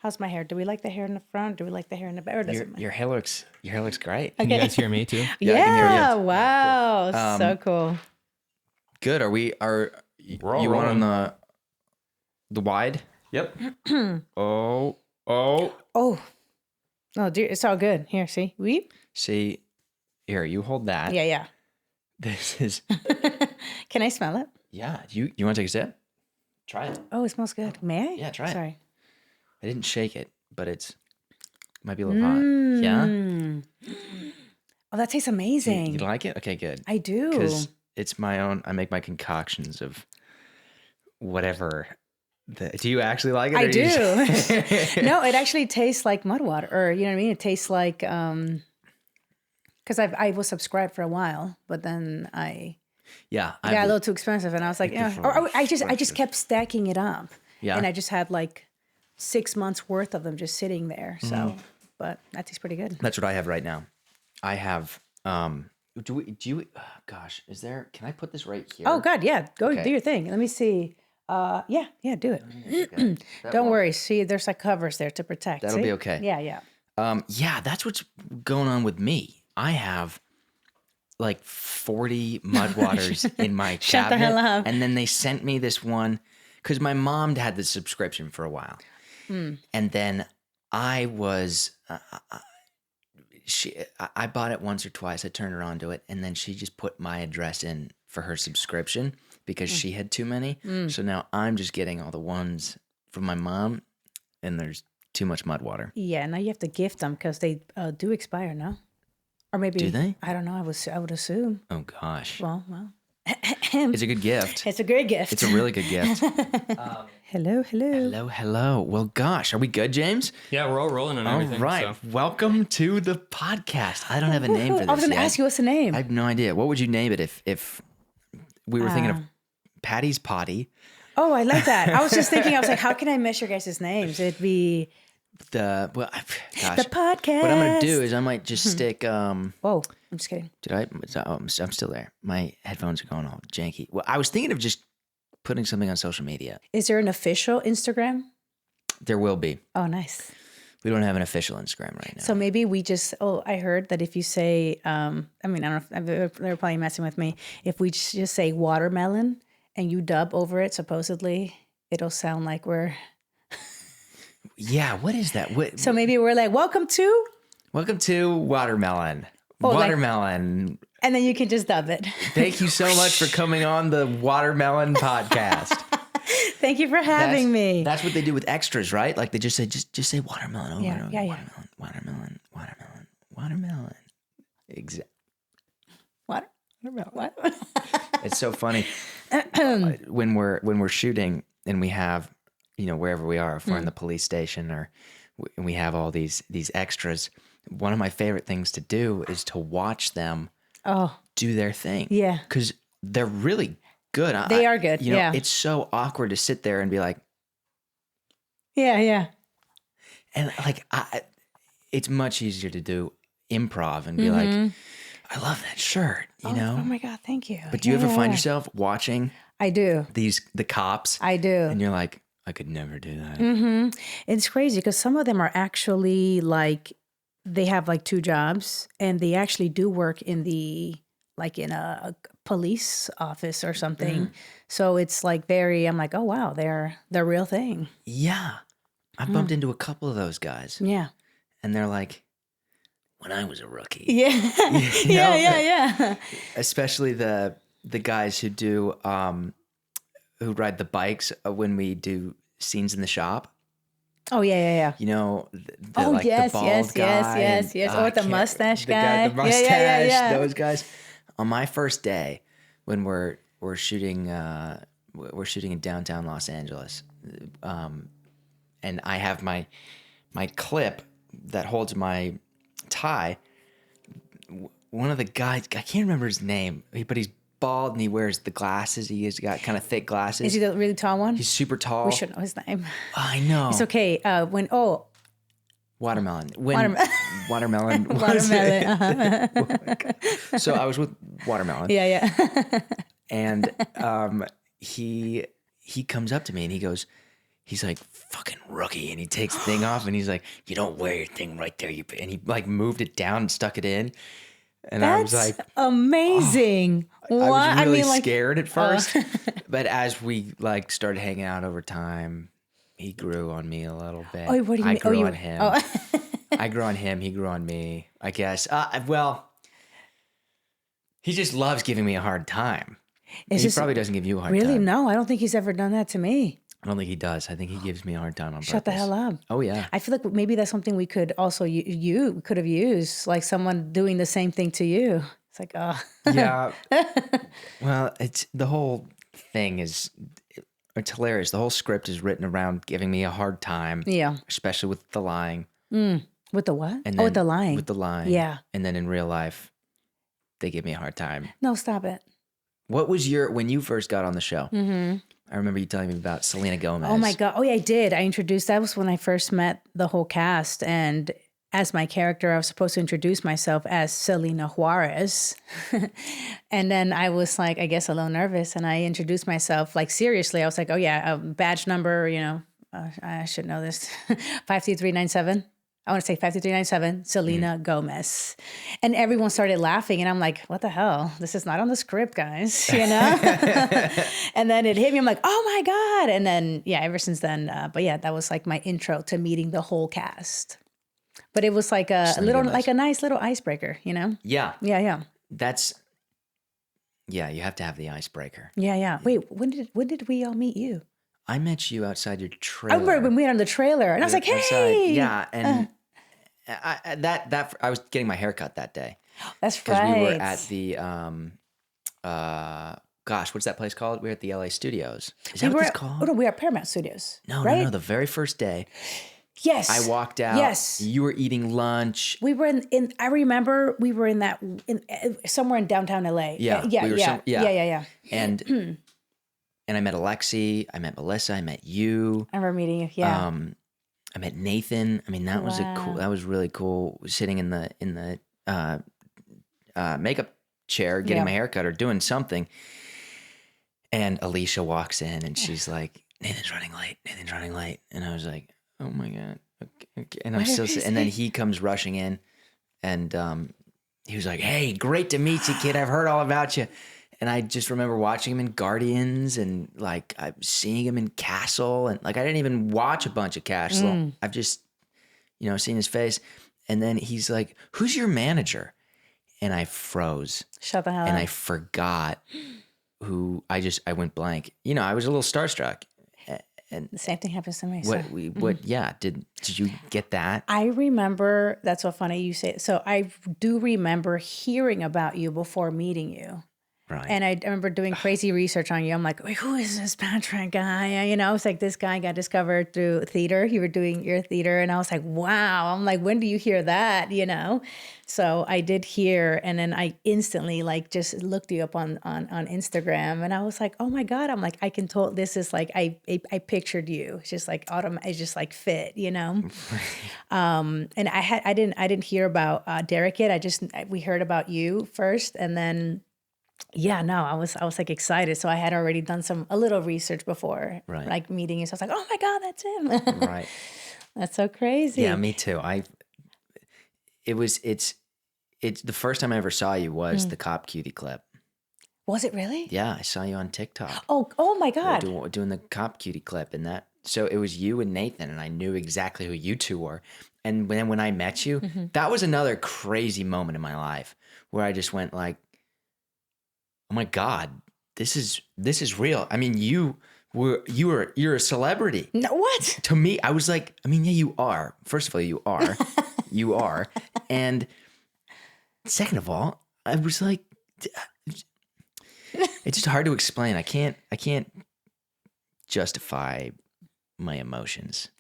How's my hair? Do we like the hair in the front? Do we like the hair in the back? Or does it matter? Your hair looks great. Can you guys hear me too? Yeah, I can hear you. Wow. Cool. So cool. Good. Are We're all you rolling. on the wide? Yep. Oh. Oh, dear. It's all good. Here, see? Weep. See, here, you hold that. Yeah. This is, Can I smell it? yeah. You want to take a sip? Try it. Oh, it smells good. May I? Yeah, try it. Sorry. I didn't shake it, but might be a little hot. Yeah? Oh, that tastes You amazing. like it? Okay, good. I do. Because it's my own, I make my concoctions of whatever. Do you actually like it? I or do. you just- No, it actually tastes like mud water, or you know what I mean? It tastes like, because I was subscribed for a while, but then I Yeah. got a little too expensive, and I was like, or I just kept stacking it up, Yeah. and I just had like 6 months worth of them just sitting there. So, but that tastes pretty good. That's what I have right now. I have, do you, gosh, can I put this right here? Oh God, yeah, go Okay. do your thing. Let me see. Yeah, do it. Okay. Don't worry. See, there's like covers there to protect. That'll see? be okay. Yeah. Yeah, that's what's going on with me. I have like 40 mud waters in my Shut the cabinet. hell up. And then they sent me this one because my mom had the subscription for a while. And then I was, I bought it once or twice. I turned her on to it. And then she just put my address in for her subscription because she had too many. So now I'm just getting all the ones from my mom, and there's too much mud water. Yeah, now you have to gift them because they do expire, no? Or maybe Do they? I don't know. I would assume. Oh gosh. Well, It's a good gift. it's a great gift. It's a really good gift. hello. Hello. Well, gosh, are we good, James? Yeah, we're all rolling and All everything. right. So. Welcome to the podcast. I don't have a name for this I was going to yet. ask you what's the name. I have no idea. What would you name it if we were thinking of Patty's Potty? Oh, I like that. I was just thinking. I was like, how can I miss your guys' names? It'd be Gosh. the podcast. What I'm going to do is I might just stick, Whoa, I'm just kidding. I'm still there. My headphones are going all janky. Well, I was thinking of just putting something on social media. Is there an official Instagram? There will be. Oh, nice. We don't have an official Instagram right now. So maybe we just, I heard that if you say, I don't know, they're probably messing with me. If we just say watermelon and you dub over it, supposedly, it'll sound like we're. Yeah, what is that? So maybe we're like, welcome to, Watermelon. Oh, like- Watermelon. and then you can just dub it. Thank you so much for coming on the Watermelon podcast. Thank you for having me. That's what they do with extras, right? Like they just say watermelon over and over. Yeah. Watermelon. Exactly. What? What? It's so funny when we're shooting and we have, wherever we are, if we're in the police station or we have all these extras. One of my favorite things to do is to watch them do their thing. Yeah. Because they're really good. They are good, yeah. It's so awkward to sit there and be like, Yeah. and like, it's much easier to do improv and be like, I love that shirt, you know? Oh my God, thank you. But do you ever find yourself watching I do. the cops? I do. And you're like, I could never do that. It's crazy because some of them are actually like, they have like 2 jobs and they actually do work in in a police office or something. So it's like I'm like, oh wow, they're the real thing. Yeah. I bumped into a couple of those guys Yeah. and they're like, when I was a rookie. Yeah. You know? Yeah. Especially the guys who do, who ride the bikes when we do scenes in the shop. Oh yeah. You know, Yes. the bald guy. Or the mustache guy. The mustache, Yeah. those guys. On my first day, when we're shooting, in downtown Los Angeles, and I have my clip that holds my tie. One of the guys, I can't remember his name, but he's bald and he wears the glasses. He has got kind of thick glasses. Is he the really tall one? He's super tall. We should know his name. I know. It's okay. Watermelon. Watermelon. So I was with Watermelon. Yeah. And he comes up to me and he goes, he's like, fucking rookie. And he takes the thing off and he's like, you don't wear your thing right there. And he like moved it down and stuck it in. And I was That's like, amazing. I was really like, scared at first. But as we like started hanging out over time, he grew on me a little bit. Oh, what do you I mean? grew on him. Oh. I grew on him. He grew on me, I guess. Well, he just loves giving me a hard time. He probably doesn't give you a hard time. Really? No, I don't think he's ever done that to me. I don't think he does. I think he gives me a hard time on purpose. Shut the hell up. Oh, yeah. I feel like maybe that's something we could also, you could have used, like someone doing the same thing to you. It's like, oh. Yeah. Well, it's the whole thing is, it's hilarious. The whole script is written around giving me a hard time. Yeah. Especially with the lying. With the what? And with the lying. With the lying. Yeah. And then in real life, they give me a hard time. No, stop it. What was when you first got on the show? Mm-hmm. I remember you telling me about Selena Gomez. Oh my God. Oh yeah, I did. That was when I first met the whole cast. And as my character, I was supposed to introduce myself as Celina Juarez. And then I was like, I guess a little nervous. And I introduced myself like seriously. I was like, oh yeah, badge number, I should know this. 52397. I want to say 52397, Selena Gomez. And everyone started laughing. And I'm like, what the hell? This is not on the script, guys, And then it hit me. I'm like, oh my God. And then, yeah, ever since then. But yeah, that was like my intro to meeting the whole cast. But it was like a nice little icebreaker, Yeah. Yeah. You have to have the icebreaker. Yeah. Wait, when did we all meet you? I met you outside your I trailer. remember when we went on the trailer, and I was like, "Hey!" Outside. Yeah, and I was getting my hair cut that day. That's right. Because we were at the what's that place called? We were at the LA Studios. Is that what it's called? Oh no, we were at Paramount Studios. No, the very first day. Yes. I walked out. Yes. You were eating lunch. We were in. I remember we were in somewhere in downtown LA. Yeah. Yeah. And I met Alexi, I met Melissa, I met you. I remember meeting you. Yeah. I met Nathan. I mean, that was really cool. Sitting in the makeup chair, getting my hair cut or doing something. And Alicia walks in and she's like, Nathan's running late. And I was like, oh my God. Okay. And I'm still sitting. And then he comes rushing in and he was like, hey, great to meet you, kid. I've heard all about you. And I just remember watching him in Guardians and like seeing him in Castle. And like I didn't even watch a bunch of Castle. I've just, seen his face. And then he's like, who's your manager? And I froze. Shut the hell up. And I forgot who I went blank. I was a little starstruck. And the same thing happens to me. Did you get that? I remember, that's so funny you say it. So I do remember hearing about you before meeting you. Right. And I remember doing crazy research on you. I'm like, wait, who is this Patrick guy? It's like this guy got discovered through theater. You were doing your theater. And I was like, wow. I'm like, when do you hear that? So I did hear. And then I instantly like just looked you up on Instagram. And I was like, oh my God. I'm like, I can tell this is like, I pictured you. It's just like it just like fit, And I didn't hear about Derek yet. We heard about you first. And then I was like excited. So I had already done a little research before, right, like meeting you. So I was like, oh my God, that's him. Right. That's so crazy. Yeah, me too. It's the first time I ever saw you was the Cop Cutie clip. Was it really? Yeah, I saw you on TikTok. Oh my God. Doing the Cop Cutie clip so it was you and Nathan and I knew exactly who you two were. And then when I met you, that was another crazy moment in my life where I just went like, oh my God, this is real. I mean, you're a celebrity. No, what? To me, I was like, I mean, yeah, you are. First of all, you are. You are. And second of all, I was like, it's just hard to explain. I can't justify my emotions.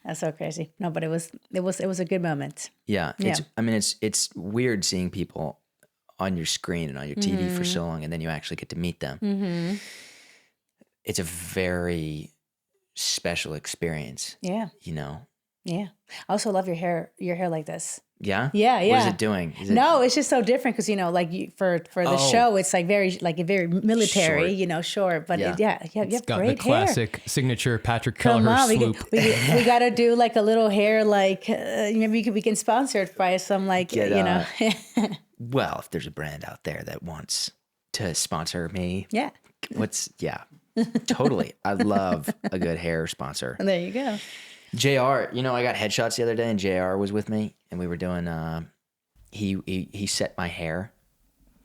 That's so crazy. No, but it was a good moment. Yeah. It's weird seeing people on your screen and on your TV for so long, and then you actually get to meet them. Mm-hmm. It's a very special experience. Yeah. Yeah. I also love your hair like this. Yeah? Yeah, What is yeah. it doing? No, it's just so different because like for the show, it's like a very military, Short. Short. But Yeah. you have Got great the hair. classic signature Patrick Come Keleher on, swoop. we got to do like a little hair, like maybe we can sponsor it by some like Well, if there's a brand out there that wants to sponsor me, yeah. Totally. I love a good hair sponsor. There you go. JR, I got headshots the other day and JR was with me and we were doing, he set my hair.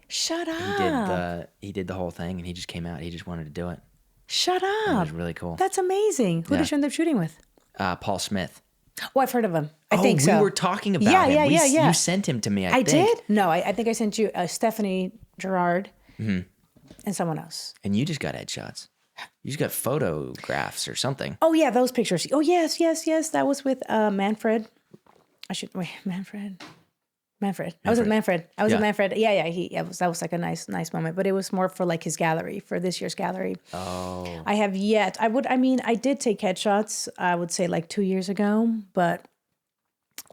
Shut up. He did the whole thing and he just came out. He just wanted to do it. Shut up. It was really cool. That's amazing. Who did you end up shooting with? Paul Smith. Oh, I've heard of him. I think so. We were talking about him. Yeah. You sent him to me, I think. did? No, I think I sent you Stephanie Gerard and someone else. And you just got headshots. You just got photographs or something. Oh, yeah, those pictures. Oh, yes. That was with Manfred. Manfred. I was with Manfred. With Manfred. Yeah. That was like a nice moment. But it was more for like his gallery, for this year's gallery. Oh. I have yet. I did take headshots, I would say like 2 years ago. But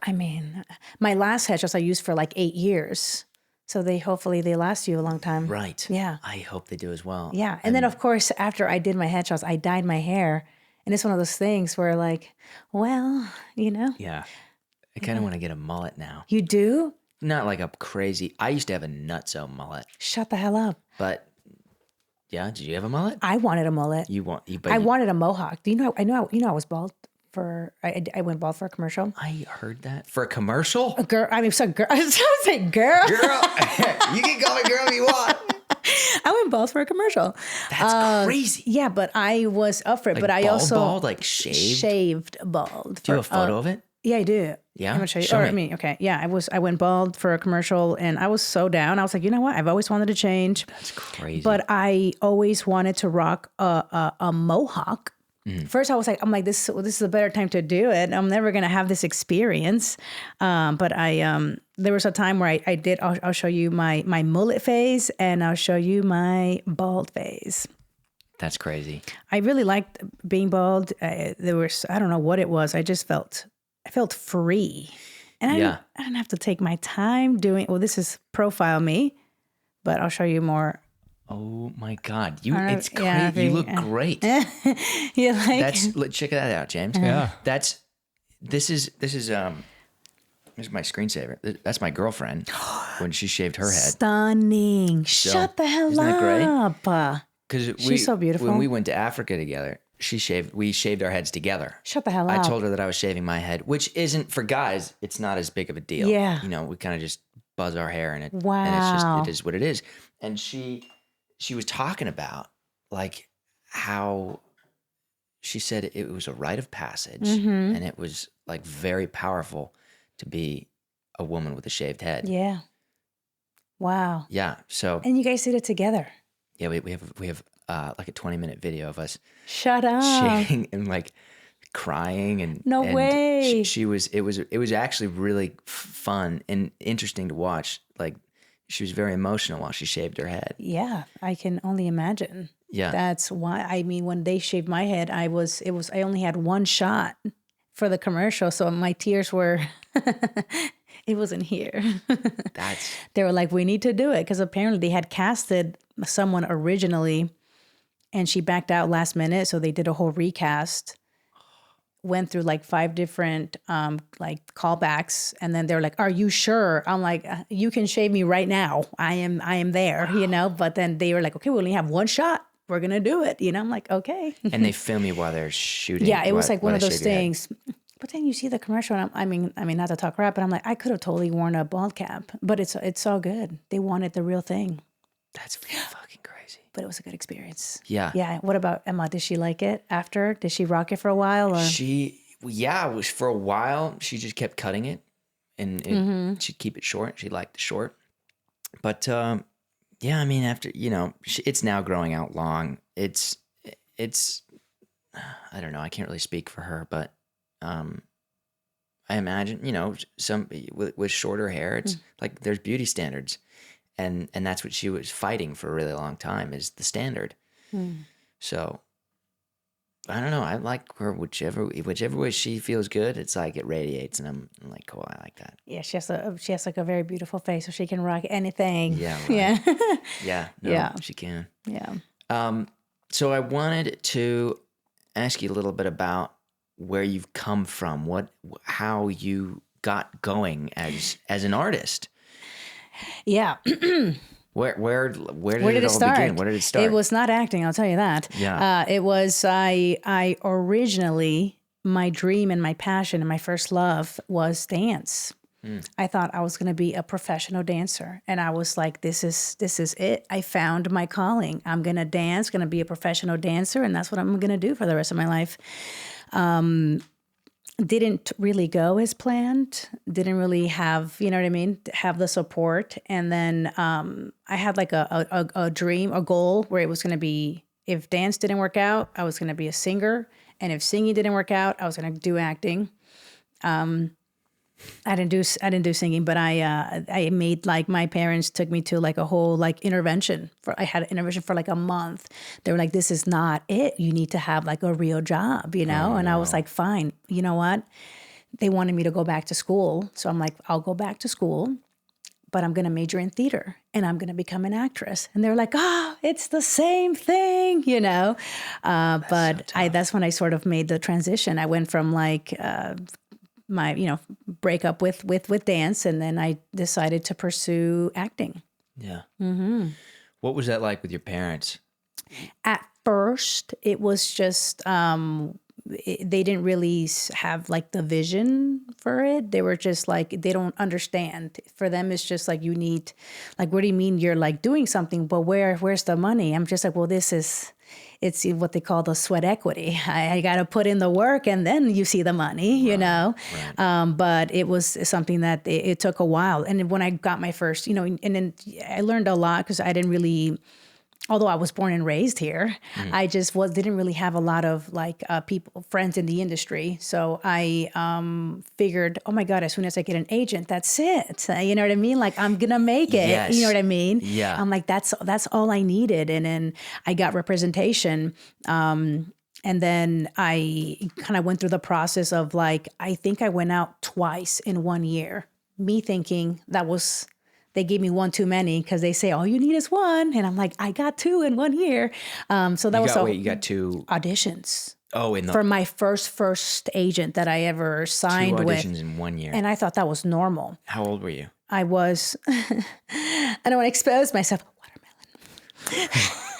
I mean, my last headshots I used for like 8 years. So hopefully they last you a long time. Right. Yeah. I hope they do as well. Yeah. And then of course, after I did my headshots, I dyed my hair. And it's one of those things where like, well, Yeah. I kind of want to get a mullet now. You do? Not like a crazy. I used to have a nutso mullet. Shut the hell up. But yeah, did you have a mullet? I wanted a mullet. I wanted a mohawk. Do you know? I was bald for. I went bald for a commercial. I heard that for a commercial. A girl. I mean, so girl. I was saying girl. Girl, you can call me girl if you want. I went bald for a commercial. That's crazy. Yeah, but I was up for it. Like but I bald, like shaved bald. Do you have a photo of it? Yeah, I do. Yeah? I'm gonna show you. Show me. Okay. Yeah, I went bald for a commercial and I was so down. I was like, you know what? I've always wanted to change. That's crazy. But I always wanted to rock a mohawk. First, I'm like, this is a better time to do it. I'm never gonna have this experience. But there was a time where I did. I'll show you my mullet phase and I'll show you my bald phase. That's crazy. I really liked being bald. I don't know what it was. I felt free. And I didn't have to take my time doing, this is profile me, but I'll show you more. Oh my God. It's crazy. Yeah, you look great. You like, check that out, James. Yeah. This is my screensaver. That's my girlfriend when she shaved her head. Stunning. Shut the hell isn't up. That great? Because she's so beautiful. When we went to Africa together, we shaved our heads together. Shut the hell up. I told her that I was shaving my head, which isn't, for guys, it's not as big of a deal. Yeah. We kind of just buzz our hair and Wow. it is what it is. And she was talking about like how she said it was a rite of passage and it was like very powerful to be a woman with a shaved head. Yeah. Wow. Yeah. So. And you guys did it together. Yeah, we have like a 20-minute video of us Shut up. shaving and like crying and No way. It was actually really fun and interesting to watch. Like she was very emotional while she shaved her head. Yeah, I can only imagine. Yeah. That's why, I mean, when they shaved my head, I only had one shot for the commercial. So my tears were, it wasn't here. They were like, we need to do it. Because apparently they had casted someone originally and she backed out last minute. So they did a whole recast, went through like 5 different like callbacks. And then they're like, are you sure? I'm like, you can shave me right now. I am there, but then they were like, okay, we only have one shot. We're going to do it. I'm like, okay. And they film you while they're shooting. Yeah, it was like one of those things. But then you see the commercial, and I mean, not to talk crap, but I'm like, I could have totally worn a bald cap, but it's all good. They wanted the real thing. That's fucking crazy. But it was a good experience. Yeah. Yeah. What about Emma? Did she like it after? Did she rock it for a while? Or? It was for a while. She just kept cutting it, and she'd keep it short. She liked the short. But yeah, I mean, after it's now growing out long. It's I don't know. I can't really speak for her, but I imagine some with shorter hair. It's like there's beauty standards. And that's what she was fighting for a really long time is the standard. So, I don't know. I like her whichever way she feels good. It's like it radiates, and I'm like, cool. I like that. Yeah, she has like a very beautiful face, so she can rock anything. Yeah, right. Yeah. Yeah, no, Yeah. she can. Yeah. So I wanted to ask you a little bit about where you've come from, how you got going as an artist. Yeah. Where did it all start? begin? Where did it start? It was not acting, I'll tell you that. Yeah. It was, I originally, my dream and my passion and my first love was dance. I thought I was going to be a professional dancer. And I was like, this is it. I found my calling. I'm going to dance, going to be a professional dancer. And that's what I'm going to do for the rest of my life. Didn't really go as planned. Didn't really have, you know what I mean, have the support. And then I had like a dream, a goal where it was going to be, if dance didn't work out, I was going to be a singer. And if singing didn't work out, I was going to do acting. I didn't do singing, but I made, like, my parents took me to like a whole like intervention. I had an intervention for like a month. They were like, this is not it. You need to have like a real job, you know? And I was like, fine, you know what? They wanted me to go back to school. So I'm like, I'll go back to school, but I'm going to major in theater and I'm going to become an actress. And they're like, it's the same thing, you know? That's when I sort of made the transition. I went from like, my, breakup with dance. And then I decided to pursue acting. Yeah. Mm-hmm. What was that like with your parents? At first, it was just, they didn't really have like the vision for it. They were just like, they don't understand. For them, it's just like, you need, like, what do you mean you're like doing something, but where's the money? I'm just like, well, it's what they call the sweat equity. I got to put in the work and then you see the money, you know? Right. But it was something that it took a while. And when I got my first, and then I learned a lot because I didn't really, although I was born and raised here, I just didn't really have a lot of like friends in the industry. So I figured, oh my God, as soon as I get an agent, that's it. You know what I mean? Like, I'm gonna make it. Yes. You know what I mean? Yeah. I'm like, that's all I needed. And then I got representation. And then I kind of went through the process of like, I think I went out twice in 1 year. Me thinking they gave me one too many because they say all you need is one, and I'm like, I got 2 in 1 year. So that you got 2 auditions. Oh, for my first agent that I ever signed 2 with. auditions in 1 year, and I thought that was normal. How old were you? I was. I don't want to expose myself.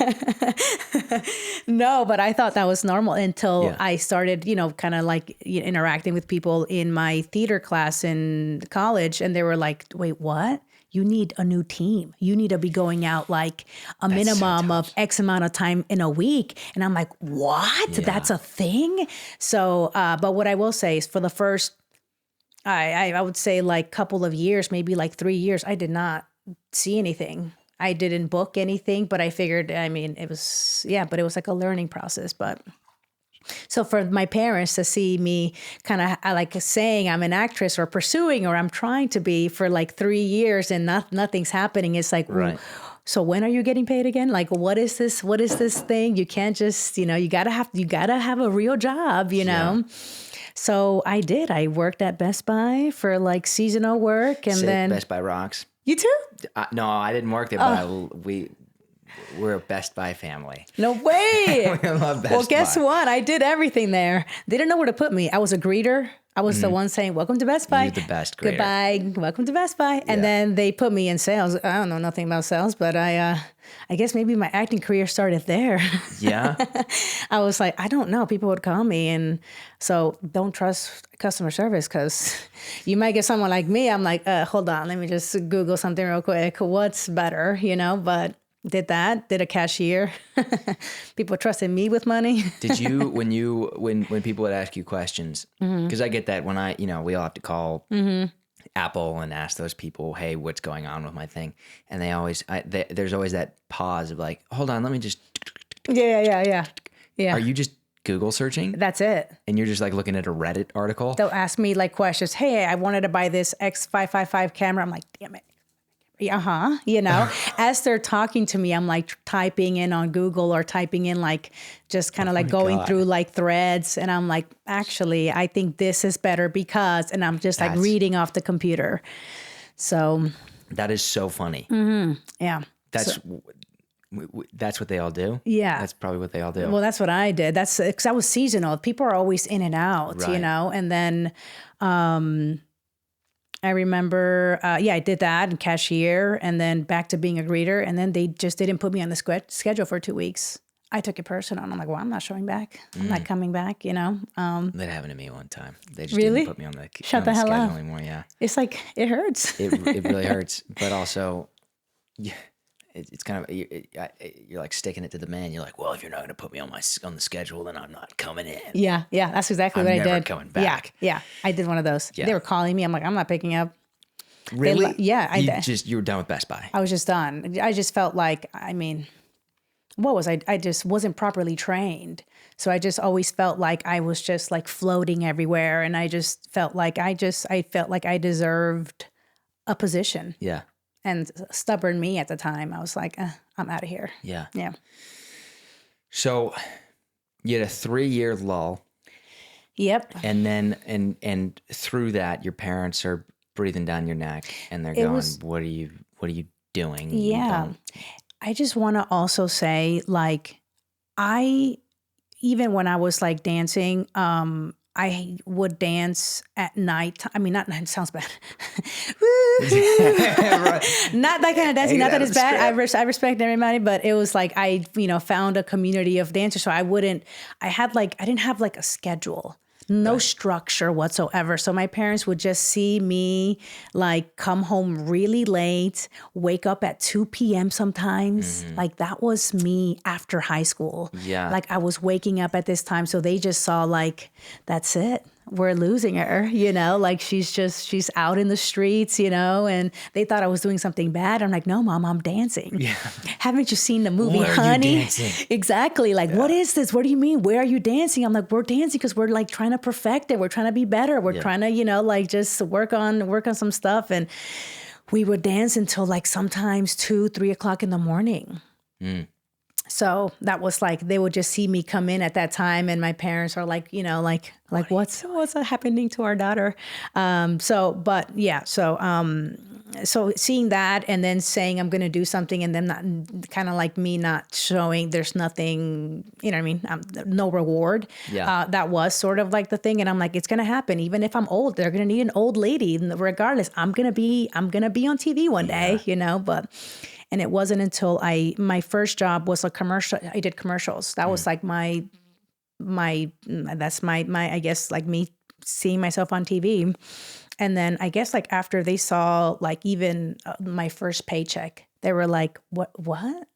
Watermelon. No, but I thought that was normal until I started, kind of like interacting with people in my theater class in college, and they were like, "Wait, what? You need a new team. You need to be going out like a minimum of X amount of time in a week." And I'm like, what? Yeah. That's a thing? So, but what I will say is for the first, I would say like couple of years, maybe like 3 years, I did not see anything. I didn't book anything, but I figured, it was, but it was like a learning process. But so for my parents to see me kind of like saying I'm an actress or pursuing or I'm trying to be for like 3 years and nothing's happening, it's like, right. So when are you getting paid again? Like, what is this? What is this thing? You can't just, you gotta have a real job, you know? So I did. I worked at Best Buy for like seasonal work, and then Best Buy rocks. You too? No, I didn't work there, but we're a Best Buy family. No way. We love Best Well, guess Buy. what? I did everything there. They didn't know where to put me. I was a greeter. I was the one saying, welcome to Best Buy. You're the best greeter. Goodbye. Welcome to Best Buy. And then they put me in sales. I don't know nothing about sales, but I guess maybe my acting career started there. Yeah. I was like, I don't know. People would call me. And so don't trust customer service because you might get someone like me. I'm like, hold on. Let me just Google something real quick. What's better, But did a cashier. People trusted me with money. Did you, when people would ask you questions, because I get that when we all have to call Apple and ask those people, hey, what's going on with my thing? And they always, there's always that pause of like, hold on, let me just. Yeah. Are you just Google searching? That's it. And you're just like looking at a Reddit article? They'll ask me like questions. Hey, I wanted to buy this X555 camera. I'm like, damn it. You know, as they're talking to me, I'm like typing in on Google or typing in like just kind of like going through like threads. And I'm like, actually, I think this is better because, and I'm just like reading off the computer. So that is so funny. yeah. That's what they all do. Yeah. That's probably what they all do. Well, that's what I did. That's because I was seasonal. People are always in and out, you Right. know, and then, I remember, I did that and cashier and then back to being a greeter. And then they just didn't put me on the schedule for 2 weeks. I took it personal. And I'm like, well, I'm not showing back. I'm not coming back, you know? That happened to me one time. They just Really? didn't put me on the, Shut on the the hell schedule up. anymore. Yeah. It's like, it hurts. It really hurts. But also, yeah, it's kind of, you're like sticking it to the man. You're like, well, if you're not going to put me on the schedule, then I'm not coming in. Yeah. That's exactly what I never did. coming back. Yeah. I did one of those. Yeah. They were calling me. I'm like, I'm not picking up. Really? Yeah. You were done with Best Buy. I was just done. I just felt like, I mean, what was I just wasn't properly trained. So I just always felt like I was just like floating everywhere. And I just felt like I felt like I deserved a position. Yeah. And stubborn me at the time, I was like, I'm out of here. Yeah. Yeah. So you had a 3-year lull. Yep. And then, and through that, your parents are breathing down your neck and they're going, what are you doing? Yeah. I just want to also say, like, even when I was like dancing, I would dance at night. I mean, not night, it sounds bad. Not that kind of dancing, not that it's bad. I respect everybody, but it was like, I, found a community of dancers. So I didn't have like a schedule. No structure whatsoever. So my parents would just see me like come home really late, wake up at 2 p.m. sometimes. Like that was me after high school. Yeah. Like I was waking up at this time. So they just saw like, that's it. We're losing her, like she's out in the streets, and they thought I was doing something bad. I'm like, no, Mom, I'm dancing. Yeah. Haven't you seen the movie, Where are you Honey? dancing? Exactly. Like, what is this? What do you mean? Where are you dancing? I'm like, we're dancing because we're like trying to perfect it. We're trying to be better. We're trying to, like just work on some stuff. And we would dance until like sometimes 2-3 o'clock in the morning. So that was like, they would just see me come in at that time. And my parents are like, what's happening to our daughter? So seeing that and then saying I'm going to do something and then not kind of like me not showing there's nothing, no reward. Yeah. That was sort of like the thing. And I'm like, it's going to happen. Even if I'm old, they're going to need an old lady. Regardless, I'm going to be on TV one day, And it wasn't until my first job was a commercial. I did commercials. That was like that's my I guess like me seeing myself on TV. And then I guess like after they saw like even my first paycheck, they were like, what?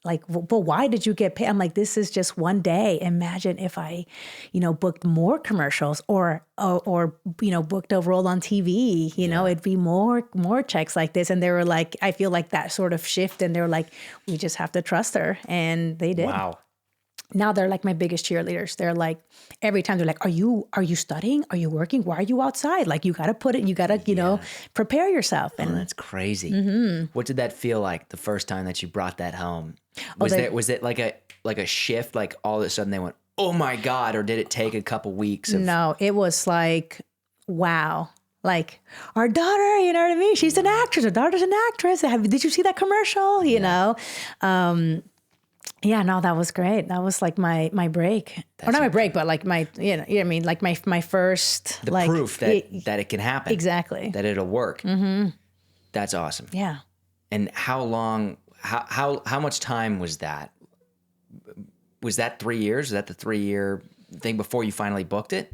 Like, but why did you get paid? I'm like, this is just one day. Imagine if I, booked more commercials or booked a role on TV, it'd be more checks like this. And they were like, I feel like that sort of shift. And they were like, we just have to trust her. And they did. Wow. Now they're like my biggest cheerleaders. They're like, every time they're like, are you studying? Are you working? Why are you outside? Like you got to put it, you got to, prepare yourself. And that's crazy. What did that feel like the first time that you brought that home? Was it like a shift? Like all of a sudden they went, oh my God, or did it take a couple weeks? No, it was like, wow. Like our daughter, you know what I mean? She's an actress. Our daughter's an actress. Did you see that commercial? Yeah, no, that was great. That was like my break. Or not my break, but like my, like my first. The like, proof that it can happen. Exactly. That it'll work. That's awesome. Yeah. And how long, how much time was that? Was that 3 years? Was that the 3-year thing before you finally booked it?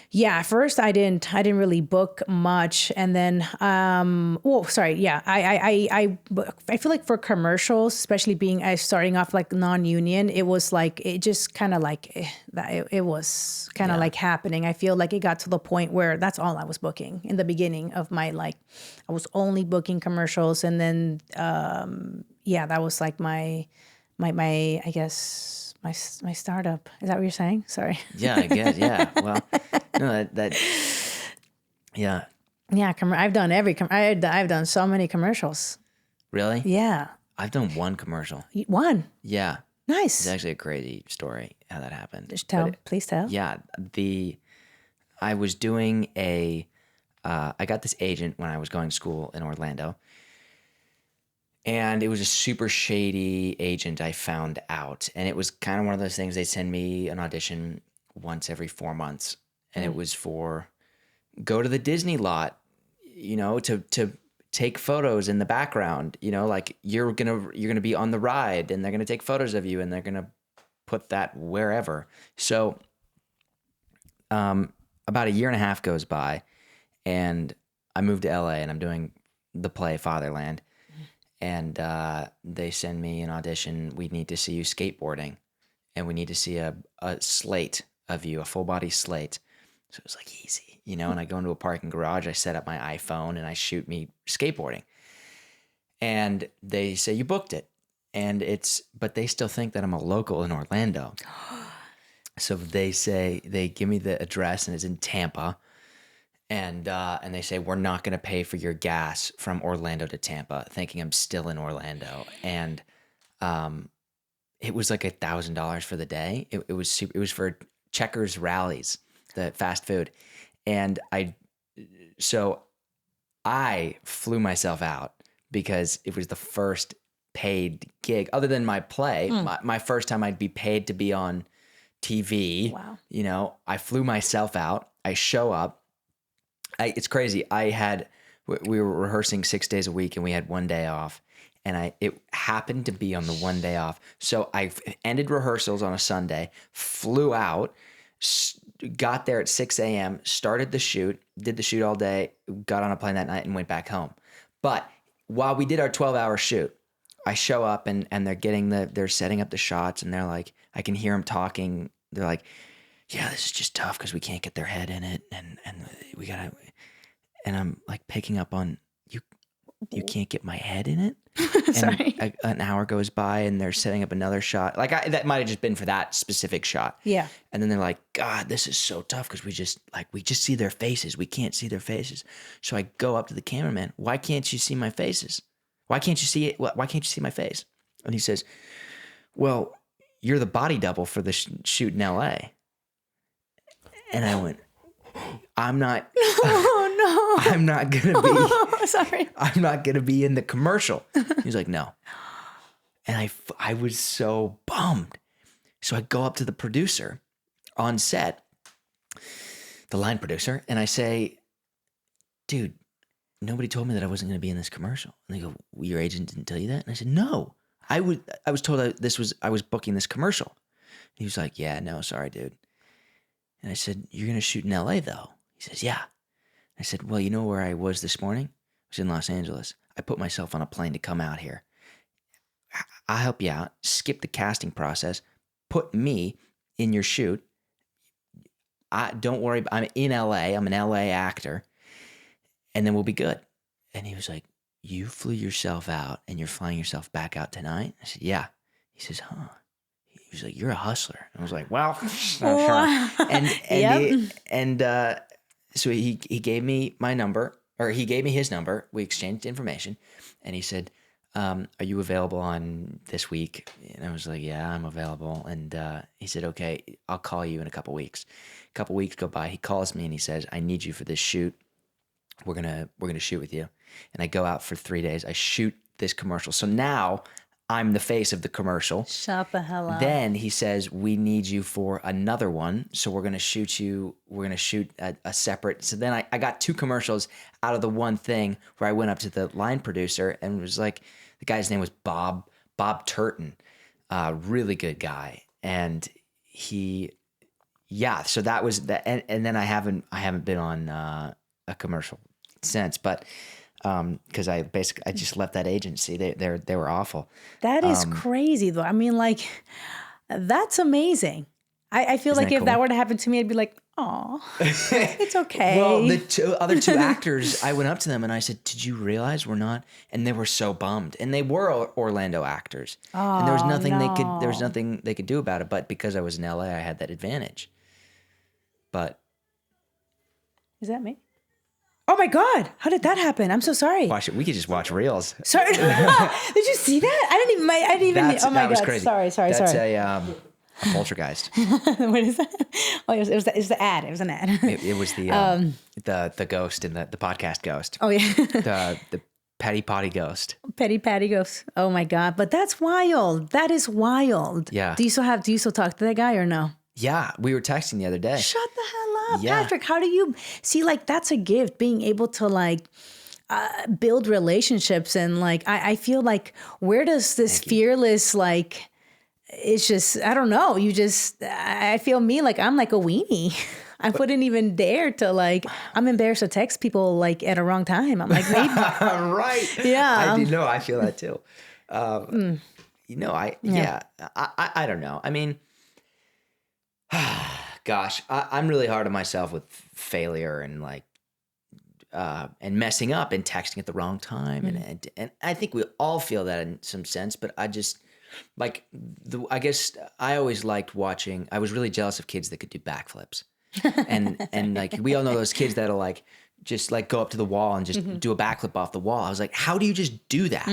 Yeah, at first I didn't really book much, and then I feel like for commercials, especially being starting off like non-union, it was like it just kind of like it was kind of like happening. I feel like it got to the point where that's all I was booking in the beginning of my I was only booking commercials, and then that was like my I guess. My startup. Is that what you're saying? Sorry. Yeah, I guess. Yeah. Well, no, yeah. Yeah. I've done I've done so many commercials. Really? Yeah. I've done one commercial. One. Yeah. Nice. It's actually a crazy story how that happened. Just tell. Please tell. Yeah. I was doing I got this agent when I was going to school in Orlando. And it was a super shady agent, I found out. And it was kind of one of those things, they send me an audition once every 4 months. And it was for go to the Disney lot, to take photos in the background, like you're gonna be on the ride and they're gonna take photos of you and they're gonna put that wherever. So about a year and a half goes by and I moved to LA and I'm doing the play Fatherland. And they send me an audition. We need to see you skateboarding, and we need to see a slate of you, a full body slate. So it was like easy, And I go into a parking garage. I set up my iPhone and I shoot me skateboarding. And they say you booked it, but they still think that I'm a local in Orlando. So they give me the address and it's in Tampa. And they say, we're not going to pay for your gas from Orlando to Tampa, thinking I'm still in Orlando. And it was like $1,000 for the day. It was for Checkers Rallies, the fast food. And I flew myself out because it was the first paid gig, other than my play, my first time I'd be paid to be on TV. Wow. I flew myself out. I show up. It's crazy. We were rehearsing 6 days a week and we had 1 day off and it happened to be on the 1 day off. So I ended rehearsals on a Sunday, flew out, got there at 6 a.m., started the shoot, did the shoot all day, got on a plane that night and went back home. But while we did our 12-hour shoot, I show up and they're setting up the shots and they're like, I can hear them talking. They're like, yeah, this is just tough because we can't get their head in it, and we gotta. And I'm like picking up on you can't get my head in it. Sorry. And an hour goes by, and they're setting up another shot. That might have just been for that specific shot. Yeah. And then they're like, God, this is so tough because we just see their faces. We can't see their faces. So I go up to the cameraman. Why can't you see my faces? Why can't you see it? Why can't you see my face? And he says, well, you're the body double for the shoot in L.A. And I went, I'm not. Oh no! I'm not gonna be. Sorry. I'm not gonna be in the commercial. He's like, no. And I was so bummed. So I go up to the producer on set, the line producer, and I say, dude, nobody told me that I wasn't gonna be in this commercial. And they go, well, your agent didn't tell you that? And I said, no. I was told I was booking this commercial. And he was like, yeah, no, sorry, dude. And I said, you're going to shoot in LA though? He says, yeah. I said, well, you know where I was this morning? I was in Los Angeles. I put myself on a plane to come out here. I'll help you out. Skip the casting process. Put me in your shoot. Don't worry. I'm in LA. I'm an LA actor. And then we'll be good. And he was like, you flew yourself out and you're flying yourself back out tonight? I said, yeah. He says, huh. He was like, you're a hustler. And I was like, well, sure. And so he gave me my number, or he gave me his number. We exchanged information. And he said, are you available on this week? And I was like, yeah, I'm available. And he said, okay, I'll call you in a couple weeks. A couple weeks go by. He calls me and he says, I need you for this shoot. We're gonna shoot with you. And I go out for 3 days. I shoot this commercial. So now I'm the face of the commercial. Shut the hell up. Then he says, we need you for another one. So we're going to shoot a separate. So then I got 2 commercials out of the one thing where I went up to the line producer and was like, the guy's name was Bob Turton, really good guy. And so that was that. And then I haven't been on a commercial since, but because I just left that agency. They were awful. That is crazy though. I mean, like, that's amazing. I feel like if that were to happen to me, I'd be like, oh, it's okay. Well, the other two actors, I went up to them and I said, did you realize we're not? And they were so bummed. And they were Orlando actors. Oh, and there was nothing they could do about it. But because I was in LA, I had that advantage. But is that me? Oh my God. How did that happen? I'm so sorry. Watch it. We could just watch reels. Sorry. Did you see that? I didn't even, oh my That was God. crazy. Sorry. That's a poltergeist. What is that? Oh, it was the ad. It was an ad. It was the ghost in the podcast ghost. Oh yeah. The petty potty ghost. Petty Patty goes, oh my God. But that's wild. That is wild. Yeah. Do you still talk to that guy or no? Yeah, we were texting the other day. Shut the hell up, Yeah. Patrick. How do you see, like, that's a gift, being able to like build relationships. And like, I feel like, where does this fearless, like, it's just, I don't know. I feel me, like I'm like a weenie. I wouldn't even dare to, like, I'm embarrassed to text people like at a wrong time. I'm like, maybe. Right. Yeah. I do know. I feel that too. You know, I don't know. I mean, gosh, I'm really hard on myself with failure and like, and messing up and texting at the wrong time. And I think we all feel that in some sense, but I just like, I guess I always liked watching, I was really jealous of kids that could do backflips. and like, we all know those kids that'll like, just like go up to the wall and just do a backflip off the wall. I was like, how do you just do that?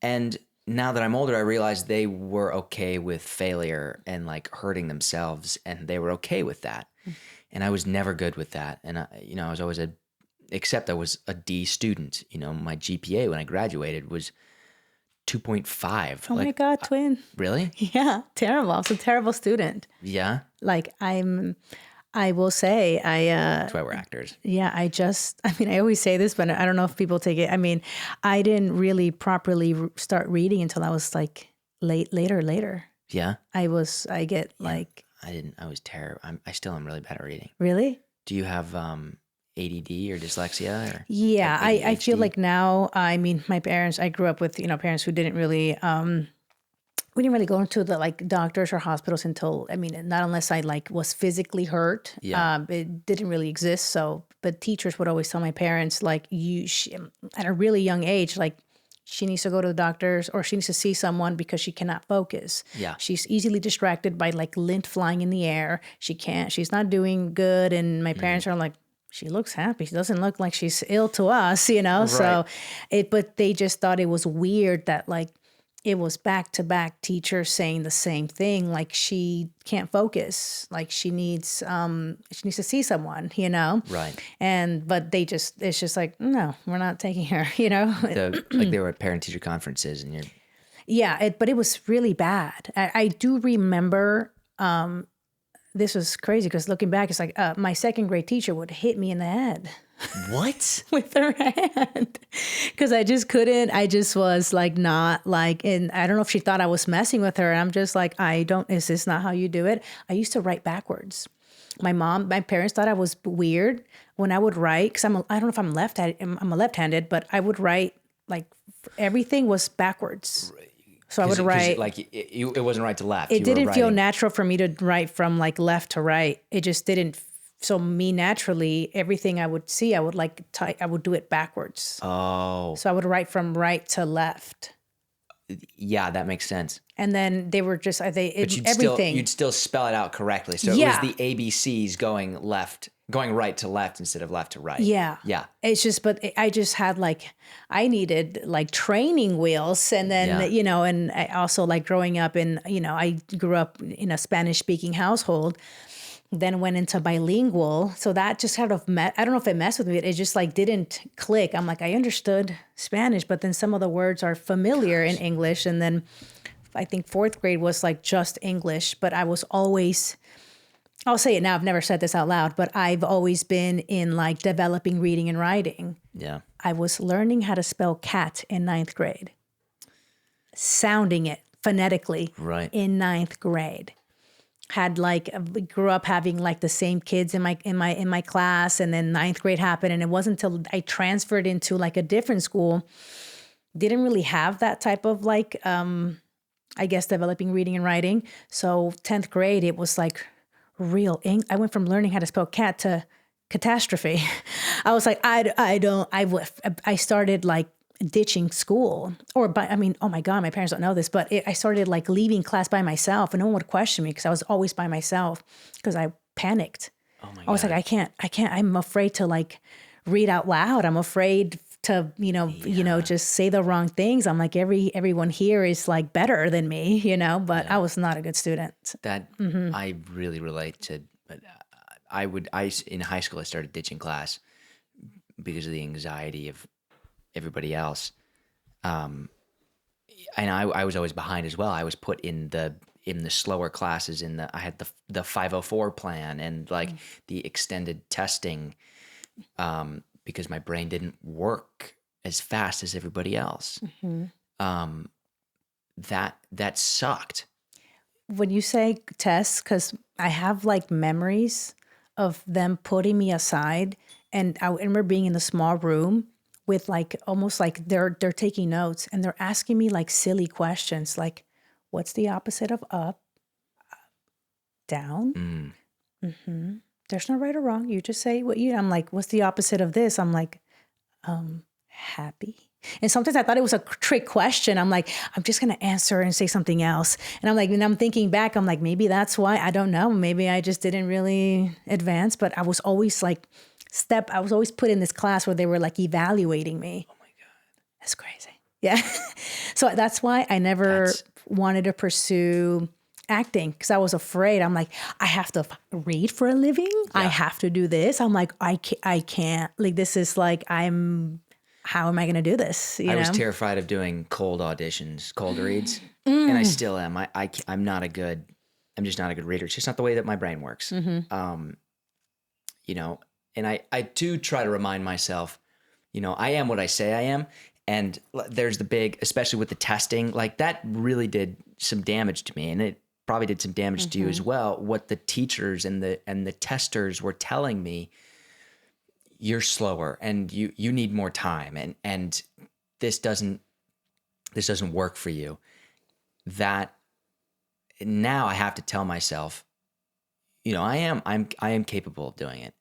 And now that I'm older, I realized they were okay with failure and like hurting themselves, and they were okay with that. And I was never good with that. And I was always except I was a D student. You know, my GPA when I graduated was 2.5. Oh my God, twin. Really? Yeah, terrible. I was a terrible student. Yeah. Like I will say, That's why we're actors. yeah, I always say this, but I don't know if people take it. I mean, I didn't really properly start reading until I was like later. Yeah. I was terrible. I still am really bad at reading. Really? Do you have ADD or dyslexia? Or Yeah, like I feel ADHD? like now, I mean, my parents, I grew up with, parents who didn't really, we didn't really go into the like doctors or hospitals until, I mean, not unless I like was physically hurt. Yeah. It didn't really exist. So, but teachers would always tell my parents, like, at a really young age, like, she needs to go to the doctors or she needs to see someone because she cannot focus. Yeah. She's easily distracted by like lint flying in the air. She's not doing good. And my parents are like, she looks happy. She doesn't look like she's ill to us, Right. So but they just thought it was weird that like it was back-to-back teachers saying the same thing. Like, she can't focus. Like, she needs to see someone, Right. But it's just like, no, we're not taking her, Like they were at parent-teacher conferences and you're... Yeah, but it was really bad. I do remember, this was crazy because looking back, it's like my second grade teacher would hit me in the head. What? With her hand. Because I just couldn't. I just was like not like, and I don't know if she thought I was messing with her. And I'm just like, is this not how you do it? I used to write backwards. My parents thought I was weird when I would write, because I don't know if I'm left-handed, but I would write like everything was backwards. So I would write like it wasn't right to left. It didn't feel natural for me to write from like left to right. It just didn't. So me naturally, everything I would see, I would like I would do it backwards. Oh. So I would write from right to left. Yeah, that makes sense. And then they were just everything. You'd still spell it out correctly. So Yeah. it was the ABCs going right to left instead of left to right. Yeah. Yeah. It's just, but I just had I needed like training wheels. And then, Yeah. and I also like growing up I grew up in a Spanish speaking household, then went into bilingual. So that just kind of I don't know if it messed with me. It just like didn't click. I'm like, I understood Spanish, but then some of the words are familiar in English. And then I think fourth grade was like just English, but I was always, I'll say it now, I've never said this out loud, but I've always been in like developing reading and writing. Yeah. I was learning how to spell cat in 9th grade, sounding it phonetically in 9th grade. Had grew up having like the same kids in my class, and then 9th grade happened, and it wasn't until I transferred into like a different school, didn't really have that type of like I guess developing reading and writing. So 10th grade, it was like I went from learning how to spell cat to catastrophe. I was like, I started like ditching school, oh my God, my parents don't know this, but I started like leaving class by myself, and no one would question me because I was always by myself because I panicked. Oh my God. I was like, I can't, I'm afraid to like read out loud. I'm afraid to, just say the wrong things. I'm like, everyone here is like better than me, but I was not a good student. That I really relate to. But in high school, I started ditching class because of the anxiety of everybody else. And I was always behind as well. I was put in the slower classes. I had the 504 plan and like the extended testing, because my brain didn't work as fast as everybody else. That sucked. When you say tests, because I have like memories of them putting me aside, and I remember being in the small room with like almost like they're taking notes, and they're asking me like silly questions like, what's the opposite of up? Down? There's no right or wrong. You just say what I'm like, what's the opposite of this? I'm like, happy. And sometimes I thought it was a trick question. I'm like, I'm just going to answer and say something else. And I'm like, when I'm thinking back, I'm like, maybe that's why. I don't know. Maybe I just didn't really advance, but I was always like I was always put in this class where they were like evaluating me. Oh my God. That's crazy. Yeah. So that's why I never wanted to pursue acting, because I was afraid. I'm like, I have to read for a living. Yeah. I have to do this. I'm like, I can't. Like, this is like, how am I going to do this? I was terrified of doing cold auditions, cold reads, and I still am. I'm just not a good reader. It's just not the way that my brain works. And I do try to remind myself, I am what I say I am. And there's the big, especially with the testing, like that really did some damage to me. And it probably did some damage to you as well. What the teachers and the testers were telling me, you're slower and you need more time, and this doesn't work for you. That now I have to tell myself, I am capable of doing it,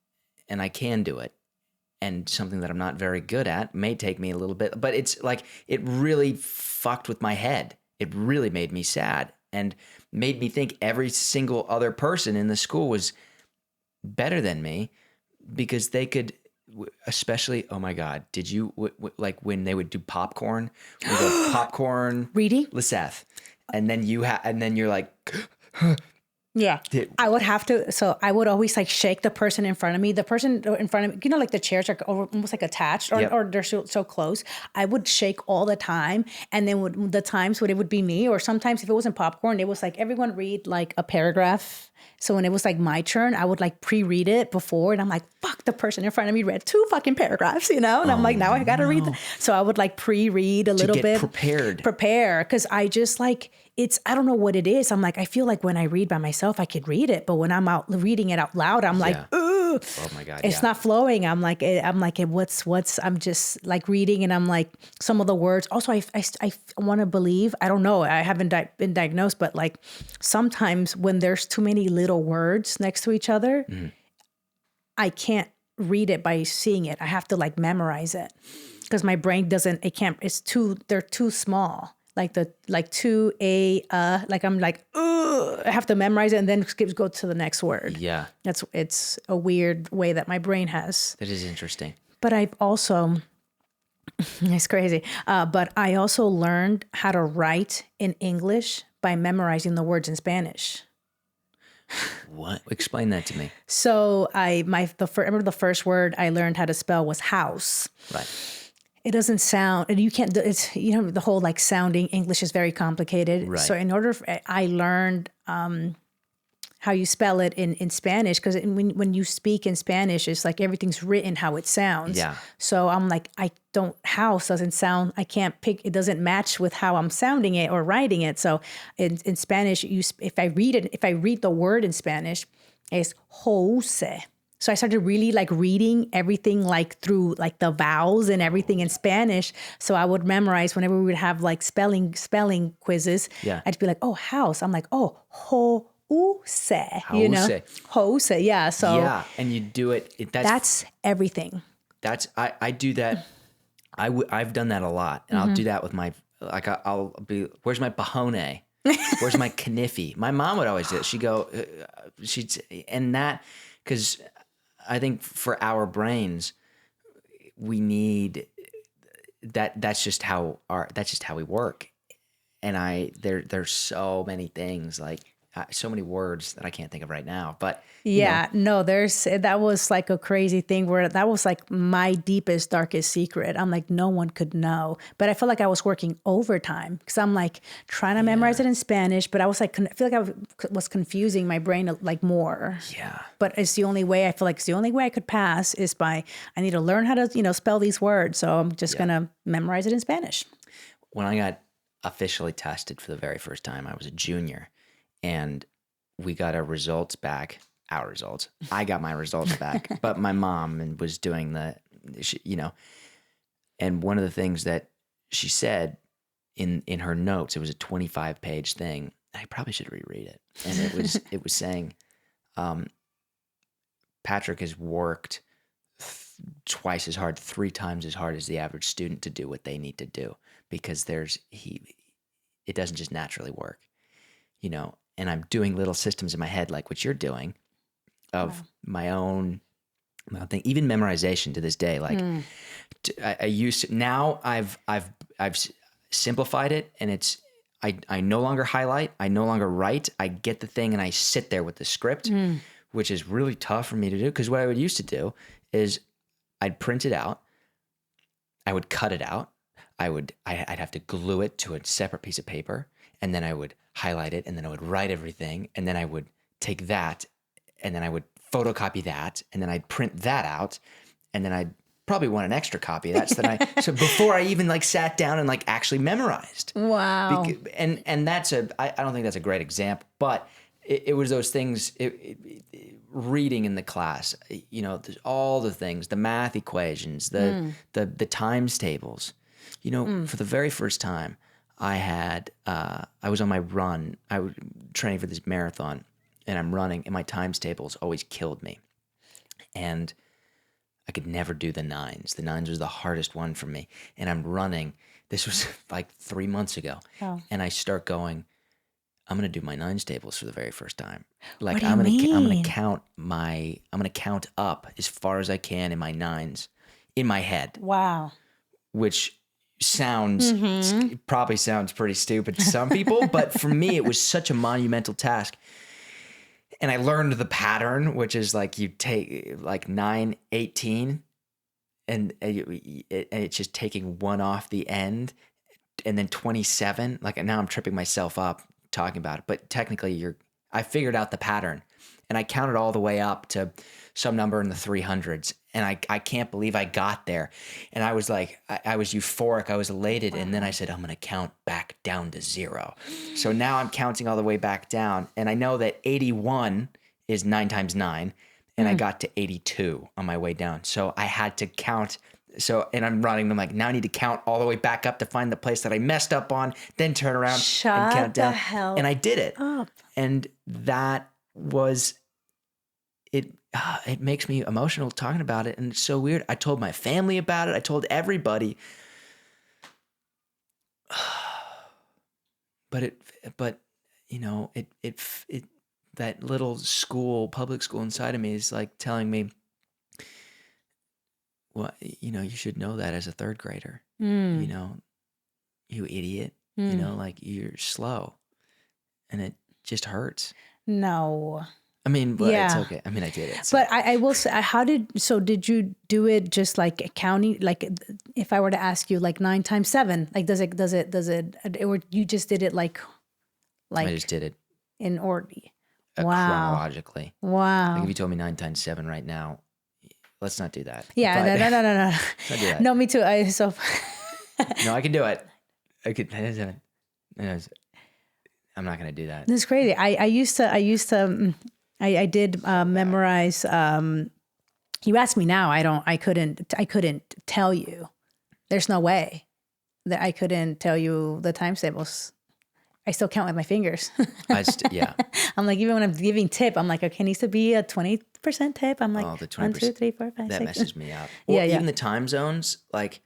and I can do it. And something that I'm not very good at may take me a little bit, but it's like, it really fucked with my head. It really made me sad and made me think every single other person in the school was better than me, because they could, especially, oh my God, did you, like when they would do popcorn, we go popcorn, reading, Lisseth, and then you're like, yeah, I would have to. So I would always like shake the person in front of me. The person in front of me, like the chairs are almost like attached, or they're so close. I would shake all the time. And then the times when it would be me, or sometimes if it wasn't popcorn, it was like everyone read like a paragraph. So when it was like my turn, I would like pre-read it before, and I'm like, fuck, the person in front of me read 2 fucking paragraphs, and I'm like, now I got to read. So I would like pre-read a little bit. Prepare. Cause I just like, I don't know what it is. I'm like, I feel like when I read by myself, I could read it. But when I'm out reading it out loud, I'm like, ugh. Oh my God. It's not flowing. I'm like, what's, I'm just like reading, and I'm like, some of the words. Also, I want to believe, I don't know, I haven't been diagnosed, but like sometimes when there's too many little words next to each other, I can't read it by seeing it. I have to like memorize it, because my brain they're too small. Like like I'm like, ugh, I have to memorize it and then go to the next word. Yeah. It's a weird way that my brain has. That is interesting. But I've also, it's crazy. But I also learned how to write in English by memorizing the words in Spanish. What? Explain that to me. So I remember the first word I learned how to spell was house. Right. It doesn't sound, and you can't, it's, the whole like sounding English is very complicated. Right. So I learned how you spell it in Spanish, because when you speak in Spanish, it's like everything's written how it sounds. Yeah. So I'm like, house doesn't sound, I can't pick, it doesn't match with how I'm sounding it or writing it. So in Spanish, if I read the word in Spanish, it's Jose. So I started really like reading everything like through like the vowels and everything in Spanish. So I would memorize whenever we would have like spelling quizzes. Yeah. I'd be like, oh, house. I'm like, oh, Jose. Jose. Yeah. So yeah, and you do it. That's everything. I do that. I've done that a lot, and I'll do that with my, like, I'll be, where's my pajone? Where's my kniffy? My mom would always do it. She'd go, because I think for our brains, we need that. That's just how we work. And there's so many things, like so many words that I can't think of right now, but Yeah, no, that was like a crazy thing where that was like my deepest, darkest secret. I'm like, no one could know. But I felt like I was working overtime because I'm like trying to memorize it in Spanish, but I was like, I feel like I was confusing my brain like more. Yeah. But it's the only way, I feel like it's the only way I could pass is by, I need to learn how to, spell these words. So I'm just going to memorize it in Spanish. When I got officially tested for the very first time, I was a junior, and we got our results back. I got my results back, but my mom was doing and one of the things that she said in her notes, it was a 25-page thing. I probably should reread it. And it was saying, Patrick has worked twice as hard, 3 times as hard as the average student to do what they need to do, because it doesn't just naturally work, and I'm doing little systems in my head, like what you're doing, of my own thing, even memorization to this day. Like I used to, now I've simplified it, and it's, I no longer highlight, I no longer write, I get the thing and I sit there with the script, which is really tough for me to do. Cause what I would used to do is I'd print it out, I would cut it out, I'd have to glue it to a separate piece of paper, and then I would highlight it, and then I would write everything, and then I would take that, and then I would photocopy that, and then I'd print that out, and then I'd probably want an extra copy of that. So before I even like sat down and like actually memorized. Wow. And I don't think that's a great example, but it was those things, reading in the class, all the things, the math equations, the times tables. For the very first time, I was on my run. I was training for this marathon, and I'm running, and my times tables always killed me. And I could never do the nines. The nines was the hardest one for me. And I'm running. This was like 3 months ago. Oh. And I start going, I'm going to do my nines tables for the very first time. Like, I'm going to count up as far as I can in my nines in my head. Wow. Which probably sounds pretty stupid to some people, but for me, it was such a monumental task. And I learned the pattern, which is like you take like 9, 18, and it's just taking one off the end, and then 27. Like, now I'm tripping myself up talking about it, but technically I figured out the pattern, and I counted all the way up to some number in the 300s. And I can't believe I got there. And I was like, I was euphoric. I was elated. Wow. And then I said, I'm going to count back down to 0. So now I'm counting all the way back down. And I know that 81 is 9 times 9. And I got to 82 on my way down. So I had to count. And I'm running. I'm like, now I need to count all the way back up to find the place that I messed up on, then turn around and count down. Hell and I did it. Up. And that was it. It makes me emotional talking about it, and it's so weird. I told my family about it. I told everybody, but that little public school inside of me is like telling me, well, you should know that as a 3rd grader, you idiot, like, you're slow, and it just hurts. No. I mean, but it's okay. I mean, I did it. So. But I will say, did you do it just like counting? Like, if I were to ask you, like 9 times 7, like, does it, or you just did it like I just did it in order. Chronologically. Wow. Like, if you told me 9 times 7 right now, let's not do that. Yeah, but, no. Don't do that. No, me too. No, I can do it. I'm not going to do that. That's crazy. I did memorize. You ask me now, I couldn't tell you. There's no way that I couldn't tell you the times tables. I still count with my fingers. Yeah. I'm like, even when I'm giving tip, I'm like, okay, it needs to be a 20% tip. I'm like, the 20%. 1, 2, 3, 4, 5, that 6. messes me up. Or even the time zones, like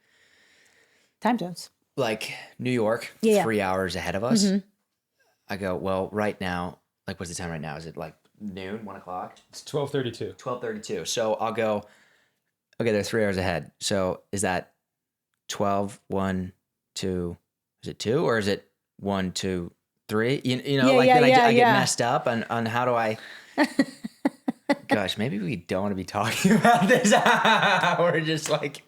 time zones, like New York, 3 hours ahead of us. Mm-hmm. I go, well, right now, like, what's the time right now? Is it like noon, 1 o'clock? It's 12:32. 12:32. So I'll go, Okay, they're 3 hours ahead. So is that 12, 1, 2? Is it 2 or is it 1, 2, 3? You know, Yeah, like yeah, then I yeah, get yeah. messed up on how do I. Gosh, maybe we don't want to be talking about this. We're just like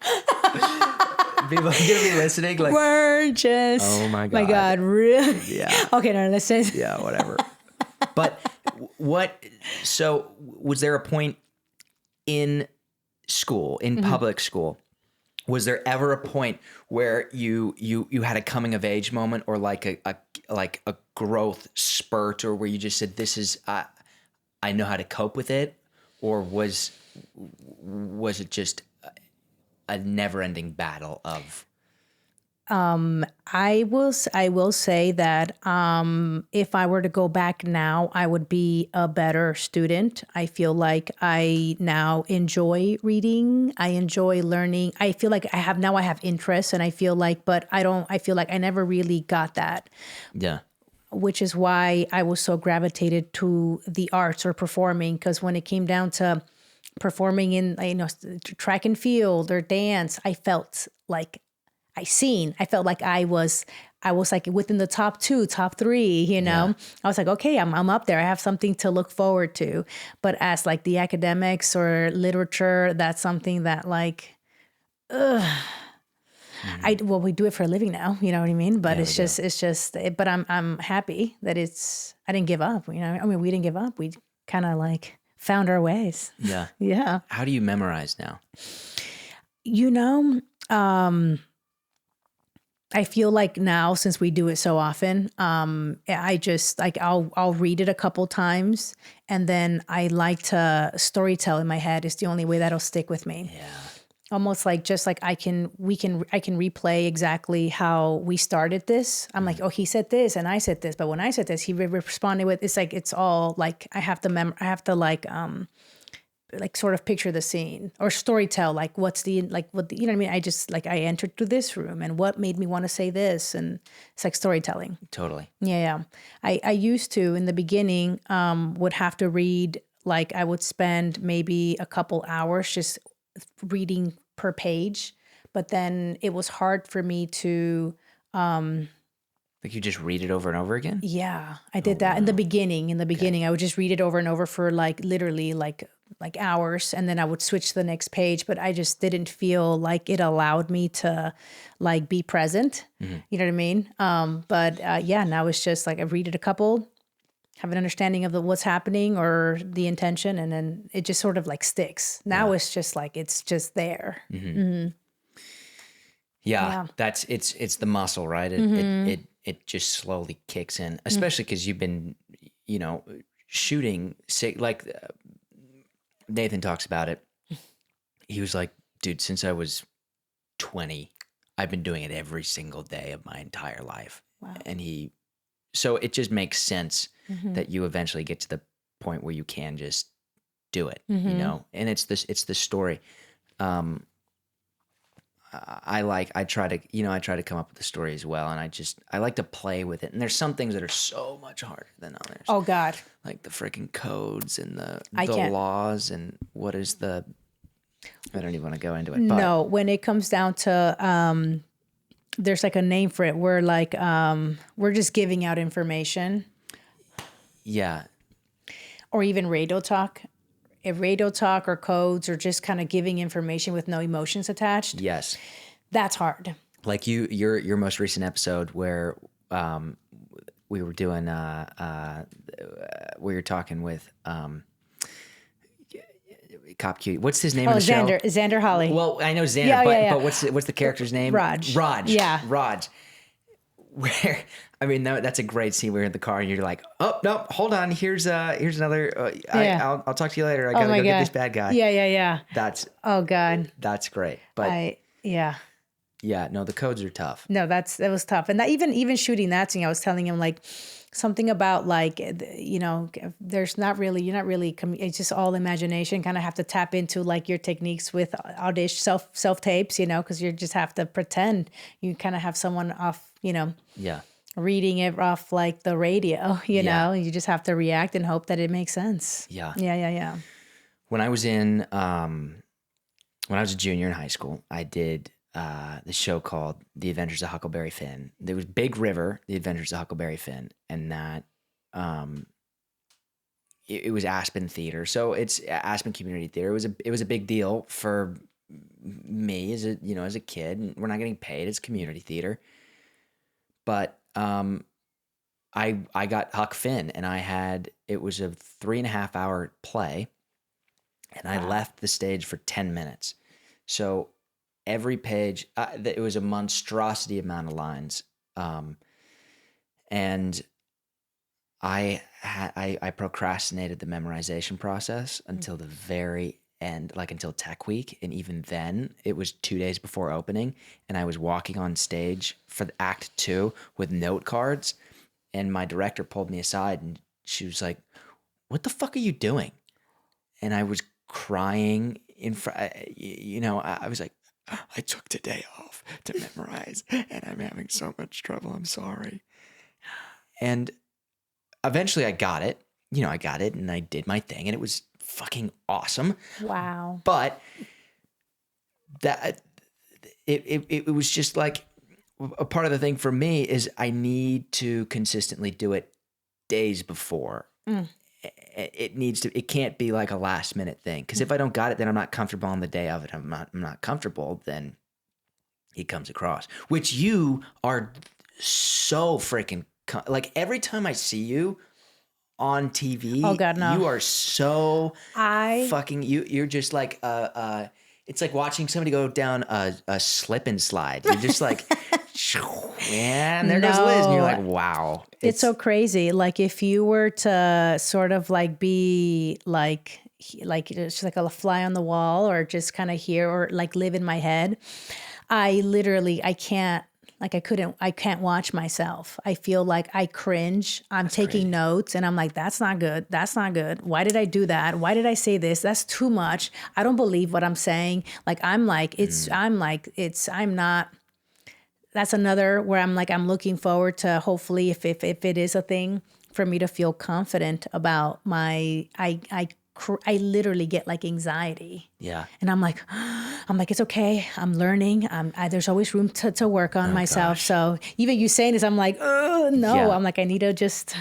people are gonna be listening. Like, We're just. oh my My God. God, really? Yeah. Okay, no, let's say. Yeah, whatever. But what? So was there a point in school, in public school? Was there ever a point where you had a coming of age moment, or like a growth spurt, or where you just said, "This is I know how to cope with it," or was it just a never-ending battle of? I will say that if I were to go back now, I would be a better student. I feel like I now enjoy reading. I enjoy learning. I feel like I have interest, and I feel like I never really got that, Yeah. which is why I was so gravitated to the arts or performing. Because when it came down to performing in, track and field or dance, I felt like I felt like I was like within the top 2, top 3, Yeah. I was like, okay, I'm up there. I have something to look forward to. But as like the academics or literature, that's something that like, we do it for a living now, you know what I mean? But Yeah, it's just, but I'm happy that I didn't give up, I mean, we didn't give up. We kind of like found our ways. Yeah. Yeah. How do you memorize now? I feel like now, since we do it so often, I just like I'll read it a couple times, and then I like to storytell in my head. It's the only way that'll stick with me. Yeah. Almost like just like I can replay exactly how we started this. I'm like, oh, he said this and I said this, but when I said this, he responded with. It's like it's all like I have to like sort of picture the scene or storytell, like what you know what I mean? I just like I entered to this room and what made me want to say this, and it's like storytelling. Totally. Yeah. I used to in the beginning would have to read, like I would spend maybe a couple hours just reading per page, but then it was hard for me to Like you just read it over and over again? yeah, I did that in the beginning. I would just read it over and over for like literally like hours, and then I would switch to the next page, but I just didn't feel like it allowed me to like be present. You know what I mean? Yeah, now it's just like I read it a couple, have an understanding of what's happening or the intention, and then it just sort of like sticks. Now it's just like it's just there. Yeah. That's it's the muscle, right? It just slowly kicks in, especially because you've been, shooting like Nathan talks about it. He was like, dude, since I was 20, I've been doing it every single day of my entire life. Wow. And so it just makes sense that you eventually get to the point where you can just do it, and it's the story. I try to come up with the story as well, and I like to play with it. And there's some things that are so much harder than others. Oh God. Like the freaking codes and the can't. laws and what is I don't even want to go into it. No, when it comes down to there's like a name for it. We're like we're just giving out information. Yeah. Or even radio talk. If radio talk or codes or just kind of giving information with no emotions attached. Yes. That's hard. Like your most recent episode where we were doing we were talking with Cop Q. What's his name in the show? Xander Holly. Well, I know Xander, but what's the character's name? Raj. Yeah. Raj. Where that's a great scene. We're in the car and you're like, oh no, hold on. Here's another. I'll talk to you later. I gotta go get this bad guy. Yeah. That's oh God. That's great. But yeah, no, the codes are tough. No, that was tough. And that even shooting that scene, I was telling him like something about like, you're not really, it's just all imagination. Kind of have to tap into like your techniques with audition self tapes, because you just have to pretend you kind of have someone off, Yeah. reading it off like the radio, know, you just have to react and hope that it makes sense. Yeah. Yeah. When I was in when I was a junior in high school, I did the show called The Adventures of Huckleberry Finn. There was Big River, The Adventures of Huckleberry Finn, and that it was Aspen Theater. So it's Aspen Community Theater. It was a big deal for me as a kid. We're not getting paid. It's community theater. But I got Huck Finn, and it was a 3.5 hour play, and I left the stage for 10 minutes. So every page, it was a monstrosity amount of lines. And I procrastinated the memorization process until the very end, like until Tech Week. And even then, it was 2 days before opening, and I was walking on stage for the Act 2 with note cards. And my director pulled me aside, and she was like, "What the fuck are you doing?" And I was crying in front. I was like, "I took today off to memorize, and I'm having so much trouble. I'm sorry." And eventually, I got it. I got it, and I did my thing, and it was fucking awesome. Wow. But that it was just like, a part of the thing for me is I need to consistently do it days before. It can't be like a last minute thing. Because if I don't got it, then I'm not comfortable on the day of it. I'm not comfortable, then it comes across. Which you are so freaking, like every time I see you on TV, Oh God, no. you are so fucking, you're just like, it's like watching somebody go down a slip and slide. You're just like, man, there goes Liz. And you're like, wow. It's so crazy. Like if you were to sort of like be like just like a fly on the wall, or just kind of hear, or like live in my head, I can't watch myself. I feel like I cringe. I'm taking notes, and I'm like, that's not good. That's not good. Why did I do that? Why did I say this? That's too much. I don't believe what I'm saying. I'm not. That's another where I'm like, I'm looking forward to, hopefully, if it is a thing, for me to feel confident about I literally get like anxiety. Yeah. And I'm like, it's okay. I'm learning. There's always room to work on myself. Gosh. So even you saying this, I'm like, oh no. Yeah. I'm like, I need to just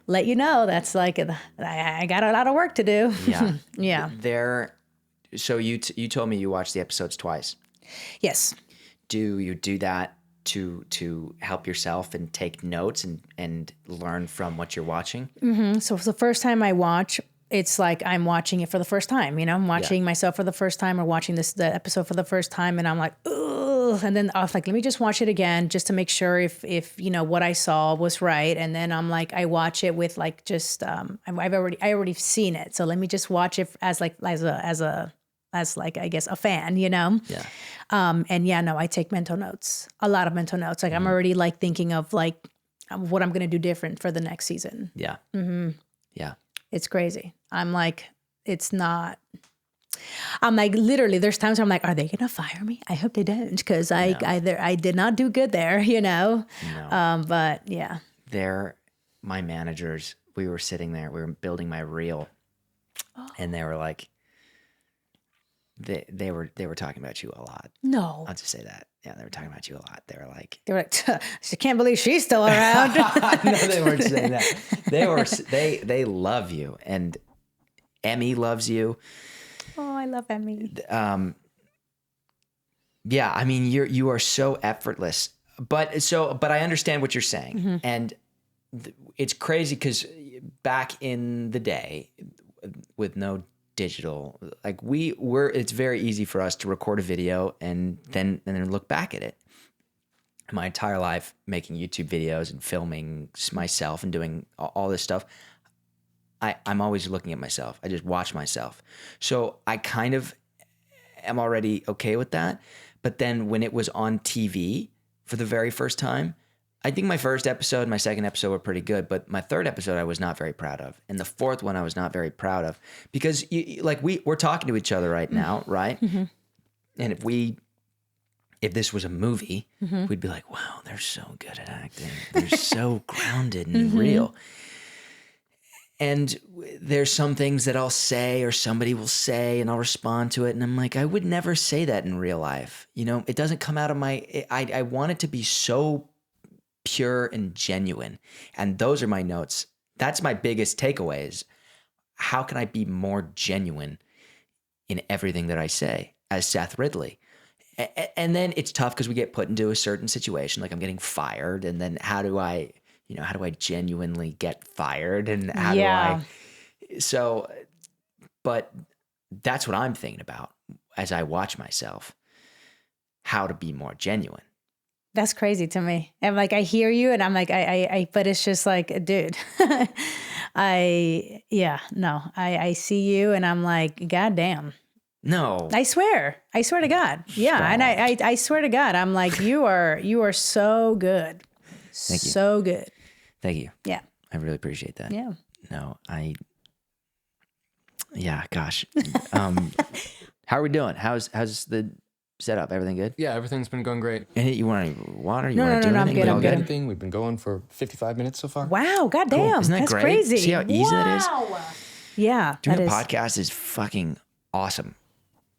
let you know that's like, I got a lot of work to do. Yeah. Yeah. So you told me you watched the episodes twice. Yes. Do you do that to help yourself and take notes and learn from what you're watching? Mm-hmm. So for the first time I watch, it's like I'm watching it for the first time. I'm watching myself for the first time, or watching the episode for the first time, and I'm like, ugh. And then I was like, let me just watch it again, just to make sure if what I saw was right. And then I'm like, I watch it with like just I already seen it, so let me just watch it as like I guess a fan, Yeah. And no, I take mental notes, a lot of mental notes. Like I'm already like thinking of like what I'm gonna do different for the next season. Yeah. Yeah. It's crazy. I'm like, it's not. I'm like, literally, there's times where I'm like, are they gonna fire me? I hope they don't, because I did not do good there, No. But yeah. My managers, we were sitting there, we were building my reel, and they were like, they were talking about you a lot. No. I'll just say that. Yeah, they were talking about you a lot. They were like, I can't believe she's still around. no, they weren't saying that. They love you, and Emmy loves you. Oh, I love Emmy. Yeah, I mean, you are so effortless, but I understand what you're saying, and it's crazy because back in the day, with no digital, like it's very easy for us to record a video and then look back at it. My entire life making YouTube videos and filming myself and doing all this stuff, I'm always looking at myself. I just watch myself. So I kind of am already okay with that. But then when it was on TV for the very first time, I think my first episode and my second episode were pretty good, but my third episode I was not very proud of. And the fourth one I was not very proud of, because we're talking to each other right now, right? Mm-hmm. And if this was a movie, we'd be like, wow, they're so good at acting. They're so grounded and real. And there's some things that I'll say or somebody will say and I'll respond to it. And I'm like, I would never say that in real life. You know, it doesn't come out of I want it to be so pure and genuine. And those are my notes. That's my biggest takeaways. How can I be more genuine in everything that I say as Seth Ridley? And then it's tough because we get put into a certain situation, like I'm getting fired. And then how do I genuinely get fired? And how do I? So, but that's what I'm thinking about as I watch myself, how to be more genuine. That's crazy to me. I'm like, I hear you and I'm like, but it's just like, dude, I see you and I'm like, God damn. No. I swear to God. Yeah. Stop. And I swear to God, I'm like, you are so good. Thank you. So good. Thank you. Yeah. I really appreciate that. Yeah. No, gosh. How are we doing? How's the setup? Everything good? Yeah, everything's been going great. And you want any water? You No, want to do I'm anything? good, We all I'm good. Anything? We've been going for 55 minutes so far. Wow. God damn. Isn't that That's great? crazy. See how easy that is? Yeah. Doing that a is. podcast is fucking awesome.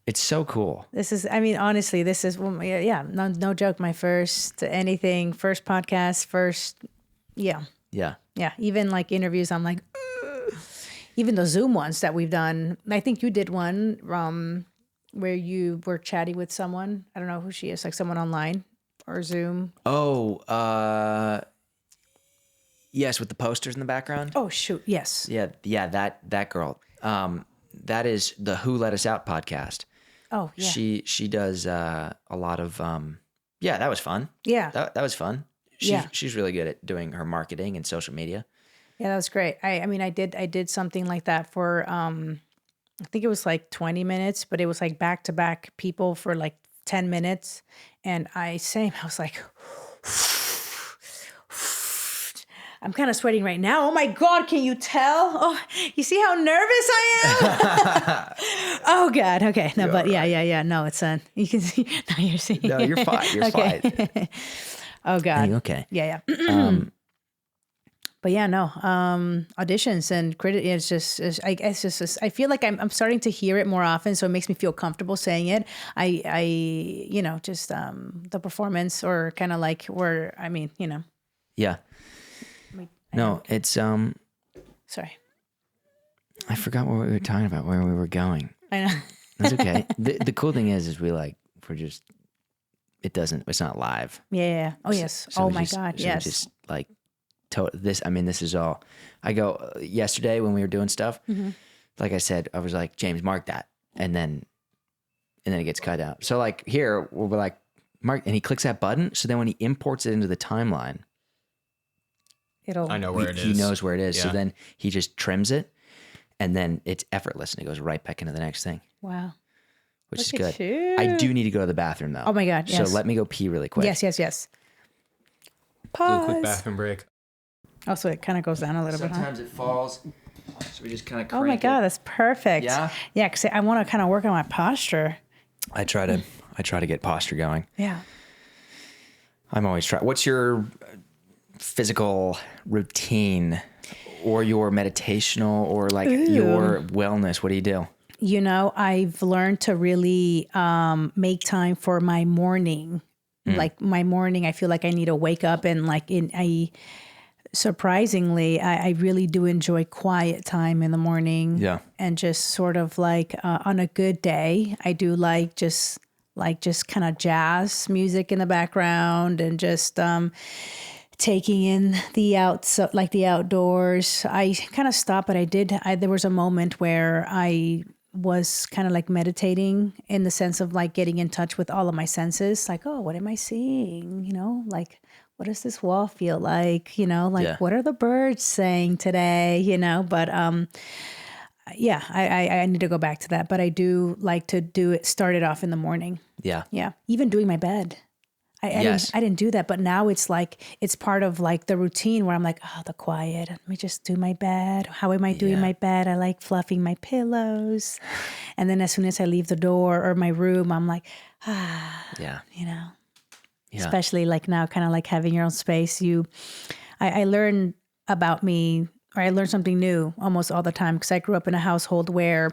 It's so cool. This is, I mean, honestly, this is, no joke. My first podcast, yeah. Yeah. Yeah. Even like interviews, I'm like, ugh. Even the Zoom ones that we've done. I think you did one where you were chatting with someone. I don't know who she is, like someone online or Zoom. Oh, yes, with the posters in the background. Oh, shoot. Yes. Yeah, that girl. That is the Who Let Us Out podcast. Oh, yeah. She does a lot of that was fun. Yeah. That was fun. She's really good at doing her marketing and social media. Yeah, that was great. I mean, I did something like that for I think it was like 20 minutes, but it was like back to back people for like 10 minutes. And I was like, I'm kind of sweating right now. Oh my God, can you tell? Oh, you see how nervous I am? Oh God. Okay. No, but yeah. No, it's you can see. No, you're seeing. No, you're fine. You're fine. Oh God. Are you okay? Yeah. But yeah, no, auditions and credit. It's just, I feel like I'm starting to hear it more often. So it makes me feel comfortable saying it. Just the performance or kind of like where, I mean, Yeah. No, it's, sorry. I forgot what we were talking about, where we were going. I know. That's okay. The cool thing is it's not live. Yeah. Oh yes. So oh we my just- God. so we Yes. just like this is all I go yesterday when we were doing stuff. Mm-hmm. Like I said, I was like, James, mark that. And then it gets cut out. So like here we're like, mark, and he clicks that button. So then when he imports it into the timeline, I know where it is. He knows where it is. So Yeah. then he just trims it and then it's effortless and it goes right back into the next thing, Wow. which is Look at good. you. I do need to go to the bathroom though. Oh my God. Yes. So let me go pee really quick. Yes. Do a Pause. quick bathroom break. Oh, so it kind of goes down a little bit. Huh? Sometimes it falls. So we just kind of Oh my God, that's perfect. Yeah? Yeah, because I want to kind of work on my posture. I try to get posture going. Yeah. I'm always trying. What's your physical routine or your meditational or like your wellness? What do you do? You know, I've learned to really make time for my morning. Like my morning, I feel like I need to wake up and surprisingly, I really do enjoy quiet time in the morning. Yeah. And just sort of like on a good day, I do like just kind of jazz music in the background and just taking in the outdoors. I kind of stop, but there was a moment where I was kind of like meditating in the sense of like getting in touch with all of my senses. Like, oh, what am I seeing? You know, like, what does this wall feel like? You know, like, what are the birds saying today? You know, but I need to go back to that. But I do like to start it off in the morning. Yeah. Yeah. Even doing my bed. I didn't do that, but now it's like, it's part of like the routine where I'm like, oh, the quiet, let me just do my bed. How am I doing my bed? I like fluffing my pillows. And then as soon as I leave the door or my room, I'm like, you know, especially like now kind of like having your own space. I learned about me or I learn something new almost all the time, because I grew up in a household where,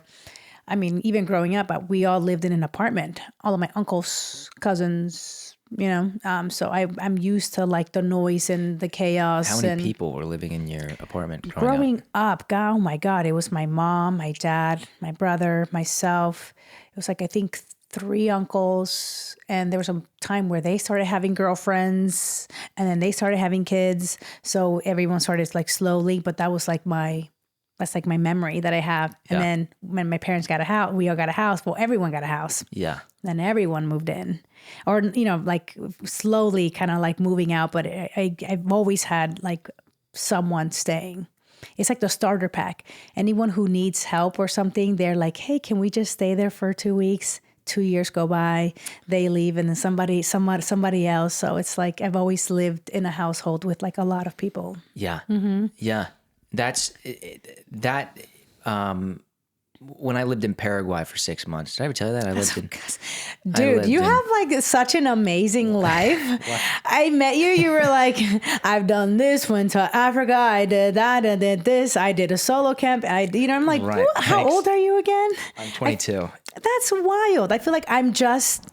I mean, even growing up, we all lived in an apartment. All of my uncles, cousins, so I'm used to like the noise and the chaos. How many people were living in your apartment growing up? God, oh my God, it was my mom, my dad, my brother, myself. It was like, I think 3 uncles, and there was a time where they started having girlfriends, and then they started having kids. So everyone started like slowly, but that was like that's like my memory that I have. And then when my parents got a house, we all got a house. Well, everyone got a house. Yeah. Then everyone moved in, or, like slowly kind of like moving out. But I've always had like someone staying. It's like the starter pack. Anyone who needs help or something, they're like, hey, can we just stay there for 2 weeks? 2 years go by, they leave, and then somebody else. So it's like I've always lived in a household with like a lot of people. Yeah. Yeah. That's that. When I lived in Paraguay for 6 months, did I ever tell you that? You have like such an amazing life. I met you. You were like, I've done this, went to Africa, I did that, I did this, I did a solo camp. I'm like, right. How old are you again? I'm 22. That's wild. I feel like I'm just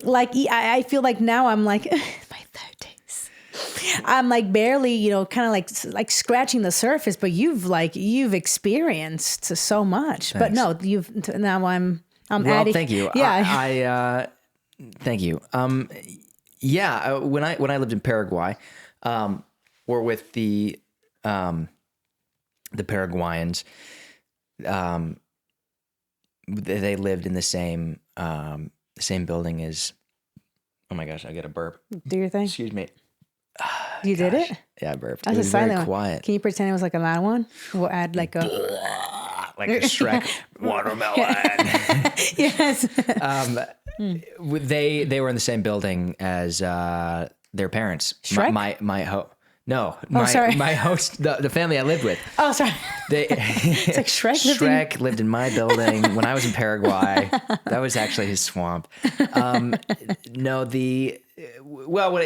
like, I feel like now I'm like my 30s. I'm like barely, kind of like scratching the surface, but you've experienced so much. Thanks. But no, now I'm well, adding. Thank you. Yeah. I thank you. When I lived in Paraguay, or with the Paraguayans, they lived in the same building as, oh my gosh, I got a burp. Do your thing. Excuse me. You did it? Yeah, I burped. That's it was a silent very quiet. One. Can you pretend it was like a loud one? We'll add like a Shrek watermelon. Yes. They were in the same building as their parents. Shrek? My host, the family I lived with. Oh, sorry. It's like Shrek. Shrek lived in my building when I was in Paraguay. That was actually his swamp.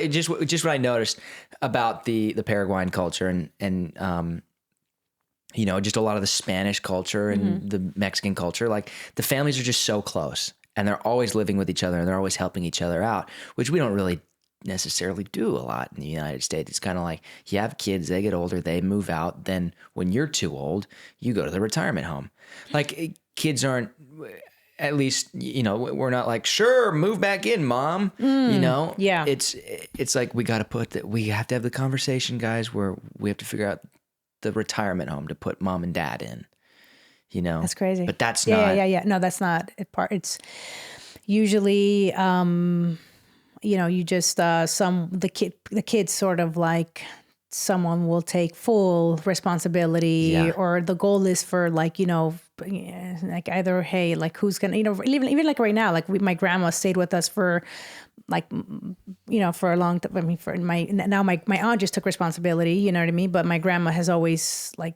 Just what I noticed about the Paraguayan culture and just a lot of the Spanish culture and the Mexican culture, like the families are just so close and they're always living with each other and they're always helping each other out, which we don't really necessarily do a lot in the United States. It's kind of like you have kids, they get older, they move out. Then when you're too old, you go to the retirement home. Like kids aren't, at least, we're not like, sure, move back in, mom. Yeah. It's like we have to have the conversation, guys, where we have to figure out the retirement home to put mom and dad in. That's crazy. But that's not. Yeah. No, that's not a part. It's usually, you just the kids sort of like someone will take full responsibility, or the goal is for like like either, hey, like who's gonna, even like right now, like my grandma stayed with us for like, for a long time. I mean, my aunt just took responsibility, you know what I mean? But my grandma has always, like,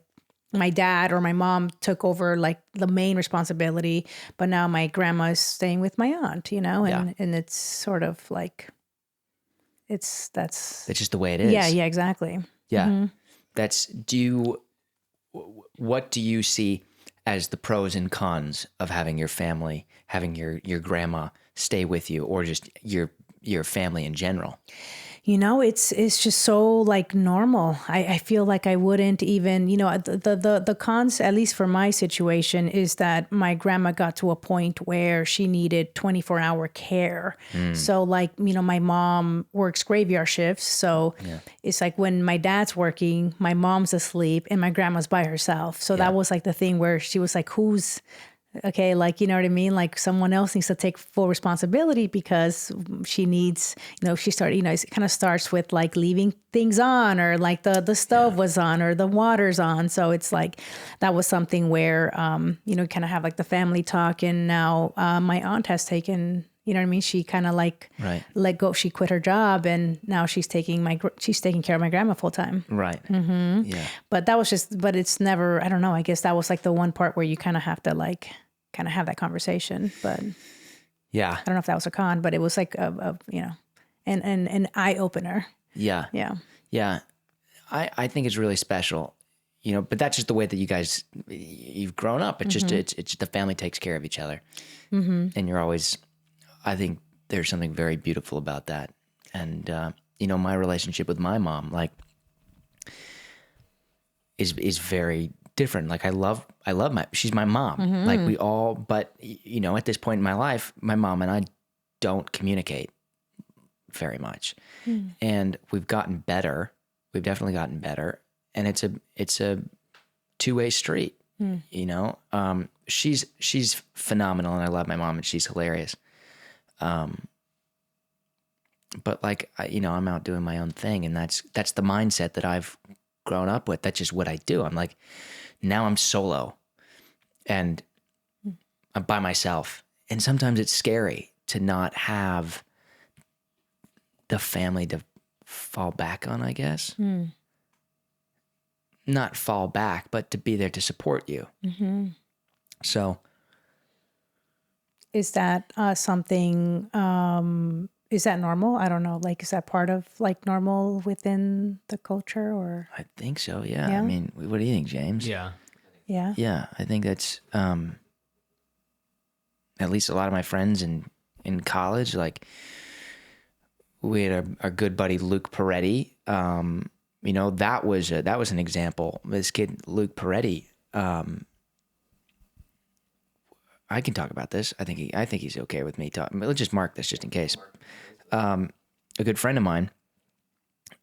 my dad or my mom took over like the main responsibility, but now my grandma is staying with my aunt, and it's sort of like, it's just the way it is. Yeah, exactly. Yeah. What do you see as the pros and cons of having your family, having your grandma stay with you, or just your family in general? It's just so like normal. I feel like I wouldn't even, the cons, at least for my situation, is that my grandma got to a point where she needed 24-hour care. So like, my mom works graveyard shifts. So it's like when my dad's working, my mom's asleep and my grandma's by herself. So that was like the thing where she was like, who's okay, like, you know what I mean? Like someone else needs to take full responsibility because she needs, she started, it kind of starts with like leaving things on, or like the stove was on, or the water's on. So it's like, that was something where, kind of have like the family talk. And now my aunt has taken, you know what I mean? She kind of like let go. She quit her job and now she's taking care of my grandma full time. Right. Mm-hmm. Yeah. But but it's never, I don't know. I guess that was like the one part where you kind of have to like, kind of have that conversation. But yeah, I don't know if that was a con, but it was like an eye opener. Yeah. Yeah. Yeah. I think it's really special, but that's just the way that you've grown up. It's just, it's the family takes care of each other. And you're always, I think there's something very beautiful about that. And, my relationship with my mom, like, is very different. Like I love she's my mom. Like we all, but at this point in my life, my mom and I don't communicate very much. And we've gotten better. We've definitely gotten better. And it's a two-way street, she's phenomenal and I love my mom and she's hilarious. But like, I'm out doing my own thing and that's the mindset that I've grown up with. That's just what I do. I'm like, now I'm solo and I'm by myself. And sometimes it's scary to not have the family to fall back on, I guess. Not fall back, but to be there to support you. So. Is that something, is that normal? I don't know. Like, is that part of like normal within the culture or? I think so. Yeah. I mean, what do you think, James? Yeah. Yeah. Yeah. I think that's, at least a lot of my friends in college, like we had our good buddy, Luke Peretti. That was an example. This kid, Luke Peretti, I can talk about this. I think he's okay with me talking. Let's just mark this just in case. A good friend of mine,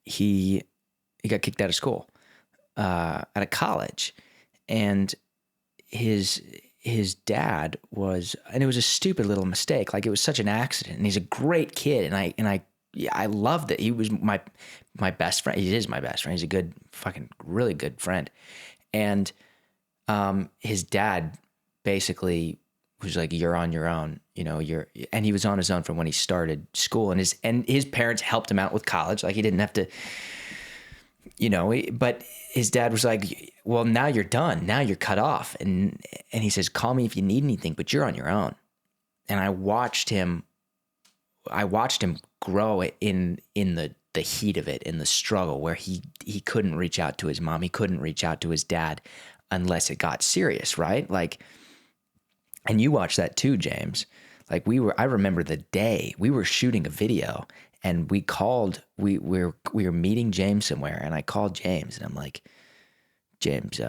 he got kicked out of school, out of college, and his dad was, and it was a stupid little mistake. Like it was such an accident. And he's a great kid, and I loved it. He was my best friend. He is my best friend. He's a good, fucking really good friend, and his dad basically was like, you're on your own, and he was on his own from when he started school, and his parents helped him out with college. Like he didn't have to, but his dad was like, well, now you're done. Now you're cut off. And he says, call me if you need anything, but you're on your own. And I watched him grow in the heat of it, in the struggle where he couldn't reach out to his mom. He couldn't reach out to his dad unless it got serious, right? Like, and you watched that too, James. Like I remember the day we were shooting a video and we were meeting James somewhere, and I called James and I'm like, James,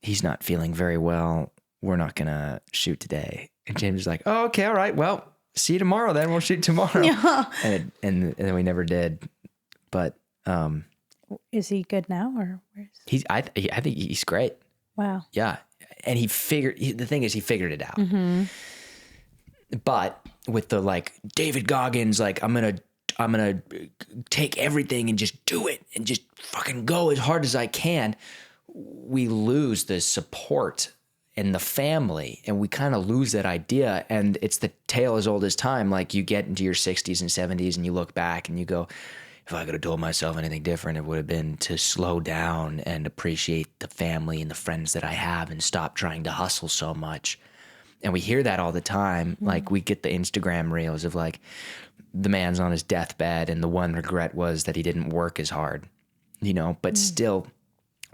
he's not feeling very well. We're not gonna shoot today. And James is like, oh, okay, all right. Well, see you tomorrow then. We'll shoot tomorrow. Yeah. And then we never did. But is he good now or where's I think he's great. Wow. Yeah. And the thing is he figured it out. But with the like David Goggins, like I'm gonna take everything and just do it and just fucking go as hard as I can, we lose the support and the family, and we kind of lose that idea. And it's the tale as old as time. Like you get into your 60s and 70s and you look back and you go, if I could have told myself anything different, it would have been to slow down and appreciate the family and the friends that I have and stop trying to hustle so much. And we hear that all the time. Like we get the Instagram reels of like the man's on his deathbed and the one regret was that he didn't work as hard, but still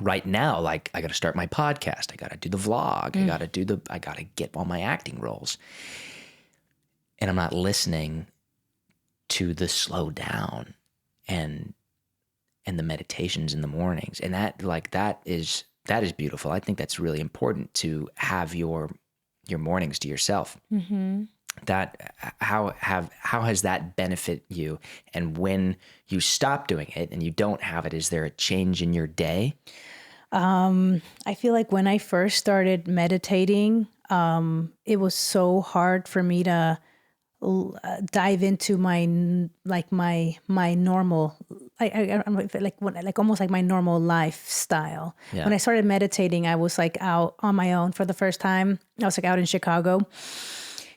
right now, like I got to start my podcast. I got to do the vlog. I got to get all my acting roles. And I'm not listening to the slow down and the meditations in the mornings. And that is beautiful. I think that's really important to have your mornings to yourself. That how has that benefit you? And when you stop doing it and you don't have it, is there a change in your day? I feel like when I first started meditating, it was so hard for me to dive into my normal, almost like my normal lifestyle. Yeah. When I started meditating, I was like out on my own for the first time. I was like out in Chicago,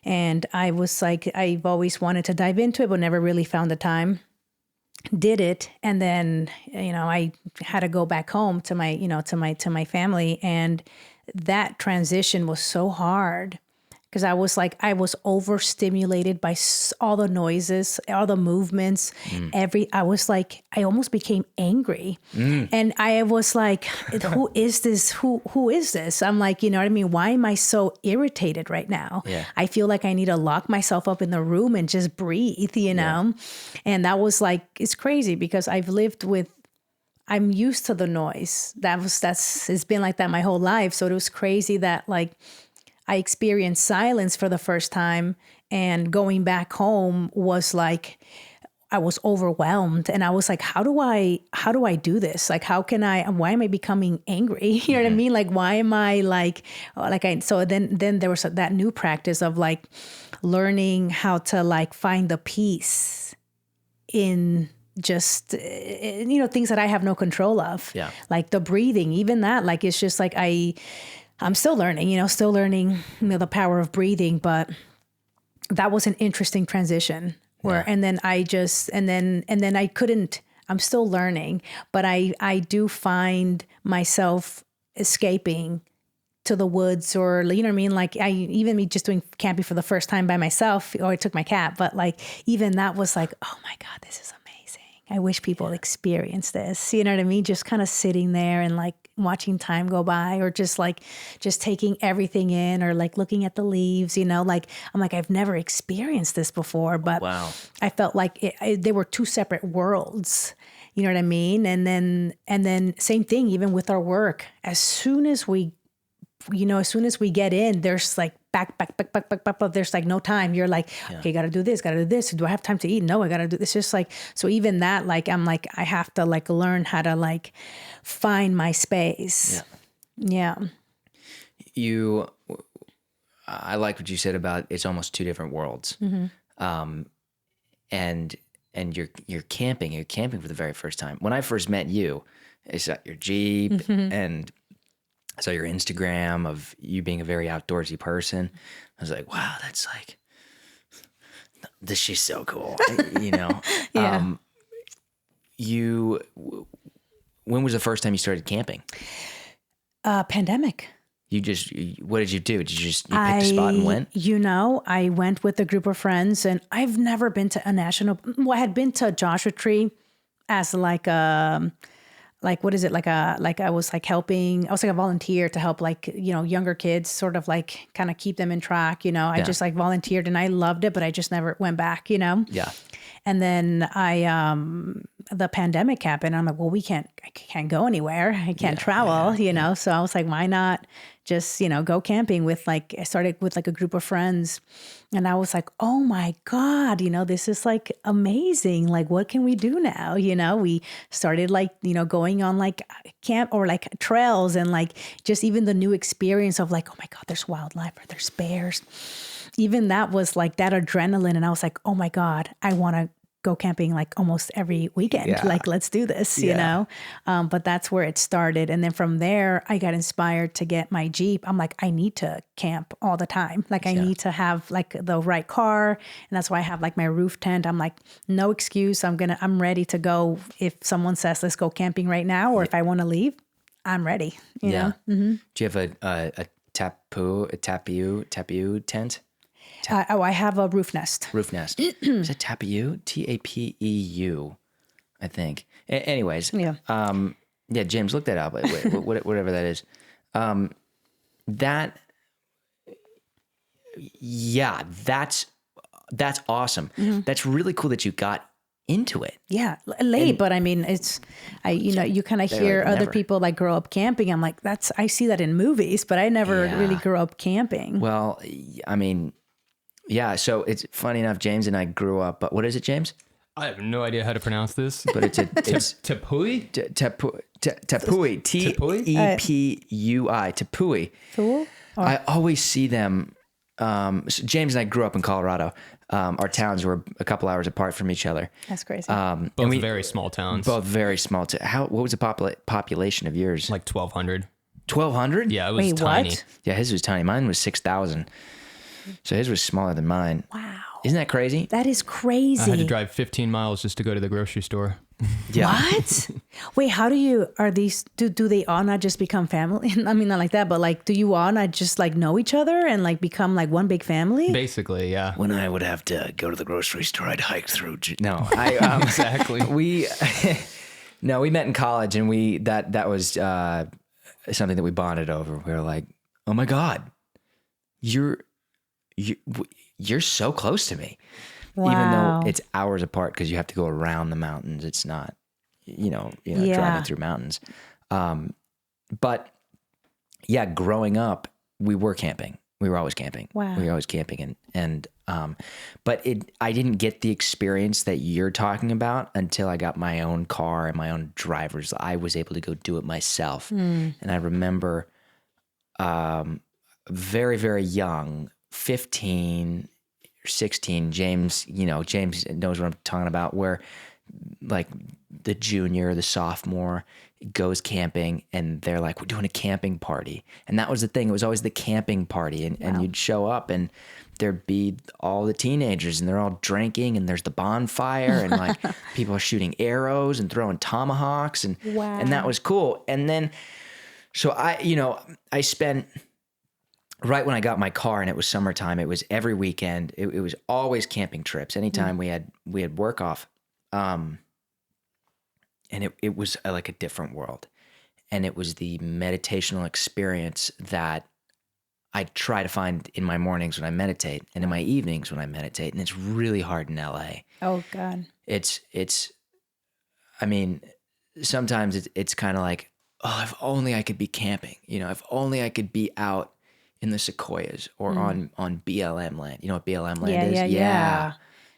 and I was like, I've always wanted to dive into it, but never really found the time. Did it, and then I had to go back home to my family, and that transition was so hard because I was overstimulated by all the noises, all the movements. I almost became angry, and I was like, "Who is this? Who is this?" I'm like, you know what I mean? Why am I so irritated right now? Yeah. I feel like I need to lock myself up in the room and just breathe, you know. And that was like, it's crazy because I'm used to the noise. It's been like that my whole life. So it was crazy that like I experienced silence for the first time, and going back home was like, I was overwhelmed, and I was like, how do I do this? Like, why am I becoming angry? You know what I mean? Like, why am I so then there was that new practice of like learning how to like find the peace in just, things that I have no control of. Yeah. Like the breathing, even that, like, it's just like, I'm still learning, the power of breathing, but that was an interesting transition and then I couldn't, I'm still learning, but I do find myself escaping to the woods, or, you know what I mean? Like me just doing camping for the first time by myself, or I took my cat, but like, even that was like, oh my God, this is amazing. I wish people experience this. You know what I mean? Just kind of sitting there and like watching time go by, or just taking everything in, or like looking at the leaves, like, I'm like, I've never experienced this before, but Wow. I felt like they were two separate worlds. You know what I mean? And then same thing, even with our work, as soon as we get in, there's like back, there's like no time. You're like, okay, gotta do this. Do I have time to eat? No, I gotta do this. It's just like, so even that, like, I'm like, I have to like learn how to like find my space. Yeah. I like what you said about it's almost two different worlds. And you're camping for the very first time. When I first met you, I saw your Jeep and I saw your Instagram of you being a very outdoorsy person. I was like, wow, that's like, this is so cool. Yeah. When was the first time you started camping? Pandemic. What did you do? Did you picked a spot and went? I went with a group of friends, and I've never been to a national, I had been to Joshua Tree as like what is it? I was like helping, I was like a volunteer to help like, younger kids, sort of like kind of keep them in track, I just like volunteered, and I loved it, but I just never went back, Yeah. And then the pandemic happened. I'm like, well, I can't go anywhere. I can't travel, So I was like, why not just, go camping I started with like a group of friends, and I was like, oh my God, this is like amazing. Like, what can we do now? We started like, going on like camp or like trails, and like just even the new experience of like, oh my God, there's wildlife, or there's bears. Even that was like that adrenaline. And I was like, oh my God, I want to go camping like almost every weekend. Yeah. Like, let's do this, but that's where it started. And then from there, I got inspired to get my Jeep. I'm like, I need to camp all the time. Like, I need to have like the right car. And that's why I have like my roof tent. I'm like, no excuse. I'm ready to go. If someone says, let's go camping right now, or if I want to leave, I'm ready. You know? Mm-hmm. Do you have a tapu tent? I have a roof nest. Roof nest. Is it Tapeu? Tapeu, I think. Anyways. Yeah. James, look that up. Whatever that is. That's awesome. Mm-hmm. That's really cool that you got into it. Yeah, late, but I mean, you kind of hear like, other people like grow up camping. I'm like, I see that in movies, but I never really grew up camping. Well, I mean, yeah. So it's funny enough, James and I grew up. But what is it, James? I have no idea how to pronounce this. But it's Tepui? Tepui. T-E-P-U-I. Tepui. I always see them. So James and I grew up in Colorado. Our towns were a couple hours apart from each other. That's crazy. Both very small towns. Both very small. What was the population of yours? Like 1,200. 1,200? Yeah, it was tiny. What? Yeah, his was tiny. Mine was 6,000. So his was smaller than mine. Wow. Isn't that crazy? That is crazy. I had to drive 15 miles just to go to the grocery store. Yeah. What? Wait, how do they all not just become family? I mean, not like that, but like, do you all not just like know each other and like become like one big family? Basically, yeah. When I would have to go to the grocery store, I'd hike through. No, Exactly. we met in college, and that was something that we bonded over. We were like, oh my God, you're so close to me. Wow. Even though it's hours apart because you have to go around the mountains. It's not, driving through mountains. But yeah, growing up, we were camping. We were always camping. Wow. We were always camping. But I didn't get the experience that you're talking about until I got my own car and my own drivers. I was able to go do it myself. And I remember very, very young, 15 or 16, James knows what I'm talking about, where like the junior, the sophomore goes camping and they're like, we're doing a camping party. And that was the thing. It was always the camping party. And you'd show up and there'd be all the teenagers and they're all drinking and there's the bonfire and like people are shooting arrows and throwing tomahawks and that was cool. And then, so I spent, right when I got my car and it was summertime, it was every weekend. It was always camping trips. Anytime we had work off. And it was like a different world. And it was the meditational experience that I try to find in my mornings when I meditate and in my evenings when I meditate. And it's really hard in LA. Oh God. I mean, sometimes it's kind of like, oh, if only I could be camping, if only I could be out in the sequoias or on BLM land. You know what BLM land is? Yeah.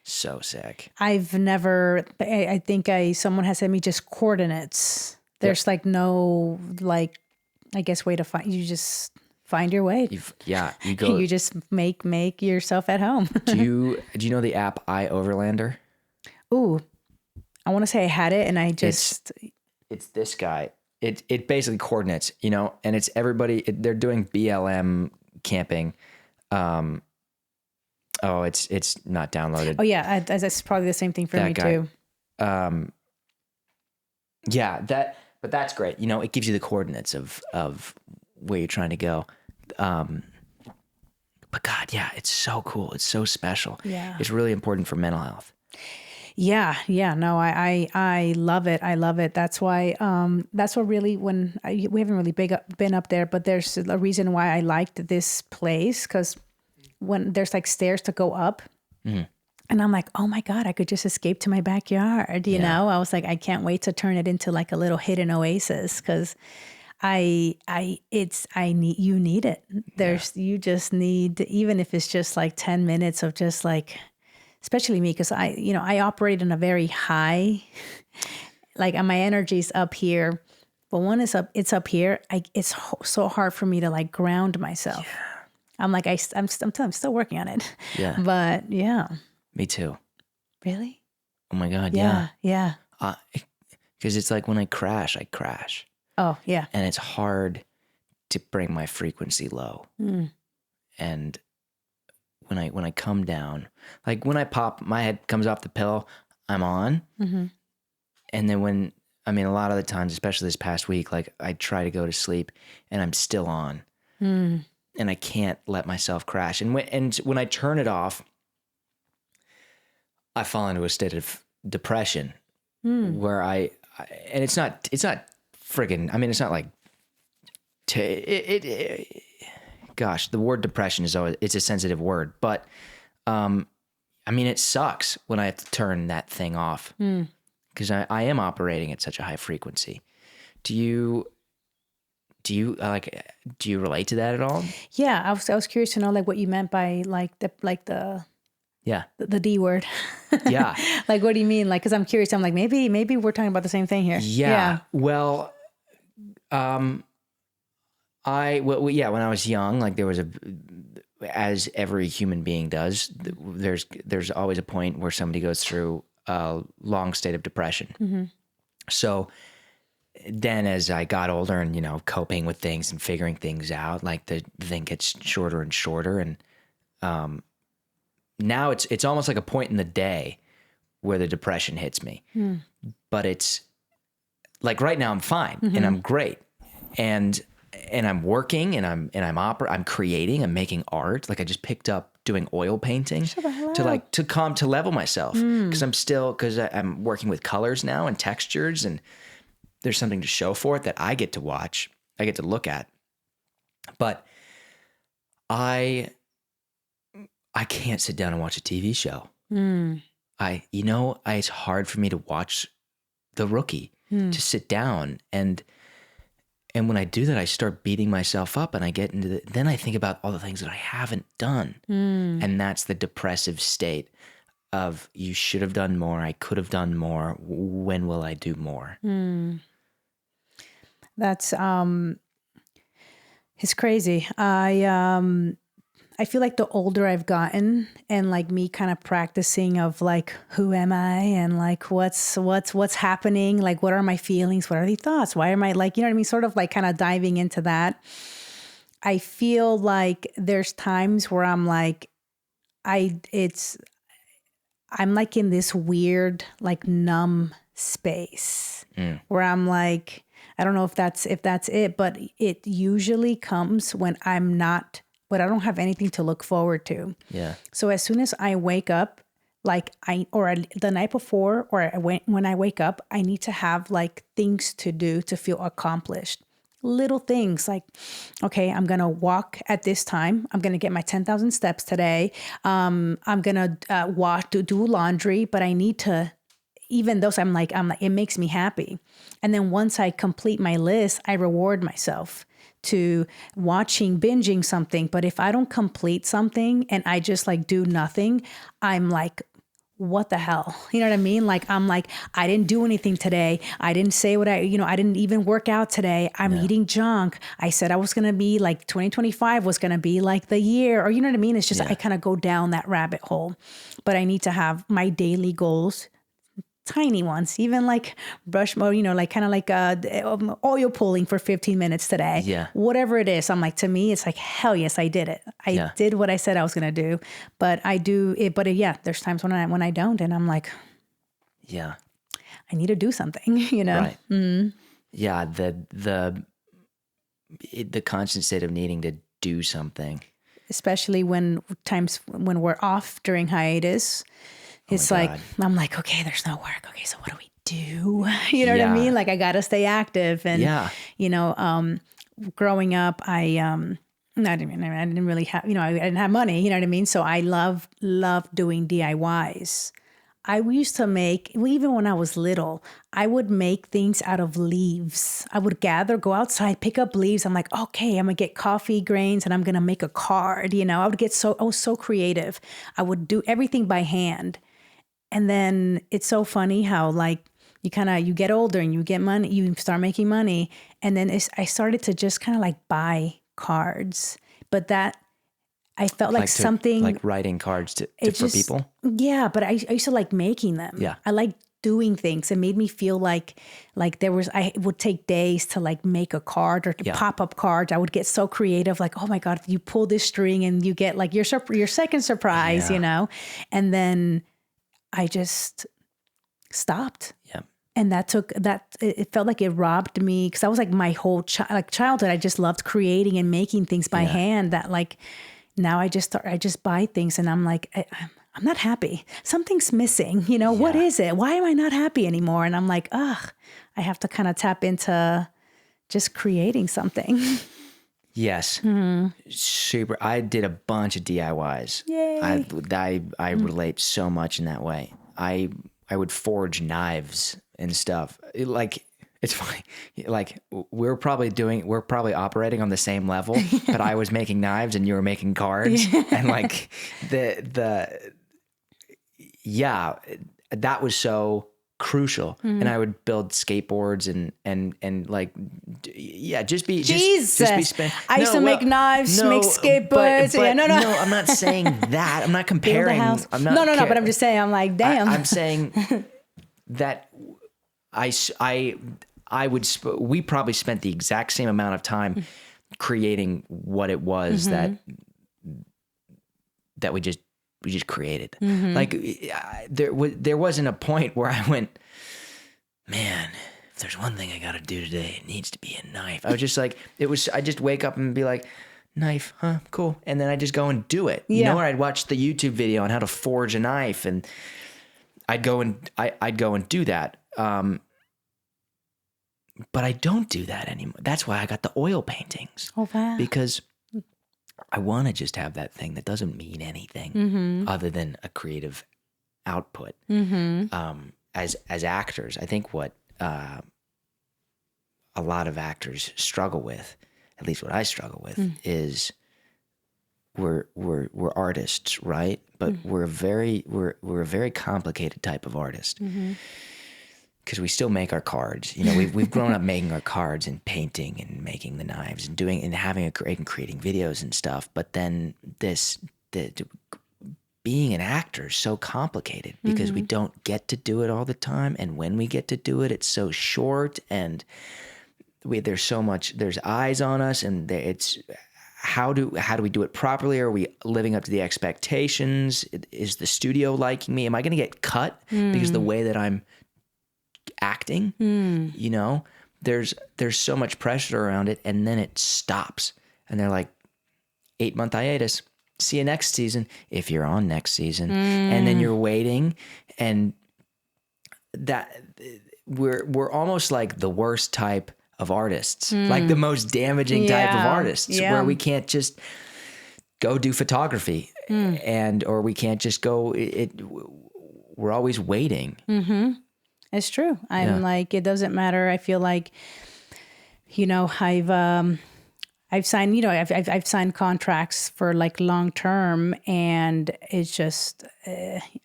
So sick. I've never, I think someone has sent me just coordinates. There's like no, like, I guess way to find, you just find your way. You go. You just make yourself at home. Do you know the app iOverlander? Ooh, I want to say I had it and I just. It's this guy. It basically coordinates, and it's everybody, they're doing BLM camping. It's not downloaded. Oh yeah, that's probably the same thing for me too. But that's great. It gives you the coordinates of where you're trying to go. But God, yeah, it's so cool. It's so special. Yeah. It's really important for mental health. Yeah. No, I love it. I love it. That's why, that's what really, we haven't really been up there, but there's a reason why I liked this place. Cause when there's like stairs to go up and I'm like, oh my God, I could just escape to my backyard. You know, I was like, I can't wait to turn it into like a little hidden oasis. Cause you need it. You just need, even if it's just like 10 minutes of just like, especially me, because I operate in a very high, like my energy's up here, but when it's up here, it's so hard for me to like ground myself. Yeah. I'm like, I'm still working on it. Yeah. But yeah. Me too. Really? Oh my God. Yeah. Yeah. Because it's like when I crash. Oh yeah. And it's hard to bring my frequency low. And when I come down, like when I pop, my head comes off the pillow, I'm on. Mm-hmm. And then a lot of the times, especially this past week, like I try to go to sleep and I'm still on and I can't let myself crash. And when I turn it off, I fall into a state of depression where and it's not friggin', it's not like, gosh, the word depression it's a sensitive word, but it sucks when I have to turn that thing off because I am operating at such a high frequency. Do you relate to that at all? Yeah, I was curious to know like what you meant by the D word. Yeah. Like what do you mean? Like, because I'm curious. I'm like maybe we're talking about the same thing here. Yeah. Well, when I was young, like there was as every human being does, there's always a point where somebody goes through a long state of depression. Mm-hmm. So then as I got older and, coping with things and figuring things out, like the thing gets shorter and shorter. And now it's almost like a point in the day where the depression hits me. But it's like right now I'm fine and I'm great. And I'm working and I'm creating, I'm making art. Like I just picked up doing oil painting to level myself. Cause I'm working with colors now and textures, and there's something to show for it that I get to watch. I get to look at. But I can't sit down and watch a TV show. It's hard for me to watch The Rookie, to sit down. And when I do that, I start beating myself up, and I get into then I think about all the things that I haven't done. And that's the depressive state of, you should have done more. I could have done more. When will I do more? That's, it's crazy. I feel like the older I've gotten, and like me kind of practicing of like, who am I, and like what's happening, like what are my feelings, what are the thoughts, why am I like, you know what I mean, sort of like kind of diving into that. I feel like there's times where I'm like, I'm like in this weird like numb space where I'm like, I don't know if that's it, but it usually comes when but I don't have anything to look forward to. Yeah. So as soon as I wake up, the night before, or when I wake up, I need to have like things to do to feel accomplished. Little things like, okay, I'm going to walk at this time. I'm going to get my 10,000 steps today. I'm going to do laundry, but I need to, even those I'm like, it makes me happy. And then once I complete my list, I reward myself to binging something. But if I don't complete something and I just like do nothing, I'm like, what the hell? You know what I mean? Like, I'm like, I didn't do anything today. I didn't say I didn't even work out today. I'm eating junk. I said I was going to be like 2025 was going to be like the year, or you know what I mean? It's just, I kind of go down that rabbit hole, but I need to have my daily goals, tiny ones, even like brush mode, like kind of like oil pulling for 15 minutes today. Yeah. Whatever it is. I'm like, to me, it's like, hell yes, I did it. I did what I said I was going to do, but I do it. But there's times when I don't, and I'm like, I need to do something, Right. Yeah. The constant state of needing to do something, especially when we're off during hiatus. It's like, I'm like, okay, there's no work. Okay, so what do we do? You know what I mean? Like, I got to stay active. And, growing up, I didn't really have, I didn't have money, you know what I mean? So I love doing DIYs. I used to even when I was little, I would make things out of leaves. I would go outside, pick up leaves. I'm like, okay, I'm gonna get coffee grains and I'm gonna make a card. I was so creative. I would do everything by hand. And then it's so funny how like you get older and you get money, you start making money. And then I started to just kind of like buy cards, but that I felt like something like writing cards for people. Yeah. But I used to like making them. Yeah. I like doing things. It made me feel like I would take days to like make a card or to pop up cards. I would get so creative. Like, oh my God, you pull this string and you get like your second surprise, and then I just stopped. Yeah. And it felt like it robbed me, because that was like my whole childhood. I just loved creating and making things by hand, that like now I just buy things and I'm like, I'm not happy. Something's missing. What is it? Why am I not happy anymore? And I'm like, I have to kind of tap into just creating something. Yes. Super. I did a bunch of DIYs. Yay. I relate so much in that way. I would forge knives and stuff. It's funny. Like we're probably operating on the same level, but I was making knives and you were making cards, and like that was so crucial. And I would build skateboards and like, just be spent. I used to make knives, make skateboards. But no, I'm not saying that. I'm not comparing. I'm not, no, but I'm just saying, I'm like, damn. I'm saying that we probably spent the exact same amount of time creating what it was that we just created. Like there wasn't a point where I went, man, if there's one thing I got to do today, it needs to be a knife. I was just like, I just wake up and be like, knife, huh? Cool. And then I just go and do it. You know, or I'd watch the YouTube video on how to forge a knife, and I'd go and do that. But I don't do that anymore. That's why I got the oil paintings. Oh, wow. Because I want to just have that thing that doesn't mean anything other than a creative output. As actors, I think what a lot of actors struggle with, at least what I struggle with, is we're artists, right? But we're a very complicated type of artist. Because we still make our cards. You know, we've grown up making our cards and painting and making the knives and doing and having creating videos and stuff. But then being an actor is so complicated because we don't get to do it all the time, and when we get to do it, it's so short, and there's eyes on us, and it's how do we do it properly? Are we living up to the expectations? Is the studio liking me? Am I going to get cut because the way that I'm acting? You know, there's so much pressure around it, and then it stops, and they're like, 8-month hiatus, see you next season, if you're on next season. And then you're waiting, and that we're almost like the worst type of artists, like the most damaging type of artists, where we can't just go do photography or we can't just go we're always waiting. It's true. I'm like, it doesn't matter. I feel like, you know, I've signed, you know, I've signed contracts for like long term, and it's just,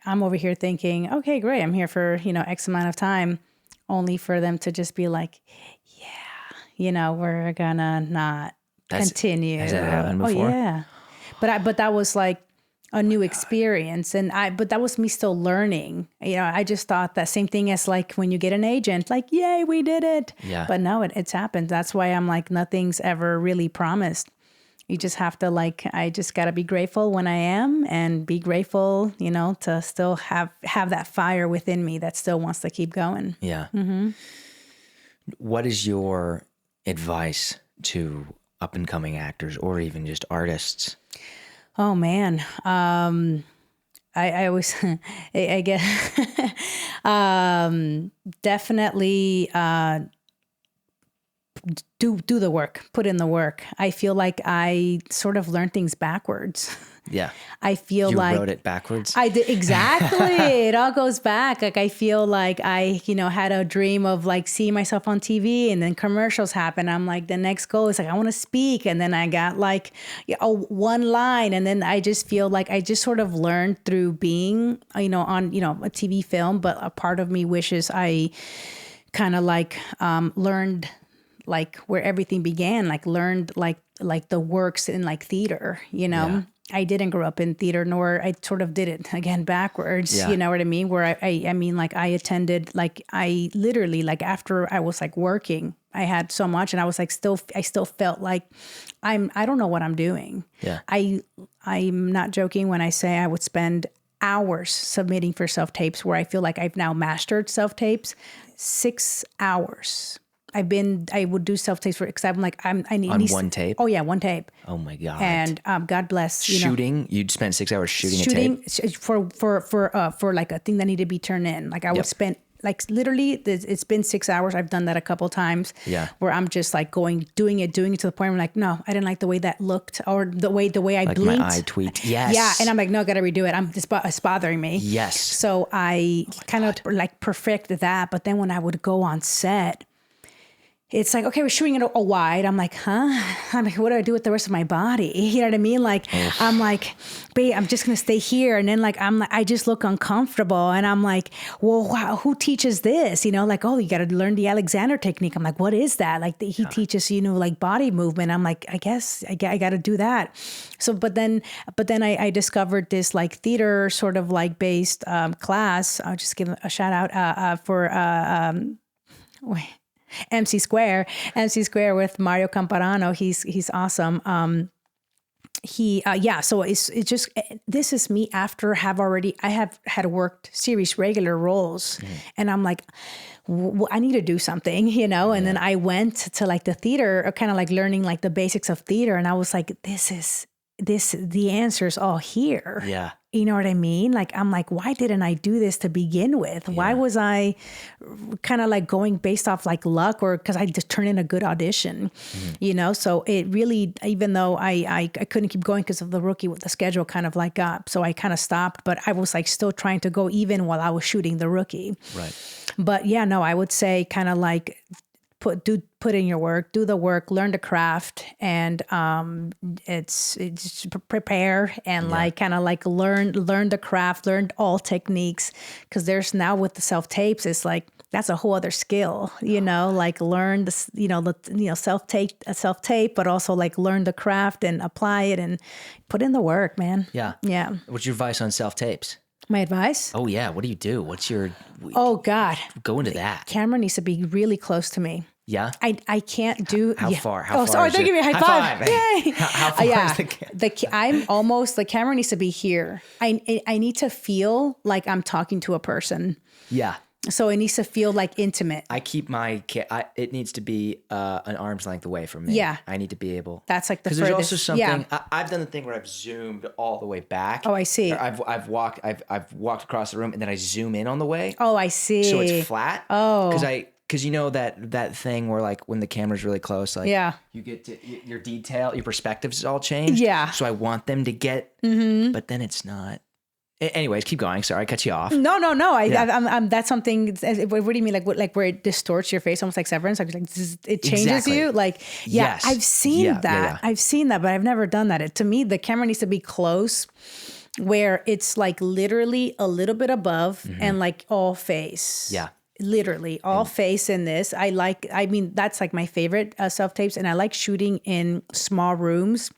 I'm over here thinking, okay, great. I'm here for, you know, X amount of time, only for them to just be like, yeah, you know, we're gonna not continue. Has that happened before? Oh yeah. But that was like a new experience, but that was me still learning. You know, I just thought that same thing as like when you get an agent, like, yay, we did it. Yeah. But no, it's happened. That's why I'm like, nothing's ever really promised. You just have to like, I just got to be grateful when I am, and be grateful, you know, to still have that fire within me that still wants to keep going. Yeah. What is your advice to up and coming actors, or even just artists? Oh man. I always, I get, definitely, do the work, put in the work. I feel like I sort of learned things backwards. Yeah. I feel you like wrote it backwards. I did. Exactly. It all goes back. Like, I feel like I, you know, had a dream of like seeing myself on TV, and then commercials happen. I'm like, the next goal is like, I want to speak. And then I got like one line. And then I just feel like I just sort of learned through being, you know, on, you know, a TV film. But a part of me wishes I kind of like learned like where everything began, like learned like the works in like theater, you know. Yeah. I didn't grow up in theater, nor I sort of did it again backwards. Yeah. You know what I mean? Where I mean, like I attended, like I literally, like after I was like working, I had so much, and I was like, I still felt like I don't know what I'm doing. Yeah. I'm not joking when I say I would spend hours submitting for self-tapes, where I feel like I've now mastered self-tapes. 6 hours. I would do self-tapes for, because I'm like, I need on one tape. Oh yeah, one tape. Oh my God. And God bless. You shooting. You'd spend 6 hours shooting a tape for like a thing that needed to be turned in. Like I would spend like literally, it's been 6 hours. I've done that a couple times. Yeah. Where I'm just like doing it to the point where I'm like, no, I didn't like the way that looked, or the way I like blinked. My eye tweaked. Yes. Yeah. And I'm like, no, gotta redo it. It's bothering me. Yes. So I kind of like perfected that. But then when I would go on set, it's like, okay, we're shooting it a wide. I'm like, huh? I'm like, what do I do with the rest of my body? You know what I mean? Like, I'm like, babe, I'm just going to stay here. And then like, I just look uncomfortable. And I'm like, well, wow, who teaches this? You know, like, oh, you got to learn the Alexander technique. I'm like, what is that? Like he teaches, you know, like body movement. I'm like, I guess I got to do that. So, but then I discovered this like theater sort of like based class. I'll just give a shout out for, MC Square with Mario Camparano. He's awesome. so it's just, this is me after I have had worked series regular roles, and I'm like, I need to do something, and then I went to like the theater, kind of like learning like the basics of theater, and I was like, the answer's all here. Yeah. You know what I mean? Like, I'm like, why didn't I do this to begin with? Why was I kind of like going based off like luck, or because I just turned in a good audition, So it really, even though I couldn't keep going because of the rookie, with the schedule kind of like up. So I kind of stopped, but I was like still trying to go even while I was shooting the rookie. Right. But yeah, no, I would say kind of like put in your work, do the work, learn the craft, and it's prepare and like kind of like learn the craft, learn all techniques, because there's now with the self tapes, it's like that's a whole other skill, like learn the self tape, but also like learn the craft and apply it and put in the work, man. Yeah. Yeah. What's your advice on self tapes? My advice? Oh yeah. What do you do? What's your? Oh God. Go into that. Camera needs to be really close to me. Yeah. I can't do. How far? How far? Sorry, they're giving me a high five. Yay! How far is I'm almost. The camera needs to be here. I need to feel like I'm talking to a person. Yeah. So it needs to feel like intimate. I keep my. It needs to be an arm's length away from me. Yeah. I need to be able. That's like the because furthest. there's also something. Yeah. I've done the thing where I've zoomed all the way back. Oh, I see. Or I've walked across the room and then I zoom in on the way. Oh, I see. So it's flat. Oh. Because you know that thing where like when the camera's really close, like you get to your detail, your perspectives is all changed. Yeah. So I want them to get, but then it's not. Anyways, keep going. Sorry, I cut you off. No. I'm that's something. What do you mean? Like where it distorts your face, almost like Severance. Like it changes Exactly. you. Like Yes. I've seen that. Yeah. I've seen that, but I've never done that. To me, the camera needs to be close, where it's like literally a little bit above and like all face. Yeah. Literally all face in this. That's like my favorite self tapes, and I like shooting in small rooms.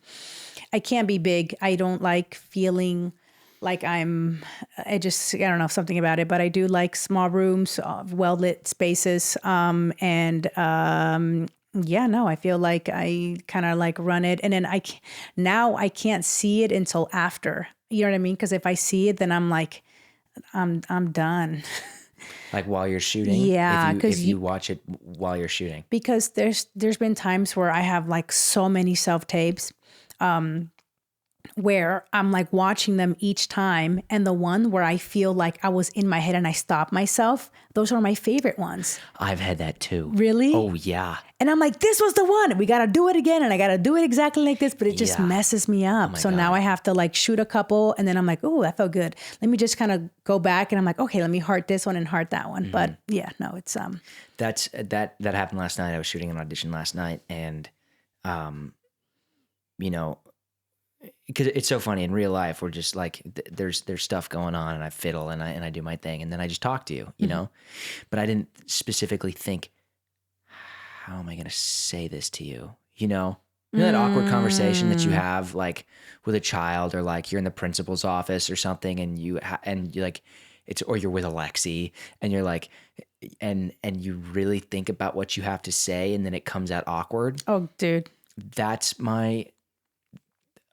I can't be big. I don't like feeling like I don't know, something about it, but I do like small rooms, well lit spaces. I feel like I kind of like run it, and then I can't see it until after. You know what I mean? Because if I see it, then I'm like, I'm done. Like while you're shooting? Yeah. If you watch it while you're shooting. Because there's been times where I have like so many self-tapes where I'm like watching them each time. And the one where I feel like I was in my head and I stopped myself, those are my favorite ones. I've had that too. Really? Oh, yeah. And I'm like, this was the one. We got to do it again. And I got to do it exactly like this. But it just messes me up. So now I have to like shoot a couple. And then I'm like, oh, that felt good. Let me just kind of go back. And I'm like, okay, let me heart this one and heart that one. Mm-hmm. But yeah, no, it's... That happened last night. I was shooting an audition last night. And, because it's so funny in real life, we're just like, there's stuff going on and I fiddle and I do my thing. And then I just talk to you, you know, but I didn't specifically think, how am I going to say this to you? You know that awkward conversation that you have like with a child, or like you're in the principal's office or something and you're like, or you're with Alexi and you're like, and you really think about what you have to say and then it comes out awkward. Oh, dude. That's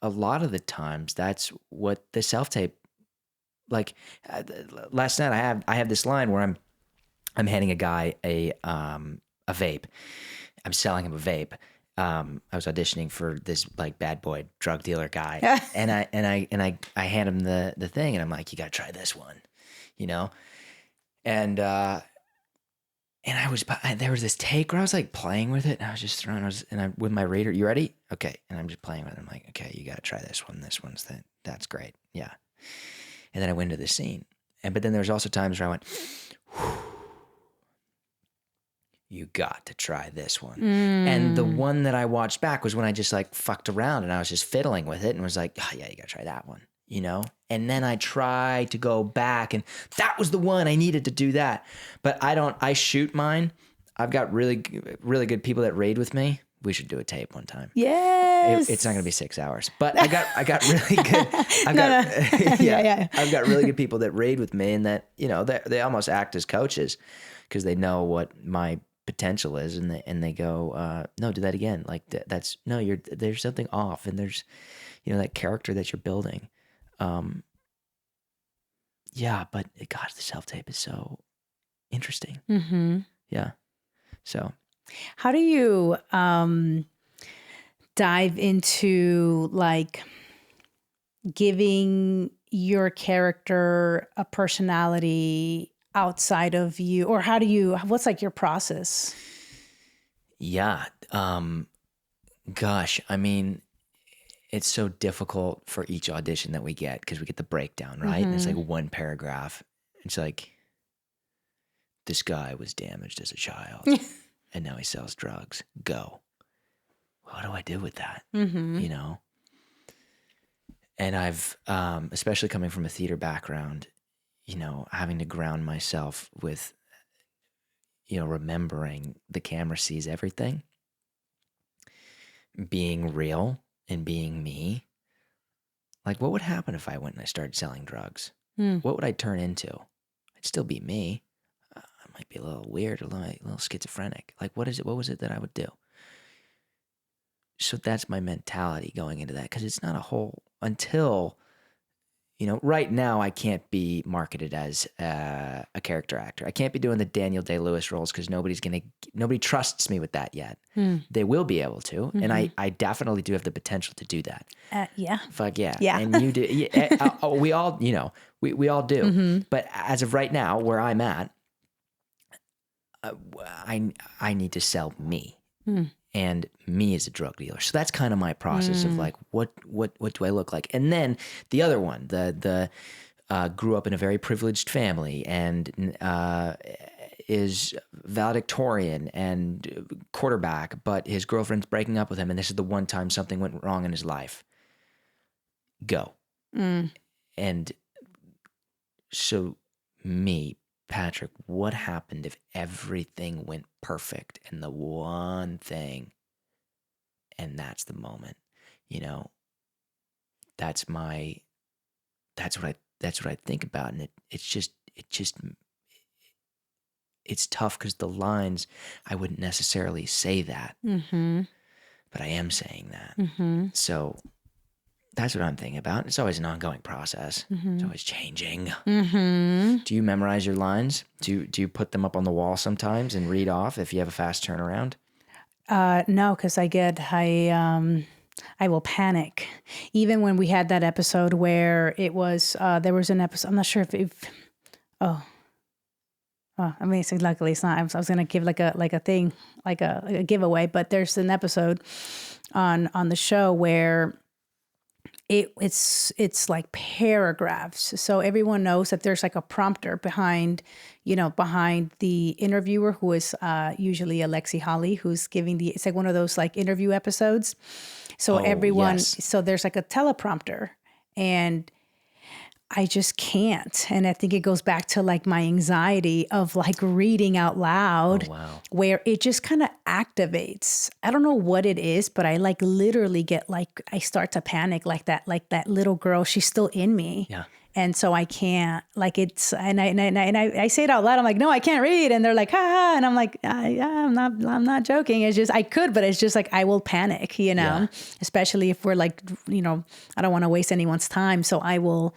a lot of the times that's what the self-tape, like last night I have this line where I'm handing a guy a vape. I'm selling him a vape. I was auditioning for this like bad boy drug dealer guy, and I hand him the thing, and I'm like, you gotta try this one, you know, and there was this take where I was like playing with it, and I was just throwing, with my reader, you ready? Okay, and I'm just playing with it. I'm like, okay, you gotta try this one. This one's that's great, yeah. And then I went into the scene, but then there was also times where I went, whew, you got to try this one. And the one that I watched back was when I just like fucked around and I was just fiddling with it and was like, oh yeah, you gotta try that one, you know? And then I tried to go back and that was the one I needed to do that. But I shoot mine. I've got really, really good people that raid with me. We should do a tape one time. Yes. It's not going to be 6 hours, but I got really good. I've got really good people that raid with me and that, you know, they almost act as coaches because they know what my potential is. And they go, no, do that again. Like there's something off and there's, that character that you're building. Yeah, but gosh, the self-tape is so interesting. Mm-hmm. Yeah. So How do you dive into like giving your character a personality outside of you, or what's like your process? yeah, gosh, I mean, it's so difficult for each audition that we get because we get the breakdown, right? And it's like one paragraph. It's like, this guy was damaged as a child and now he sells drugs. Go. What do I do with that? You know? And I've, especially coming from a theater background, having to ground myself with, remembering the camera sees everything, being real and being me. Like, what would happen if I went and I started selling drugs? What would I turn into? I'd still be me. I might be a little weird, a little schizophrenic. Like, what was it that I would do? So that's my mentality going into that, because it's not a whole, until, right now I can't be marketed as a character actor. I can't be doing the Daniel Day-Lewis roles because nobody trusts me with that yet. They will be able to, and I definitely do have the potential to do that. Yeah. Fuck yeah. Yeah. And you do. Yeah, we all, we all do. But as of right now, where I'm at, I need to sell me. And me as a drug dealer. So that's kind of my process of like, what do I look like? And then the other one, the grew up in a very privileged family and is valedictorian and quarterback, but his girlfriend's breaking up with him, and this is the one time something went wrong in his life. Go. And so me, Patrick, what happened if everything went perfect and the one thing, and that's the moment, that's what I think about. And it's tough because the lines, I wouldn't necessarily say that, but I am saying that. So that's what I'm thinking about. It's always an ongoing process. It's always changing. Do you memorize your lines? Do you put them up on the wall sometimes and read off if you have a fast turnaround? No, because I will panic. Even when we had that episode where it was, there was an episode, I'm not sure I mean, so luckily it's not, I was going to give like a thing, like a giveaway, but there's an episode on the show where it's like paragraphs. So everyone knows that there's like a prompter behind the interviewer, who is usually Alexi Holly, who's giving it's like one of those like interview episodes. So so there's like a teleprompter, and I just can't. And I think it goes back to like my anxiety of like reading out loud, where it just kind of activates. I don't know what it is, but I like literally get like, I start to panic like that little girl, she's still in me. Yeah. And so I can't, like, it's, and I say it out loud. I'm like, no, I can't read. And they're like, ha. And I'm like, I'm not joking. It's just, I could, but it's just like, I will panic, especially if we're like, I don't want to waste anyone's time. So I will,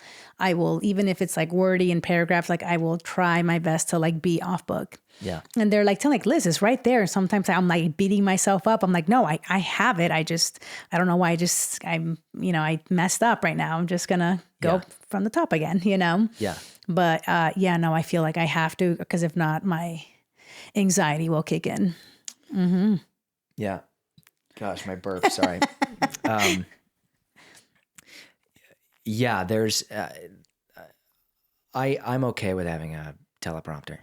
even if it's like wordy in paragraphs, like I will try my best to like be off book. Yeah. And they're like, telling like, Liz, it's right there. And sometimes I'm like beating myself up. I'm like, no, I have it. I don't know why I messed up right now. I'm just going to go from the top again, Yeah. But no, I feel like I have to, because if not, my anxiety will kick in. Yeah. Gosh, my burp. Sorry. Yeah, there's, I'm okay with having a teleprompter.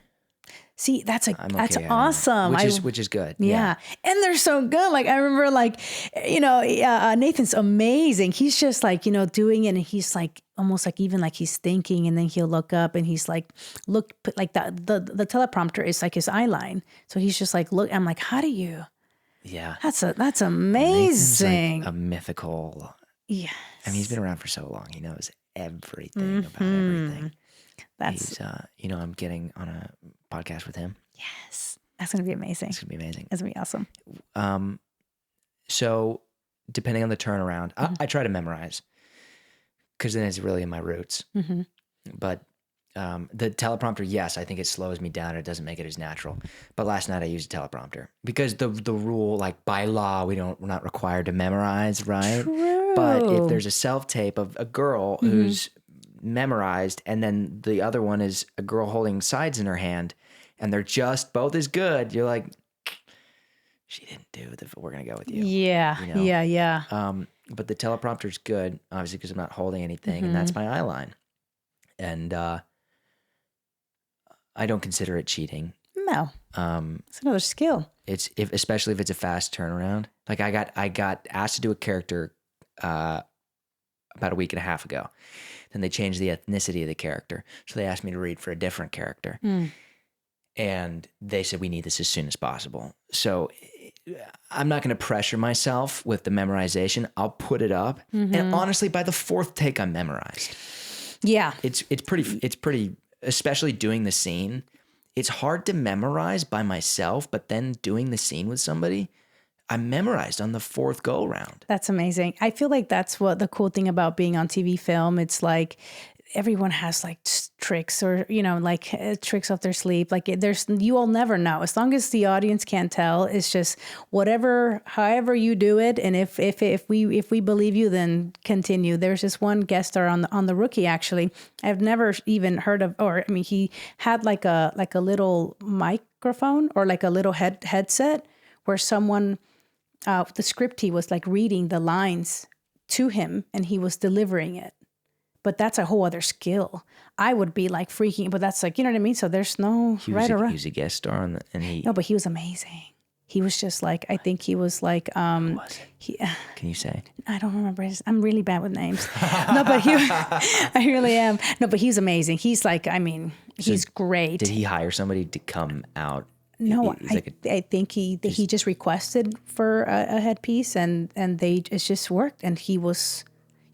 See, that's okay awesome. Which is good. Yeah. And they're so good. Like I remember like, Nathan's amazing. He's just like, doing it, and he's like, almost like even like he's thinking, and then he'll look up and he's like, look, like the teleprompter is like his eye line. So he's just like, look, I'm like, how do you? Yeah. That's amazing. Like a mythical. Yes. I mean, he's been around for so long. He knows everything about everything. He's, I'm getting on a podcast with him. Yes. That's going to be amazing. It's going to be amazing. That's going to be awesome. So depending on the turnaround. I try to memorize because then it's really in my roots. But the teleprompter, yes, I think it slows me down. It doesn't make it as natural. But last night I used a teleprompter because the rule, like by law, we're not required to memorize, right? True. But if there's a self-tape of a girl who's memorized and then the other one is a girl holding sides in her hand and they're just both as good, you're like, she didn't do it. We're going to go with you. Yeah. You know? Yeah. But the teleprompter's good, obviously, because I'm not holding anything, and that's my eye line. And I don't consider it cheating. No. It's another skill. Especially if it's a fast turnaround. Like I got asked to do a character about a week and a half ago. Then they changed the ethnicity of the character, so they asked me to read for a different character. And they said, we need this as soon as possible. So I'm not going to pressure myself with the memorization. I'll put it up. And honestly, by the fourth take, I'm memorized. Yeah. It's pretty, especially doing the scene. It's hard to memorize by myself, but then doing the scene with somebody, I'm memorized on the fourth go round. That's amazing. I feel like that's what the cool thing about being on TV film. It's like everyone has like tricks or, like tricks up their sleeve. Like you will never know. As long as the audience can't tell, it's just however you do it. And if we believe you, then continue. There's this one guest star on the Rookie, actually. I've never even heard of, he had like a little microphone or like a little headset where someone, the script, he was like reading the lines to him and he was delivering it. But that's a whole other skill. I would be like freaking, but that's like, you know what I mean? So there's no right or wrong. He was a guest star No, but he was amazing. He was just like, I think he was like, who was it? Can you say? I don't remember I'm really bad with names. No, but I really am. No, but he's amazing. He's like, he's great. Did he hire somebody to come out? No, I think he just requested for a headpiece and it just worked. And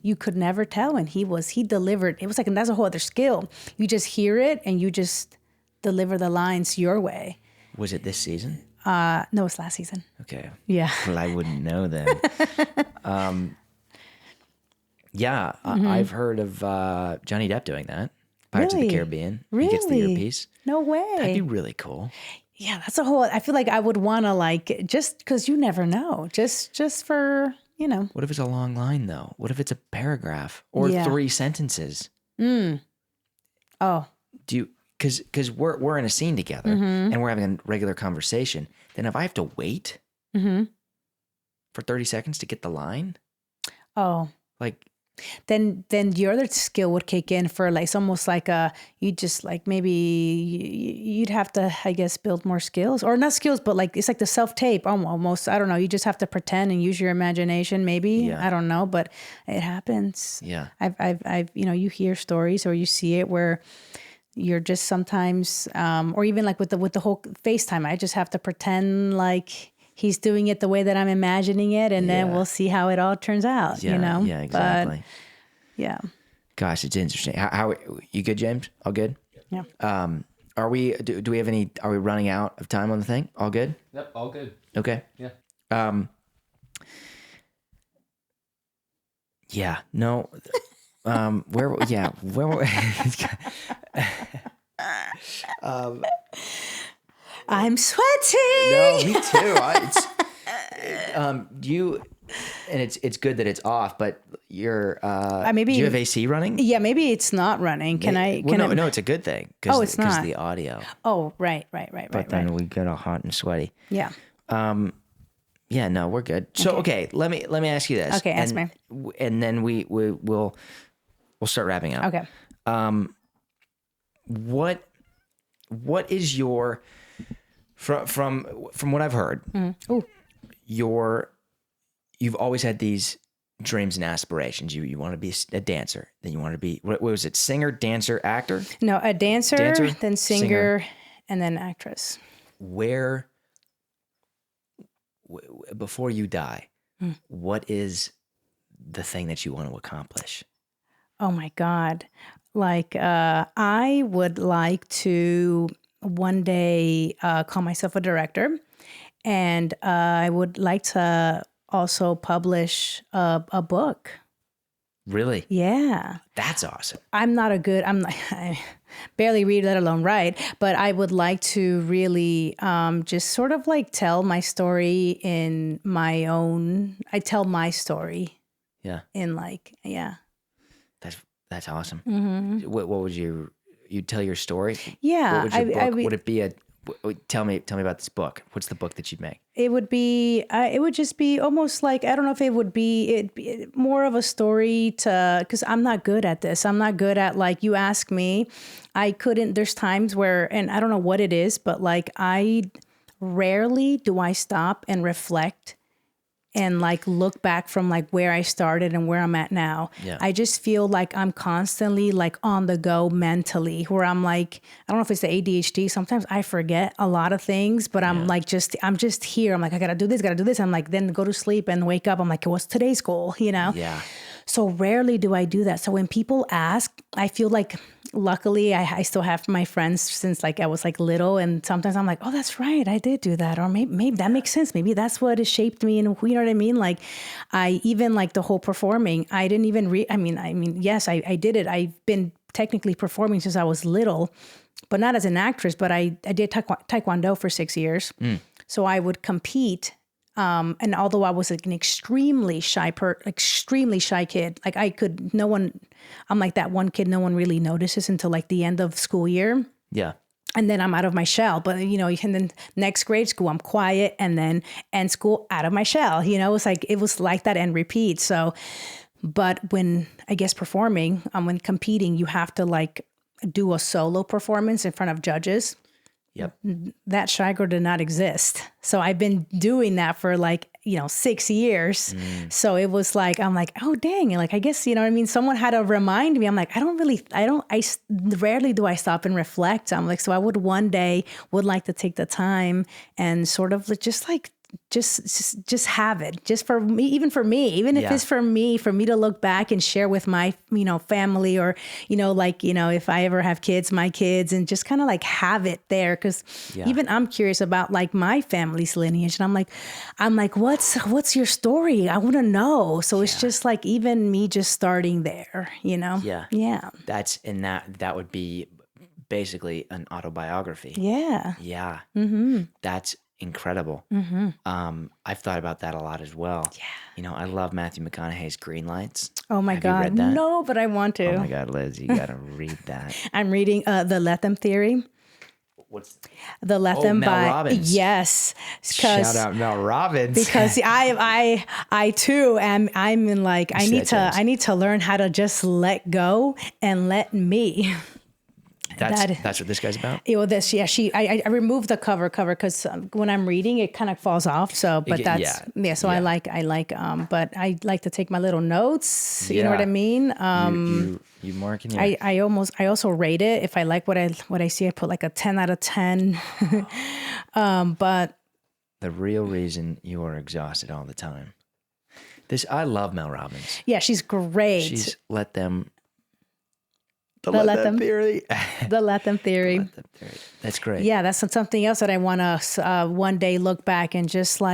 you could never tell. And he delivered. It was like, and that's a whole other skill. You just hear it and you just deliver the lines your way. Was it this season? No, it's last season. Okay. Yeah. Well, I wouldn't know then. I've heard of Johnny Depp doing that. Pirates of the Caribbean. Really? He gets the earpiece. No way. That'd be really cool. Yeah, that's a whole. I feel like I would want to like just because you never know. Just for. What if it's a long line though? What if it's a paragraph or 3 sentences? Oh. Do you? Because we're in a scene together and we're having a regular conversation. Then if I have to wait for 30 seconds to get the line, like then your other skill would kick in for like it's almost like you just like maybe you'd have to, I guess, build more skills or not skills, but like it's like the self-tape almost. I don't know. You just have to pretend and use your imagination. Maybe I don't know, but it happens. Yeah, I've you hear stories or you see it where you're just sometimes or even like with the whole FaceTime, I just have to pretend like he's doing it the way that I'm imagining it, and then we'll see how it all turns out. Yeah, yeah, exactly. But, yeah. Gosh, it's interesting. How you good, James? All good? Yeah. Are we? Do we have any? Are we running out of time on the thing? All good? Yep, all good. Okay. Yeah. Yeah. No. Where? Yeah. Where? I'm sweating. No, me too. It's good that it's off, but you're maybe do you have AC running? Yeah, maybe it's not running. No, it's a good thing. It's not. Because the audio. Oh, right. But then we get all hot and sweaty. Yeah. Yeah, no, we're good. So okay, let me ask you this. Okay, ask me. And then we'll start wrapping up. Okay. What is your from what I've heard? You've always had these dreams and aspirations. You want to be a dancer, then you want to be what was it? Singer, dancer, actor? No, a dancer, then singer, and then actress. Where before you die, what is the thing that you want to accomplish? Oh my God. Like, I would like to one day call myself a director, and I would like to also publish a book. Really? Yeah. That's awesome. I barely read, let alone write, but I would like to really just sort of like tell my story in my own, I tell my story Yeah. in like, yeah. That's awesome. Mm-hmm. What would you tell your story? Yeah. What would your book, would it be tell me about this book. What's the book that you'd make? It would just be almost like, I don't know if it'd be more of a story because I'm not good at this. I'm not good at, like, you ask me, there's times where, and I don't know what it is, but like rarely do I stop and reflect and like look back from like where I started and where I'm at now. Yeah. I just feel like I'm constantly like on the go mentally, where I'm like, I don't know if it's the ADHD. Sometimes I forget a lot of things, but I'm like, I'm just here. I'm like, I gotta do this. I'm like, then go to sleep and wake up. I'm like, what's today's goal? You know? Yeah. So rarely do I do that. So when people ask, I feel like, luckily, I still have my friends since like I was like little, and sometimes I'm like, oh, that's right, I did do that, or maybe that makes sense. Maybe that's what has shaped me, and you know what I mean. Like, I even like the whole performing. I didn't even I mean, yes, I did it. I've been technically performing since I was little, but not as an actress. But I did taekwondo for 6 years, so I would compete. And although I was like an extremely shy kid, like I'm like that one kid no one really notices until like the end of school year. Yeah. And then I'm out of my shell. But, you know, and then next grade school, I'm quiet, and then end school, out of my shell. You know, it was like that and repeat. So, but when I guess performing, when competing, you have to like do a solo performance in front of judges. Yep. That shy girl did not exist. So I've been doing that for like, 6 years. So it was like, I'm like, oh, dang. And like, I guess, you know what I mean? Someone had to remind me. I'm like, rarely do I stop and reflect. I'm like, so I would like to take the time and sort of just like, just have it just for me, even if it's for me to look back and share with my, family, or, if I ever have kids, my kids, and just kind of like have it there. Cause even I'm curious about like my family's lineage, and I'm like, what's your story? I want to know. So it's just like, even me just starting there, Yeah. Yeah. That would be basically an autobiography. Yeah. Yeah. Mm-hmm. That's incredible. Mm-hmm. I've thought about that a lot as well. Yeah. I love Matthew McConaughey's Green Lights. Oh my Have God. you read that? No, but I want to. Oh my God, Liz, you got to read that. I'm reading the Lethem Theory. What's the Lethem Mel by Robbins. Yes. Shout out Mel Robbins. Because I too I'm in like, I need to learn how to just let go and let me. That's what this guy's about. I removed the cover because when I'm reading it kind of falls off. So, but So I like, but I like to take my little notes. You know what I mean? You mark in your. I also rate it. If I like what I see, I put like a 10 out of 10. But the real reason you are exhausted all the time. I love Mel Robbins. Yeah, she's great. She's Lethem. The Lethem Theory. The Lethem Theory. That's great. Yeah, that's something else that I want to one day look back and just be.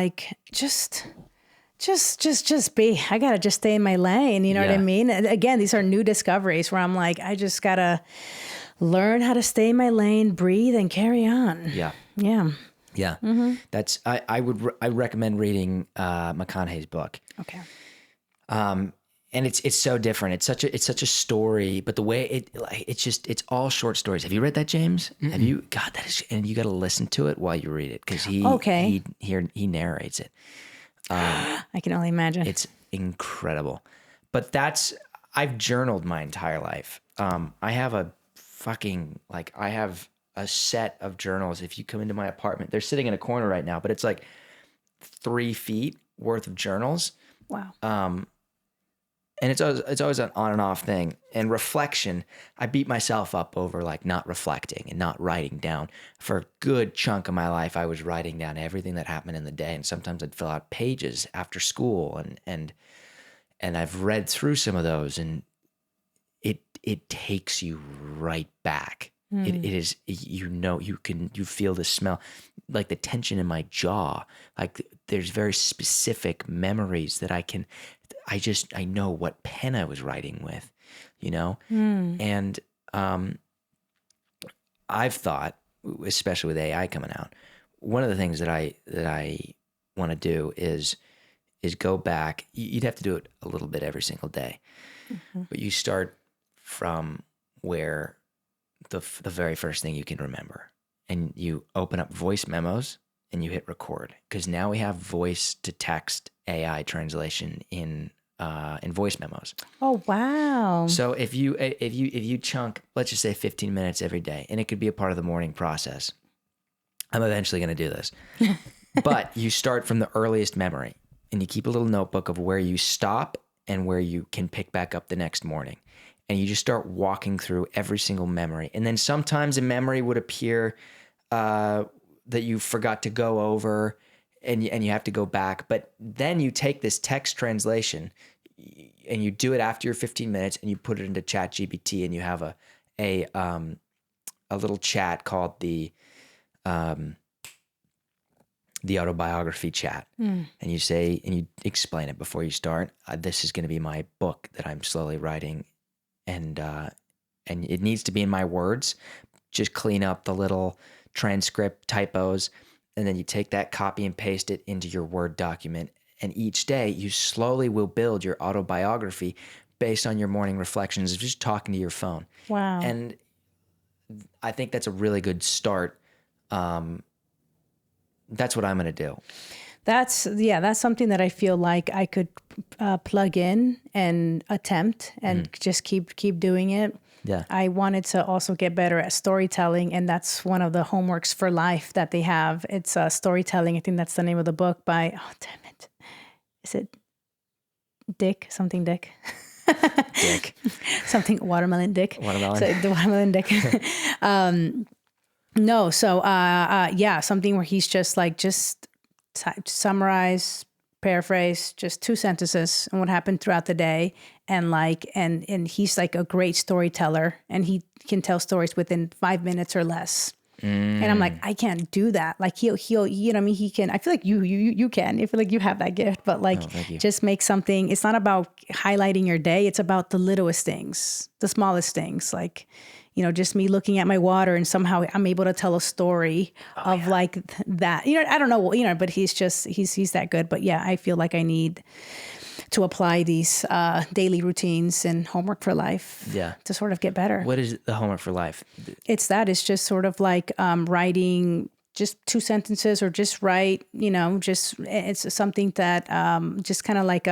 I gotta just stay in my lane. You know what I mean? Again, these are new discoveries where I'm like, I just gotta learn how to stay in my lane, breathe, and carry on. Yeah. Yeah. Yeah. Mm-hmm. I recommend reading McConaughey's book. Okay. And it's so different. It's such a story, but the way it's all short stories. Have you read that, James? Mm-mm. Have you? God, and you got to listen to it while you read it because he narrates it. I can only imagine. It's incredible. But I've journaled my entire life. I have I have a set of journals. If you come into my apartment, they're sitting in a corner right now, but it's like 3 feet worth of journals. Wow. And it's always an on and off thing. And reflection, I beat myself up over like not reflecting and not writing down. For a good chunk of my life, I was writing down everything that happened in the day. And sometimes I'd fill out pages after school. And I've read through some of those, and it takes you right back. It is, you feel the smell. like the tension in my jaw. Like there's very specific memories that I know what pen I was writing with, you know? And I've thought, especially with AI coming out, one of the things that I want to do is go back. You'd have to do it a little bit every single day, but you start from where the very first thing you can remember, and you open up voice memos and you hit record, because now we have voice to text AI translation in voice memos. Oh, wow. So if you chunk, let's just say 15 minutes every day, and it could be a part of the morning process. I'm eventually going to do this, but you start from the earliest memory, and you keep a little notebook of where you stop and where you can pick back up the next morning. And you just start walking through every single memory. And then sometimes a memory would appear that you forgot to go over, and you have to go back. But then you take this text translation and you do it after your 15 minutes, and you put it into ChatGPT, and you have a little chat called the Autobiography chat. And you say, and you explain it before you start. This is going to be my book that I'm slowly writing. And it needs to be in my words. Just clean up the little transcript typos, and then you take that, copy and paste it into your Word document. And each day you slowly will build your autobiography based on your morning reflections of just talking to your phone. Wow. And I think that's a really good start. That's what I'm going to do. That's something that I feel like I could plug in and attempt and just keep doing it. Yeah. I wanted to also get better at storytelling, and that's one of the homeworks for life that they have. It's storytelling. I think that's the name of the book by, oh, damn it. Is it Dick? Something Dick? Dick. Something Watermelon Dick. Watermelon. So, the Watermelon Dick. No, so something where he's just like, summarize, paraphrase, just 2 sentences and what happened throughout the day. And and he's like a great storyteller, and he can tell stories within 5 minutes or less. And I'm like, I can't do that. Like he'll, you know what I mean? He can, I feel like you can, I feel like you have that gift, but like, just make something. It's not about highlighting your day. It's about the littlest things, the smallest things. Like, you know, just me looking at my water, and somehow I'm able to tell a story of like that, you know, I don't know, you know, but he's that good. But yeah, I feel like I need to apply these daily routines and homework for life to sort of get better. What is the homework for life? It's just sort of like writing just 2 sentences, or just write, you know, it's something that just kind of like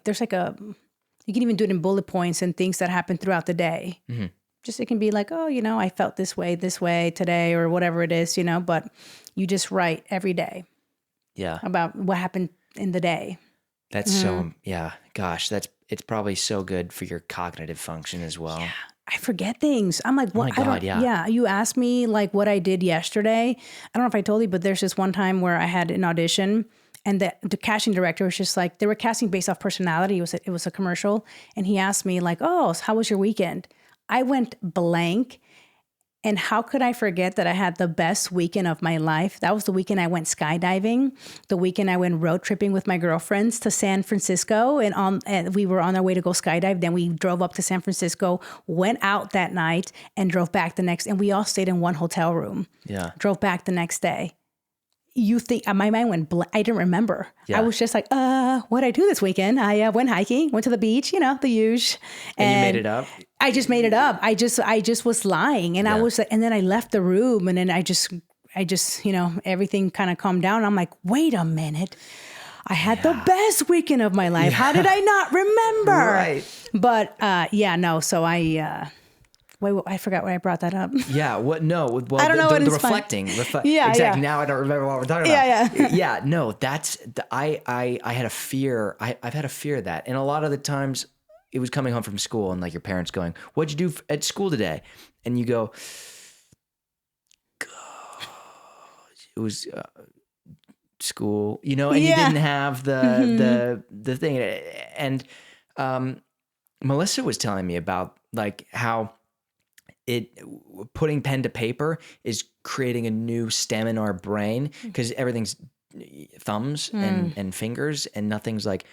there's like you can even do it in bullet points and things that happen throughout the day. Mm-hmm. Just, it can be like, oh, you know, I felt this way today, or whatever it is, you know, but you just write every day about what happened in the day. That's so, gosh, it's probably so good for your cognitive function as well. Yeah, I forget things. I'm like, what? Oh my God, yeah. You asked me like what I did yesterday. I don't know if I told you, but there's this one time where I had an audition, and the casting director was just like, they were casting based off personality. It was a commercial. And he asked me like, oh, so how was your weekend? I went blank. And how could I forget that I had the best weekend of my life? That was the weekend I went skydiving, the weekend I went road tripping with my girlfriends to San Francisco, and we were on our way to go skydive. Then we drove up to San Francisco, went out that night, and drove back the next. And we all stayed in one hotel room. Yeah, drove back the next day. You think my mind went blank? I didn't remember. Yeah. I was just like, what did I do this weekend? I went hiking, went to the beach, you know, the usual. And you made it up? I just made it up. I just was lying. And I was like, and then I left the room, and then I just, you know, everything kind of calmed down. I'm like, wait a minute. I had the best weekend of my life. Yeah. How did I not remember? Right. But so wait, I forgot why I brought that up. Yeah, what? No, well, I don't know. The reflecting. Exactly. Yeah. Now I don't remember what we're talking about. Yeah. No, that's I had a fear. I've had a fear of that, and a lot of the times it was coming home from school, and like your parents going, "What'd you do at school today?" And you go, "God, it was school," you know, and you didn't have the thing. And Melissa was telling me about like how putting pen to paper is creating a new stem in our brain because everything's thumbs and fingers and nothing's like,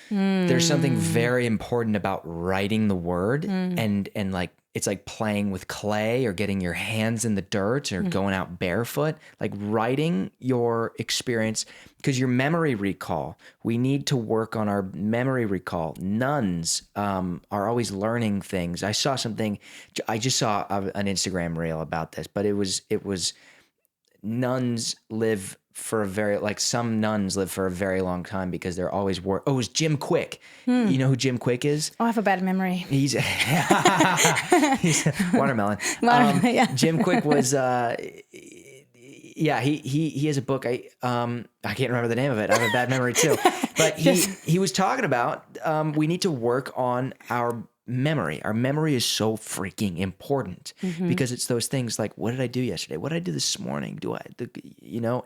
there's something very important about writing the word and like, it's like playing with clay or getting your hands in the dirt or going out barefoot, like writing your experience because your memory recall, we need to work on our memory recall. Nuns are always learning things. I saw something, I just saw an Instagram reel about this, but it was nuns live for some nuns live for a very long time because they're always it was Jim Quick. You know who Jim Quick is? Oh, I have a bad memory. He's watermelon. Yeah. Jim Quick was, he has a book. I can't remember the name of it. I have a bad memory too, but he was talking about, we need to work on our memory. Our memory is so freaking important because it's those things like, what did I do yesterday? What did I do this morning?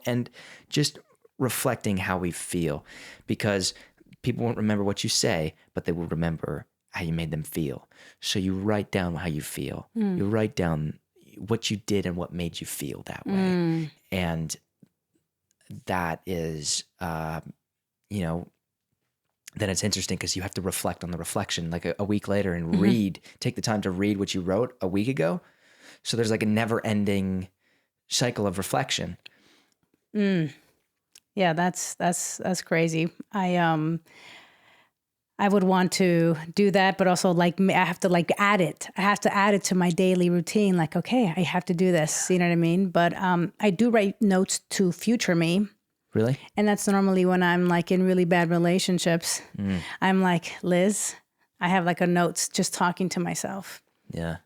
And just reflecting how we feel because people won't remember what you say, but they will remember how you made them feel. So you write down how you feel. You write down what you did and what made you feel that way. And that is, then it's interesting because you have to reflect on the reflection like a week later and take the time to read what you wrote a week ago. So there's like a never ending cycle of reflection. Yeah, that's crazy. I would want to do that, but also like I have to like add it. I have to add it to my daily routine. Like, okay, I have to do this. You know what I mean? But I do write notes to future me. Really? And that's normally when I'm like in really bad relationships. I'm like, Liz, I have like a notes just talking to myself. Yeah.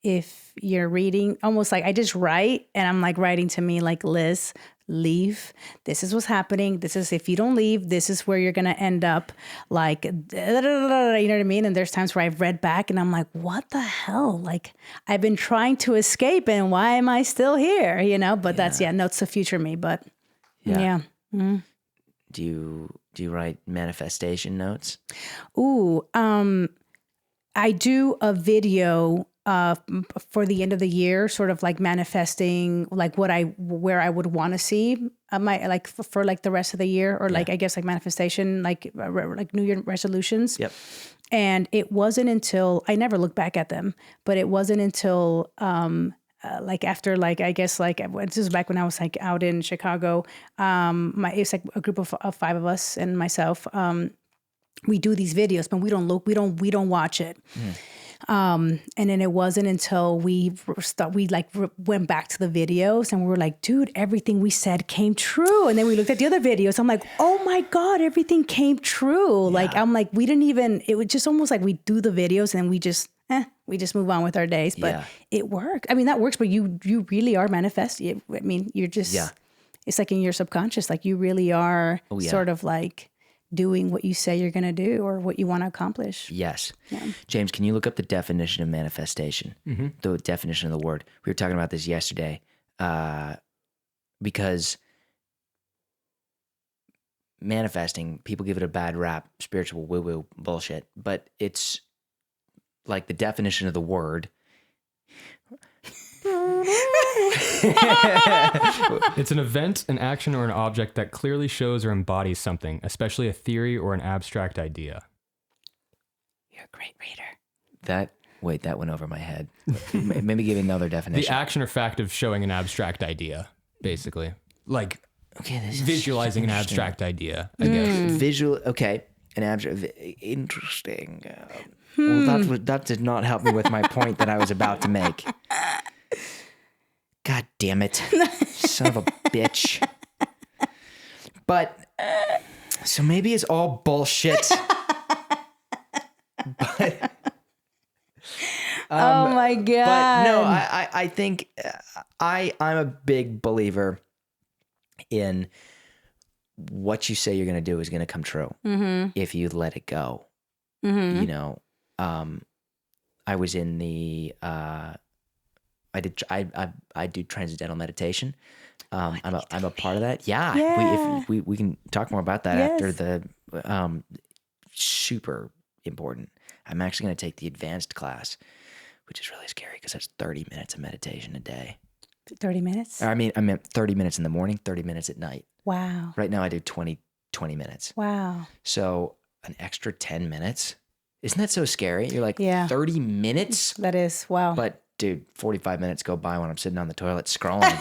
If you're reading, almost like I just write and I'm like writing to me like, Liz, leave. This is what's happening. This is, if you don't leave, this is where you're going to end up. Like, you know what I mean? And there's times where I've read back and I'm like, what the hell? Like I've been trying to escape and why am I still here? But that's, notes to future me. But yeah. Do you write manifestation notes? Ooh, I do a video for the end of the year, sort of like manifesting like where I would want to see my like for like the rest of the year, or like I guess like manifestation, like New Year resolutions. Yep. And it wasn't until I never looked back at them, but it wasn't until like after like I guess like this was back when I was like out in Chicago. It's like a group of 5 of us and myself. We do these videos, but we don't watch it. And then it wasn't until we went back to the videos and we were like, dude, everything we said came true. And then we looked at the other videos. I'm like, oh my God, everything came true. Yeah. Like, I'm like, it was just almost like we do the videos and we just move on with our days, but it worked. I mean, that works, but you really are manifesting. I mean, you're just, it's like in your subconscious, like you really are sort of like doing what you say you're going to do or what you want to accomplish. Yes. Yeah. James, can you look up the definition of manifestation? The definition of the word. We were talking about this yesterday because manifesting, people give it a bad rap, spiritual woo-woo bullshit, but it's like the definition of the word. It's an event, an action, or an object that clearly shows or embodies something, especially a theory or an abstract idea. You're a great reader. That went over my head. Maybe give another definition. The action or fact of showing an abstract idea, basically. Like visualizing an abstract idea, I guess. An abstract. Interesting. Well, that did not help me with my point that I was about to make. God damn it. Son of a bitch. But, so maybe it's all bullshit. But, oh my God. But no, I think I'm a big believer in what you say you're going to do is going to come true if you let it go. You know, I was in the, I do transcendental meditation. I'm a part of that. Yeah. We can talk more about that after the, super important. I'm actually going to take the advanced class, which is really scary because that's 30 minutes of meditation a day. 30 minutes? I meant 30 minutes in the morning, 30 minutes at night. Wow. Right now I do 20 minutes. Wow. So an extra 10 minutes. Isn't that so scary? You're like, Yeah. 30 minutes? That is, wow. But dude, 45 minutes go by when I'm sitting on the toilet scrolling.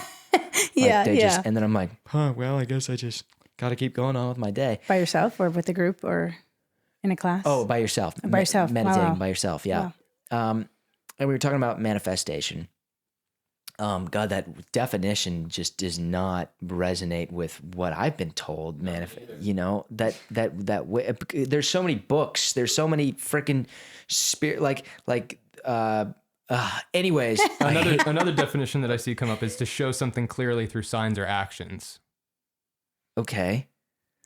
Yeah, and then I'm like, well, I guess I just got to keep going on with my day. By yourself or with a group or in a class? Oh, by yourself. By yourself. Meditating Wow. by yourself, yeah. And we were talking about manifestation. God, that definition just does not resonate with what I've been told. You know, that way. There's so many books. There's so many freaking spirit, anyways. Another definition that I see come up is to show something clearly through signs or actions. Okay.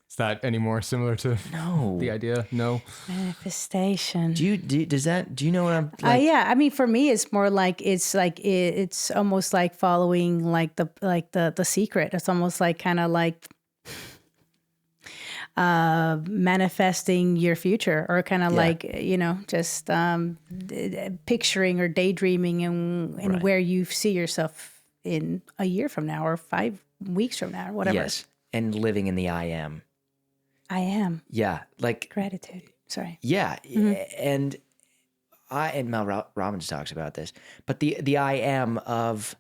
Is that any more similar to the idea? No. Manifestation. Do you know what I'm like? Yeah. I mean, for me, it's more like, it's almost like following like the secret. It's almost like kind of like manifesting your future, or kind of like, you know, just picturing or daydreaming and where you see yourself in a year from now or 5 weeks from now or whatever. Yes. And living in the I am. I am. Yeah. Like Gratitude. Sorry. Yeah. And Mel Robbins talks about this, but the I am of,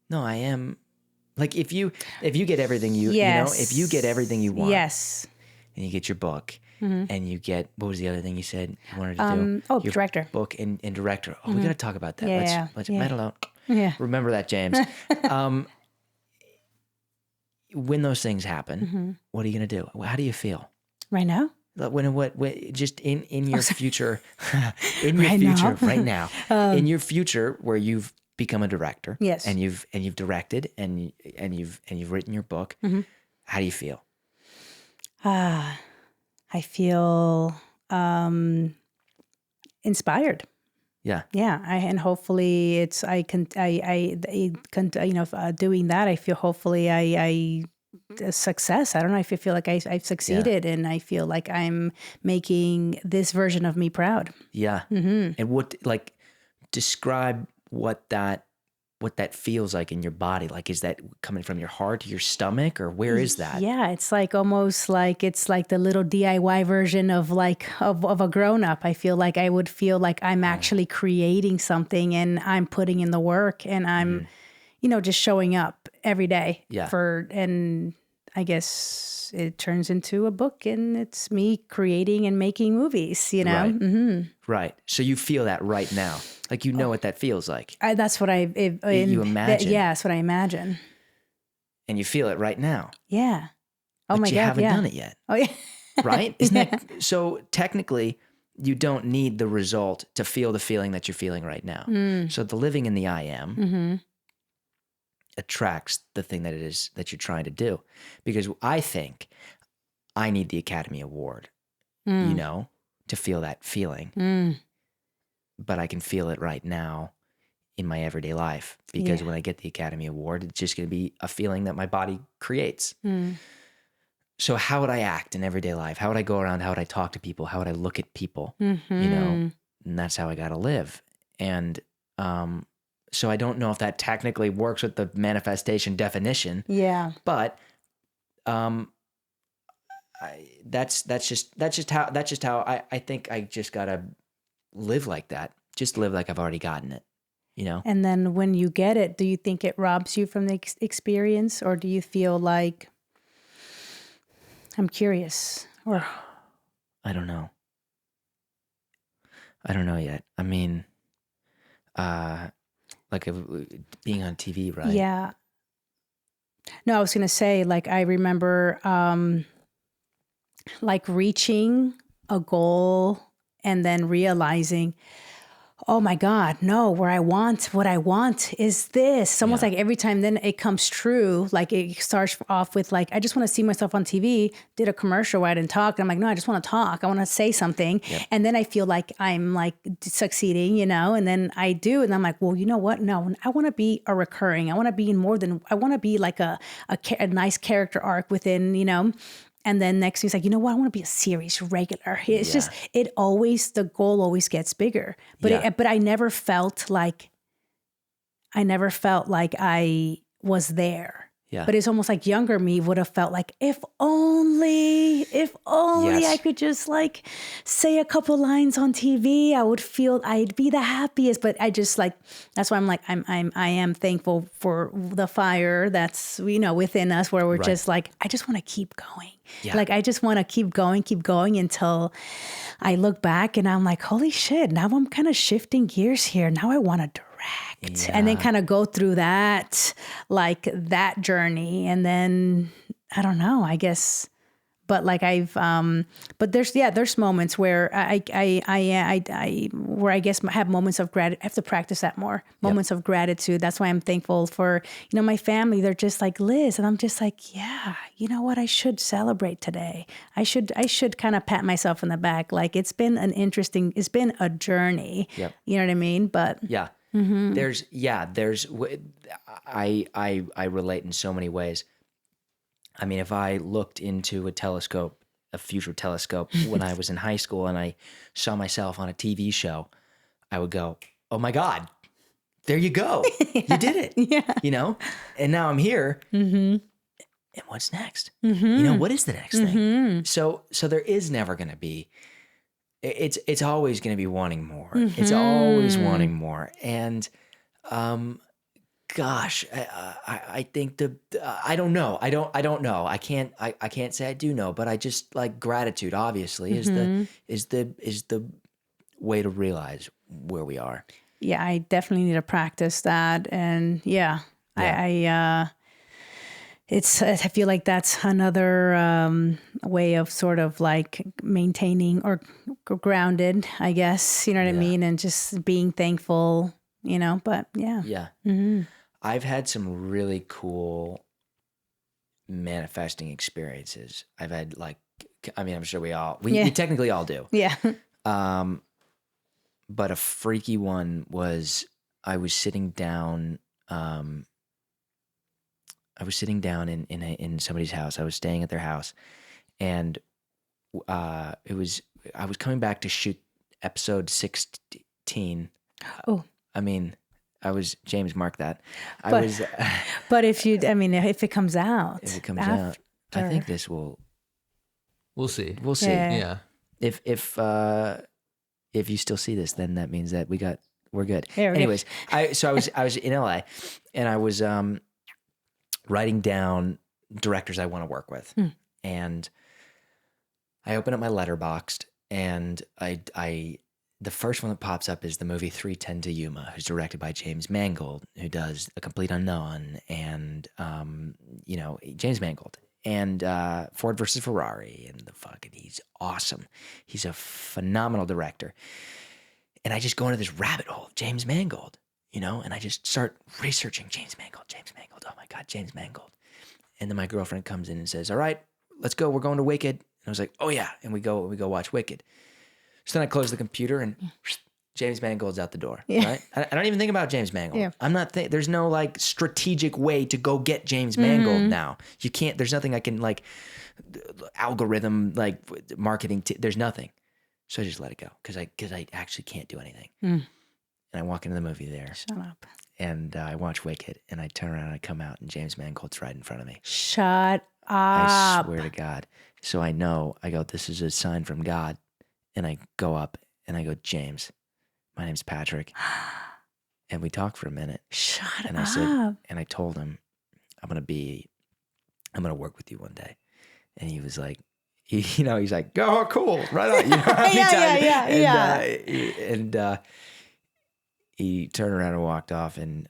no, I am, like if you get everything you know, if you get everything you want. Yes. And you get your book and you get, what was the other thing you said you wanted to do? Your director. Book and director. Oh, we got to talk about that. Yeah, Let's yeah. metal out. Yeah. Remember that, James. When those things happen, what are you going to do? How do you feel? Right now? Just in your future, right now, in your future where you've become a director, yes, and you've directed and you've written your book, how do you feel? I feel inspired. Yeah. Yeah. And hopefully doing that, I feel hopefully I success. I don't know if I feel like I've succeeded, and I feel like I'm making this version of me proud. Yeah. And describe what that feels like in your body. Like, is that coming from your heart to your stomach, or where is that? Yeah, it's like almost like it's like the little DIY version of a grown up. I feel like I would feel like I'm actually creating something, and I'm putting in the work, and I'm, just showing up every day. Yeah. And I guess it turns into a book, and it's me creating and making movies. You know. Right. Right. So you feel that right now. Like, you know what that feels like. That's what you imagine. That's what I imagine. And you feel it right now. Yeah. Oh but my you God. haven't done it yet. Oh yeah. Right? Isn't that so? Technically, you don't need the result to feel the feeling that you're feeling right now. So the living in the I am attracts the thing that it is that you're trying to do. Because I think I need the Academy Award, to feel that feeling. But I can feel it right now in my everyday life, because when I get the Academy Award, it's just going to be a feeling that my body creates. So how would I act in everyday life? How would I go around? How would I talk to people? How would I look at people? And that's how I got to live. And so I don't know if that technically works with the manifestation definition. Yeah. But that's just how I think I just gotta live like that. Just live like I've already gotten it, And then when you get it, do you think it robs you from the experience, or do you feel like, I'm curious, or I don't know. I don't know yet. I mean, being on TV, right? Yeah. No, I was gonna say, like, I remember like reaching a goal and then realizing, oh my God, no, what I want is this. It's almost like every time then it comes true, like it starts off with like, I just want to see myself on TV, did a commercial where I didn't talk. And I'm like, no, I just want to talk. I want to say something. Yep. And then I feel like I'm like succeeding, and then I do. And I'm like, well, you know what? No, I want to be a recurring. I want to be in more than, I want to be like a nice character arc within, And then next he's like, you know what? I want to be a series regular. It's just, the goal always gets bigger. But but I never felt like I was there. Yeah. But it's almost like younger me would have felt like, if only I could just like say a couple lines on TV, I'd be the happiest. But I just like, that's why I'm like, I am thankful for the fire that's, within us, where we're just like, I just want to keep going. Yeah. Like, I just want to keep going until I look back and I'm like, holy shit, now I'm kind of shifting gears here. Now I want to direct. And then kind of go through that journey. And then, I don't know, I guess, but like but there's moments where I guess have moments of gratitude. I have to practice that more, moments of gratitude. That's why I'm thankful for, my family. They're just like, Liz. And I'm just like, yeah, you know what? I should celebrate today. I should kind of pat myself in the back. Like, it's been a journey. Yep. You know what I mean? But yeah. Mm-hmm. I relate in so many ways. I mean, if I looked into a future telescope when I was in high school and I saw myself on a TV show, I would go, oh my God, there you go. You did it. Yeah. And now I'm here. Mm-hmm. And what's next? Mm-hmm. What is the next thing? So there is never going to be, it's always going to be wanting more. Mm-hmm. It's always wanting more. And, gosh, I think I don't know. I don't know. I can't say I do know, but I just like gratitude obviously is the way to realize where we are. Yeah. I definitely need to practice that. And I feel like that's another way of sort of like maintaining or grounded, I guess, you know what I mean? And just being thankful, but yeah. Yeah. Mm-hmm. I've had some really cool manifesting experiences. I've had I'm sure we technically all do. Yeah. But a freaky one was I was sitting down in somebody's house. I was staying at their house, and I was coming back to shoot episode 16. Oh, I was James. Mark that. But if it comes out, I think this will. We'll see. We'll see. Yeah. If you still see this, then that means that we're good. Yeah, anyways, I was in LA, and I was writing down directors I want to work with. And I open up my Letterboxd, and the first one that pops up is the movie 3:10 to Yuma, who's directed by James Mangold, who does A Complete Unknown and James Mangold and Ford versus Ferrari and he's awesome. He's a phenomenal director. And I just go into this rabbit hole of James Mangold. And I just start researching James Mangold. Oh my God, James Mangold. And then my girlfriend comes in and says, all right, let's go. We're going to Wicked. And I was like, oh yeah. And we go watch Wicked. So then I close the computer and James Mangold's out the door. Yeah. Right? I don't even think about James Mangold. Yeah. I'm not there's no like strategic way to go get James Mangold now. You can't, there's nothing I can like algorithm, like marketing. There's nothing. So I just let it go because I actually can't do anything. And I walk into the movie there. Shut up. And I watch Wicked, and I turn around and I come out, and James Mangold's right in front of me. Shut up. I swear to God. So I know, I go, this is a sign from God. And I go up and I go, James, my name's Patrick. And we talked for a minute. Shut and up. I said, and I told him, I'm going to work with you one day. And he was like, he's like, oh, cool. Right on. And he turned around and walked off, and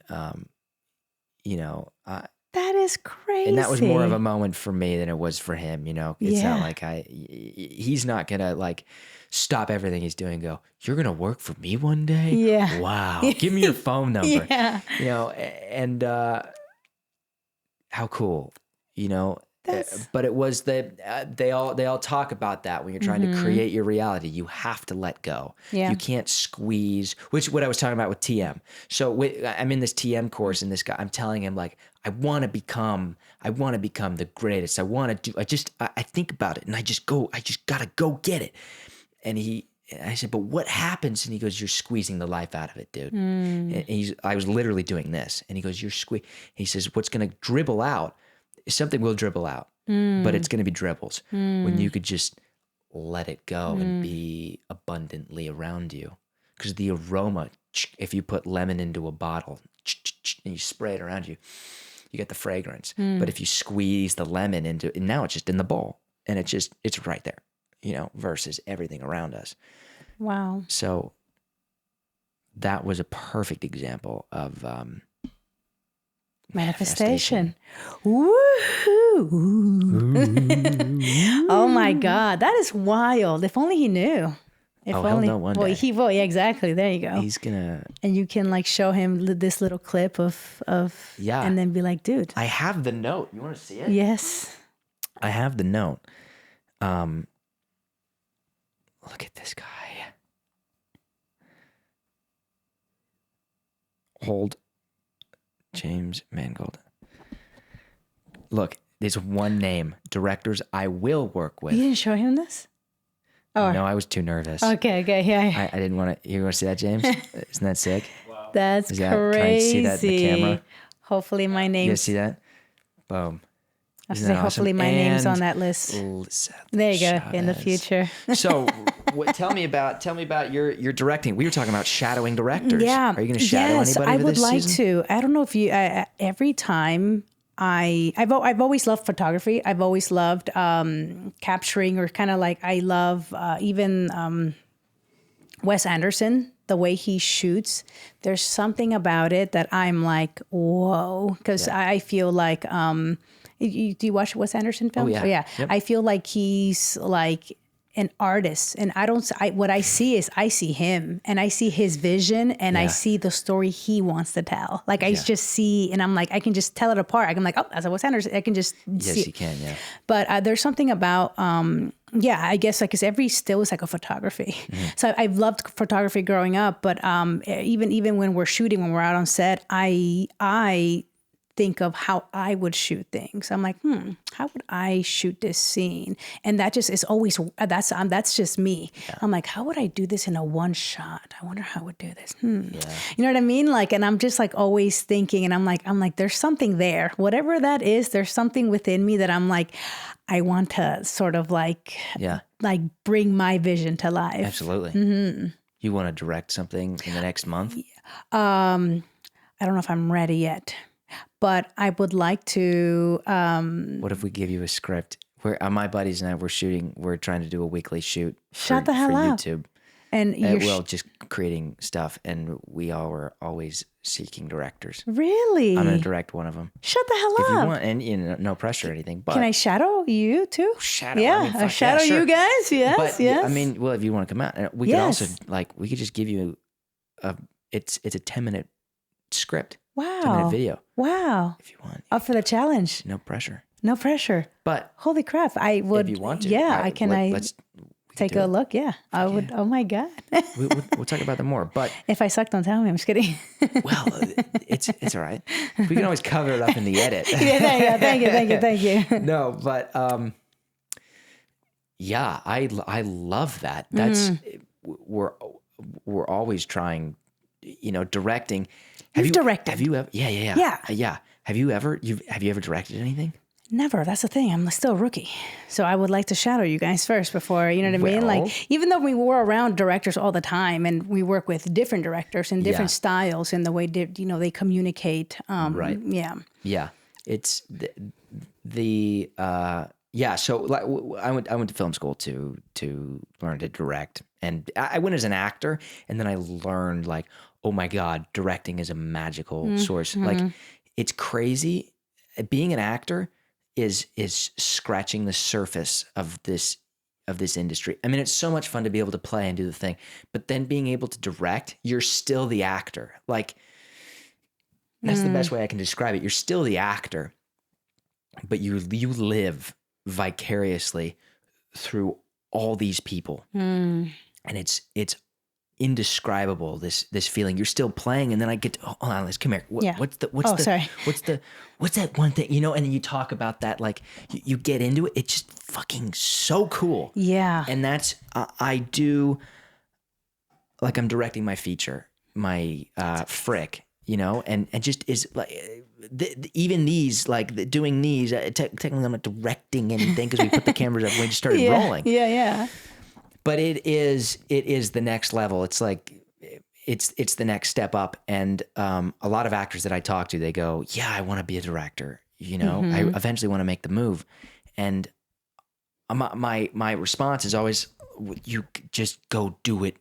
that is crazy. And that was more of a moment for me than it was for him. It's not like he's not gonna like stop everything he's doing and go, you're gonna work for me one day. Yeah. Wow. Give me your phone number. Yeah. And how cool. But it was they all talk about that when you're trying to create your reality. You have to let go. Yeah. You can't squeeze, which what I was talking about with TM. So I'm in this TM course, and this guy, I'm telling him like, I want to become the greatest. I think about it, and I just gotta go get it. And I said, but what happens? And he goes, you're squeezing the life out of it, dude. And I was literally doing this, and he goes, he says, what's gonna dribble out? Something will dribble out, but it's going to be dribbles when you could just let it go and be abundantly around you. Because the aroma, if you put lemon into a bottle and you spray it around you, you get the fragrance. But if you squeeze the lemon into, and now it's just in the bowl, and it's right there, versus everything around us. Wow. So that was a perfect example of manifestation. Woo! Oh my God, that is wild. If only he knew. If he'll only, know one day. He will. Yeah, exactly. There you go. He's gonna. And you can like show him this little clip of Yeah, and then be like, dude. I have the note. You want to see it? Yes. I have the note. Look at this guy. Hold. James Mangold. Look, there's one name. Directors I will work with. You didn't show him this? Oh no, I was too nervous. Okay, yeah. I didn't want to. You want to see that, James? Isn't that sick? Wow. That's crazy. Can I see that in the camera? Hopefully my name. You see that? Boom. Isn't that awesome? Hopefully my name's on that list. Lisseth there you Chavez. go. In the future. So, tell me about your directing. We were talking about shadowing directors. Yeah. Are you going to shadow anybody? I would this like season? to. I don't know if you. Every time I've always loved photography. I've always loved capturing, or kind of like I love even Wes Anderson. The way he shoots, there's something about it that I'm like, whoa, because I feel like. Do you watch Wes Anderson films? Oh yeah. Yep. I feel like he's like an artist, and what I see is I see him, and I see his vision, and I see the story he wants to tell. Like I just see, and I'm like, I can just tell it apart. I'm like, oh, that's a Wes Anderson. I can just see. Yes, you can. Yeah. But there's something about, I guess like, cause every still is like a photography. So I've loved photography growing up, but even when we're shooting, when we're out on set, I think of how I would shoot things. I'm like, how would I shoot this scene? And that just is always, that's just me. Yeah. I'm like, how would I do this in a one shot? I wonder how I would do this. Yeah. You know what I mean? Like, and I'm just like always thinking, and I'm like, there's something there, whatever that is, there's something within me that I'm like, I want to sort of like bring my vision to life. Absolutely. Mm-hmm. You want to direct something in the next month? I don't know if I'm ready yet. But I would like to. What if we give you a script? My buddies and I, we're trying to do a weekly shoot for YouTube. And you're just creating stuff, and we all were always seeking directors. Really? I'm going to direct one of them. Shut the hell up. If you want, and no pressure or anything. But can I shadow you too? Shadow? Yeah, shadow you guys. Yes, but, yes. I mean, well, if you want to come out, we could also we could just give you it's a 10-minute script. Wow. 10-minute video. Wow. If you want. Up for the challenge. No pressure. No pressure. But holy crap, I would. If you want to. Yeah, let's take a look. Yeah, I would. Oh my God. we'll talk about that more. But if I suck, don't tell me. I'm just kidding. Well, it's all right. We can always cover it up in the edit. Thank you. No, but I love that. That's we're always trying, directing. You've directed. Have you ever? Yeah. Have you ever directed anything? Never. That's the thing. I'm still a rookie. So I would like to shadow you guys first before, you know what I mean? Like, even though we were around directors all the time, and we work with different directors and different styles in the way, they communicate. Right. Yeah. Yeah. It's So like, I went to film school to learn to direct, and I went as an actor, and then I learned like, oh my God, directing is a magical source. Like, it's crazy. Being an actor is scratching the surface of this industry. I mean, it's so much fun to be able to play and do the thing, but then being able to direct, you're still the actor. Like, that's the best way I can describe it. You're still the actor. but you live vicariously through all these people, and it's indescribable. This feeling. You're still playing, and then I get to, hold on, let's come here. What's that one thing, and then you talk about that, like you get into it. It's just fucking so cool. Yeah. And that's I do, like, I'm directing my feature, my Frick, and just is like even these, like doing these. Technically, I'm not directing anything because we put the cameras up when we just started rolling. Yeah. But it is the next level. It's like it's the next step up. And a lot of actors that I talk to, they go, "Yeah, I want to be a director. I eventually want to make the move." And my response is always, "You just go do it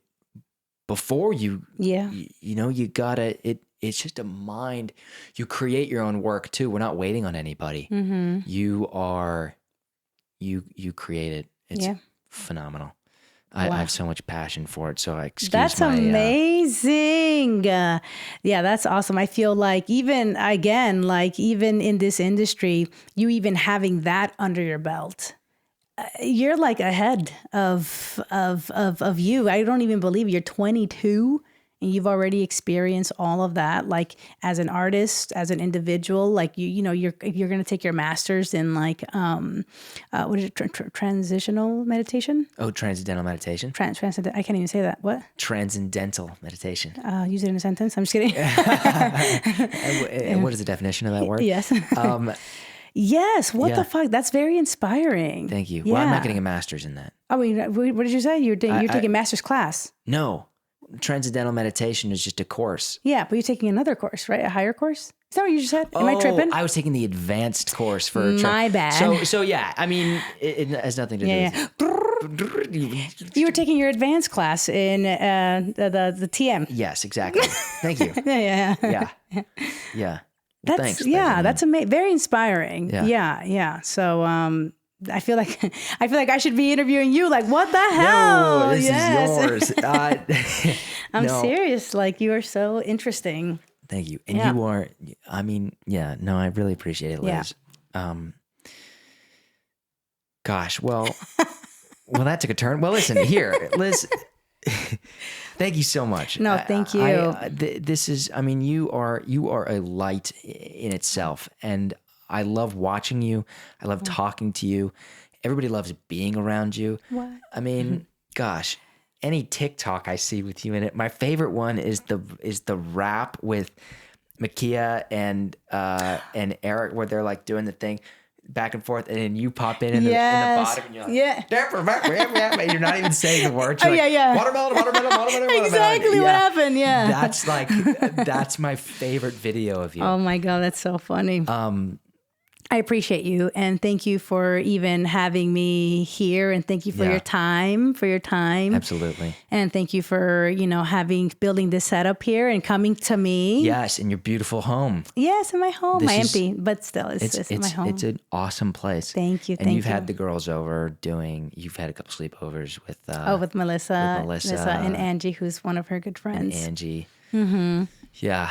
before you." Yeah. You gotta. It's just a mind. You create your own work too. We're not waiting on anybody. You create it. It's phenomenal. I have so much passion for it. So that's amazing. That's awesome. I feel like even in this industry, you even having that under your belt, you're like ahead of you. I don't even believe you're 22 and you've already experienced all of that. Like as an artist, as an individual, like you're going to take your master's in like what is it? Transitional meditation? Oh, transcendental meditation. Transcendental. I can't even say that. What? Transcendental meditation. Use it in a sentence. I'm just kidding. And what is the definition of that word? Yes. Yes. What the fuck? That's very inspiring. Thank you. Yeah. Well, I'm not getting a master's in that. I mean, what did you say? You're taking a master's class. No. Transcendental meditation is just a course. Yeah, but you're taking another course, right? A higher course? Is that what you just said? Am I tripping? I was taking the advanced course for... My bad. So yeah, I mean, it has nothing to do with... You were taking your advanced class in the TM. Yes, exactly. Thank you. Yeah. Well, thanks. Thanks, that's very inspiring. Yeah. So... I feel like I should be interviewing you. Like, what the hell? No, this is yours. I'm serious. Like, you are so interesting. Thank you. And you are, I mean, I really appreciate it, Liz. Yeah. Gosh, well, that took a turn. Well, listen, here, Liz, thank you so much. No, thank you. This is, I mean, you are a light in itself. And I love watching you. I love talking to you. Everybody loves being around you. What? I mean, gosh, any TikTok I see with you in it. My favorite one is the rap with Makia and Eric, where they're like doing the thing back and forth, and then you pop in the bottom, and you're like, and you're not even saying the words. You're watermelon. Exactly what happened. Yeah, that's my favorite video of you. Oh my God, that's so funny. I appreciate you, and thank you for even having me here, and thank you for your time. Absolutely. And thank you for, building this setup here and coming to me. Yes, in your beautiful home. Yes, in my home. Empty, but still, it's my home. It's an awesome place. Thank you. And you've had the girls over you've had a couple sleepovers with with Melissa and Angie, who's one of her good friends. And Angie. Mm-hmm. Yeah.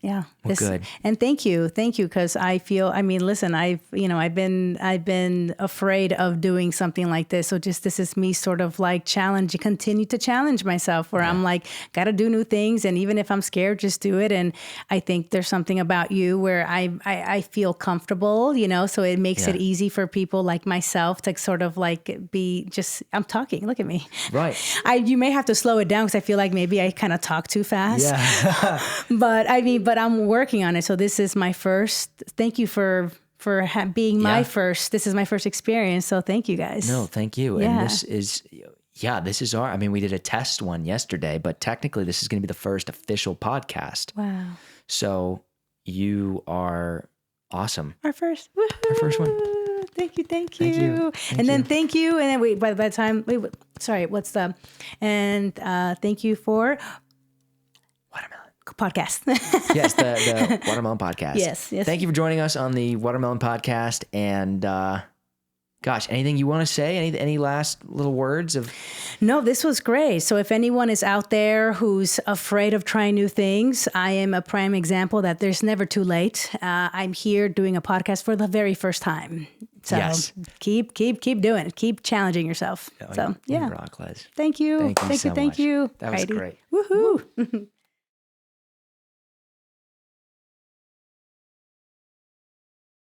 Yeah. Well, good. And thank you. Because I feel, listen, I've been afraid of doing something like this. So this is me sort of like continue to challenge myself where I'm like, got to do new things. And even if I'm scared, just do it. And I think there's something about you where I feel comfortable, so it makes it easy for people like myself to sort of like I'm talking, look at me. Right. You may have to slow it down because I feel like maybe I kind of talk too fast. Yeah. But I'm working on it. So this is my first. Thank you for being my first. This is my first experience. So thank you guys. No, thank you. Yeah. And this is our. I mean, we did a test one yesterday, but technically, this is going to be the first official podcast. Wow. So you are awesome. Our first one. Thank you. And then thank you. And then by the time thank you for Watermelon podcast. Yes, the Watermelon Podcast. Yes. Thank you for joining us on the Watermelon Podcast. And Gosh, anything you want to say? Any last little words of? No, this was great. So if anyone is out there who's afraid of trying new things, I am a prime example that there's never too late. I'm here doing a podcast for the very first time. So Yes. keep doing it. Keep challenging yourself. You yeah. rock, Les. Thank you. Thank you so much. Thank you. That was Heidi. great. Woohoo.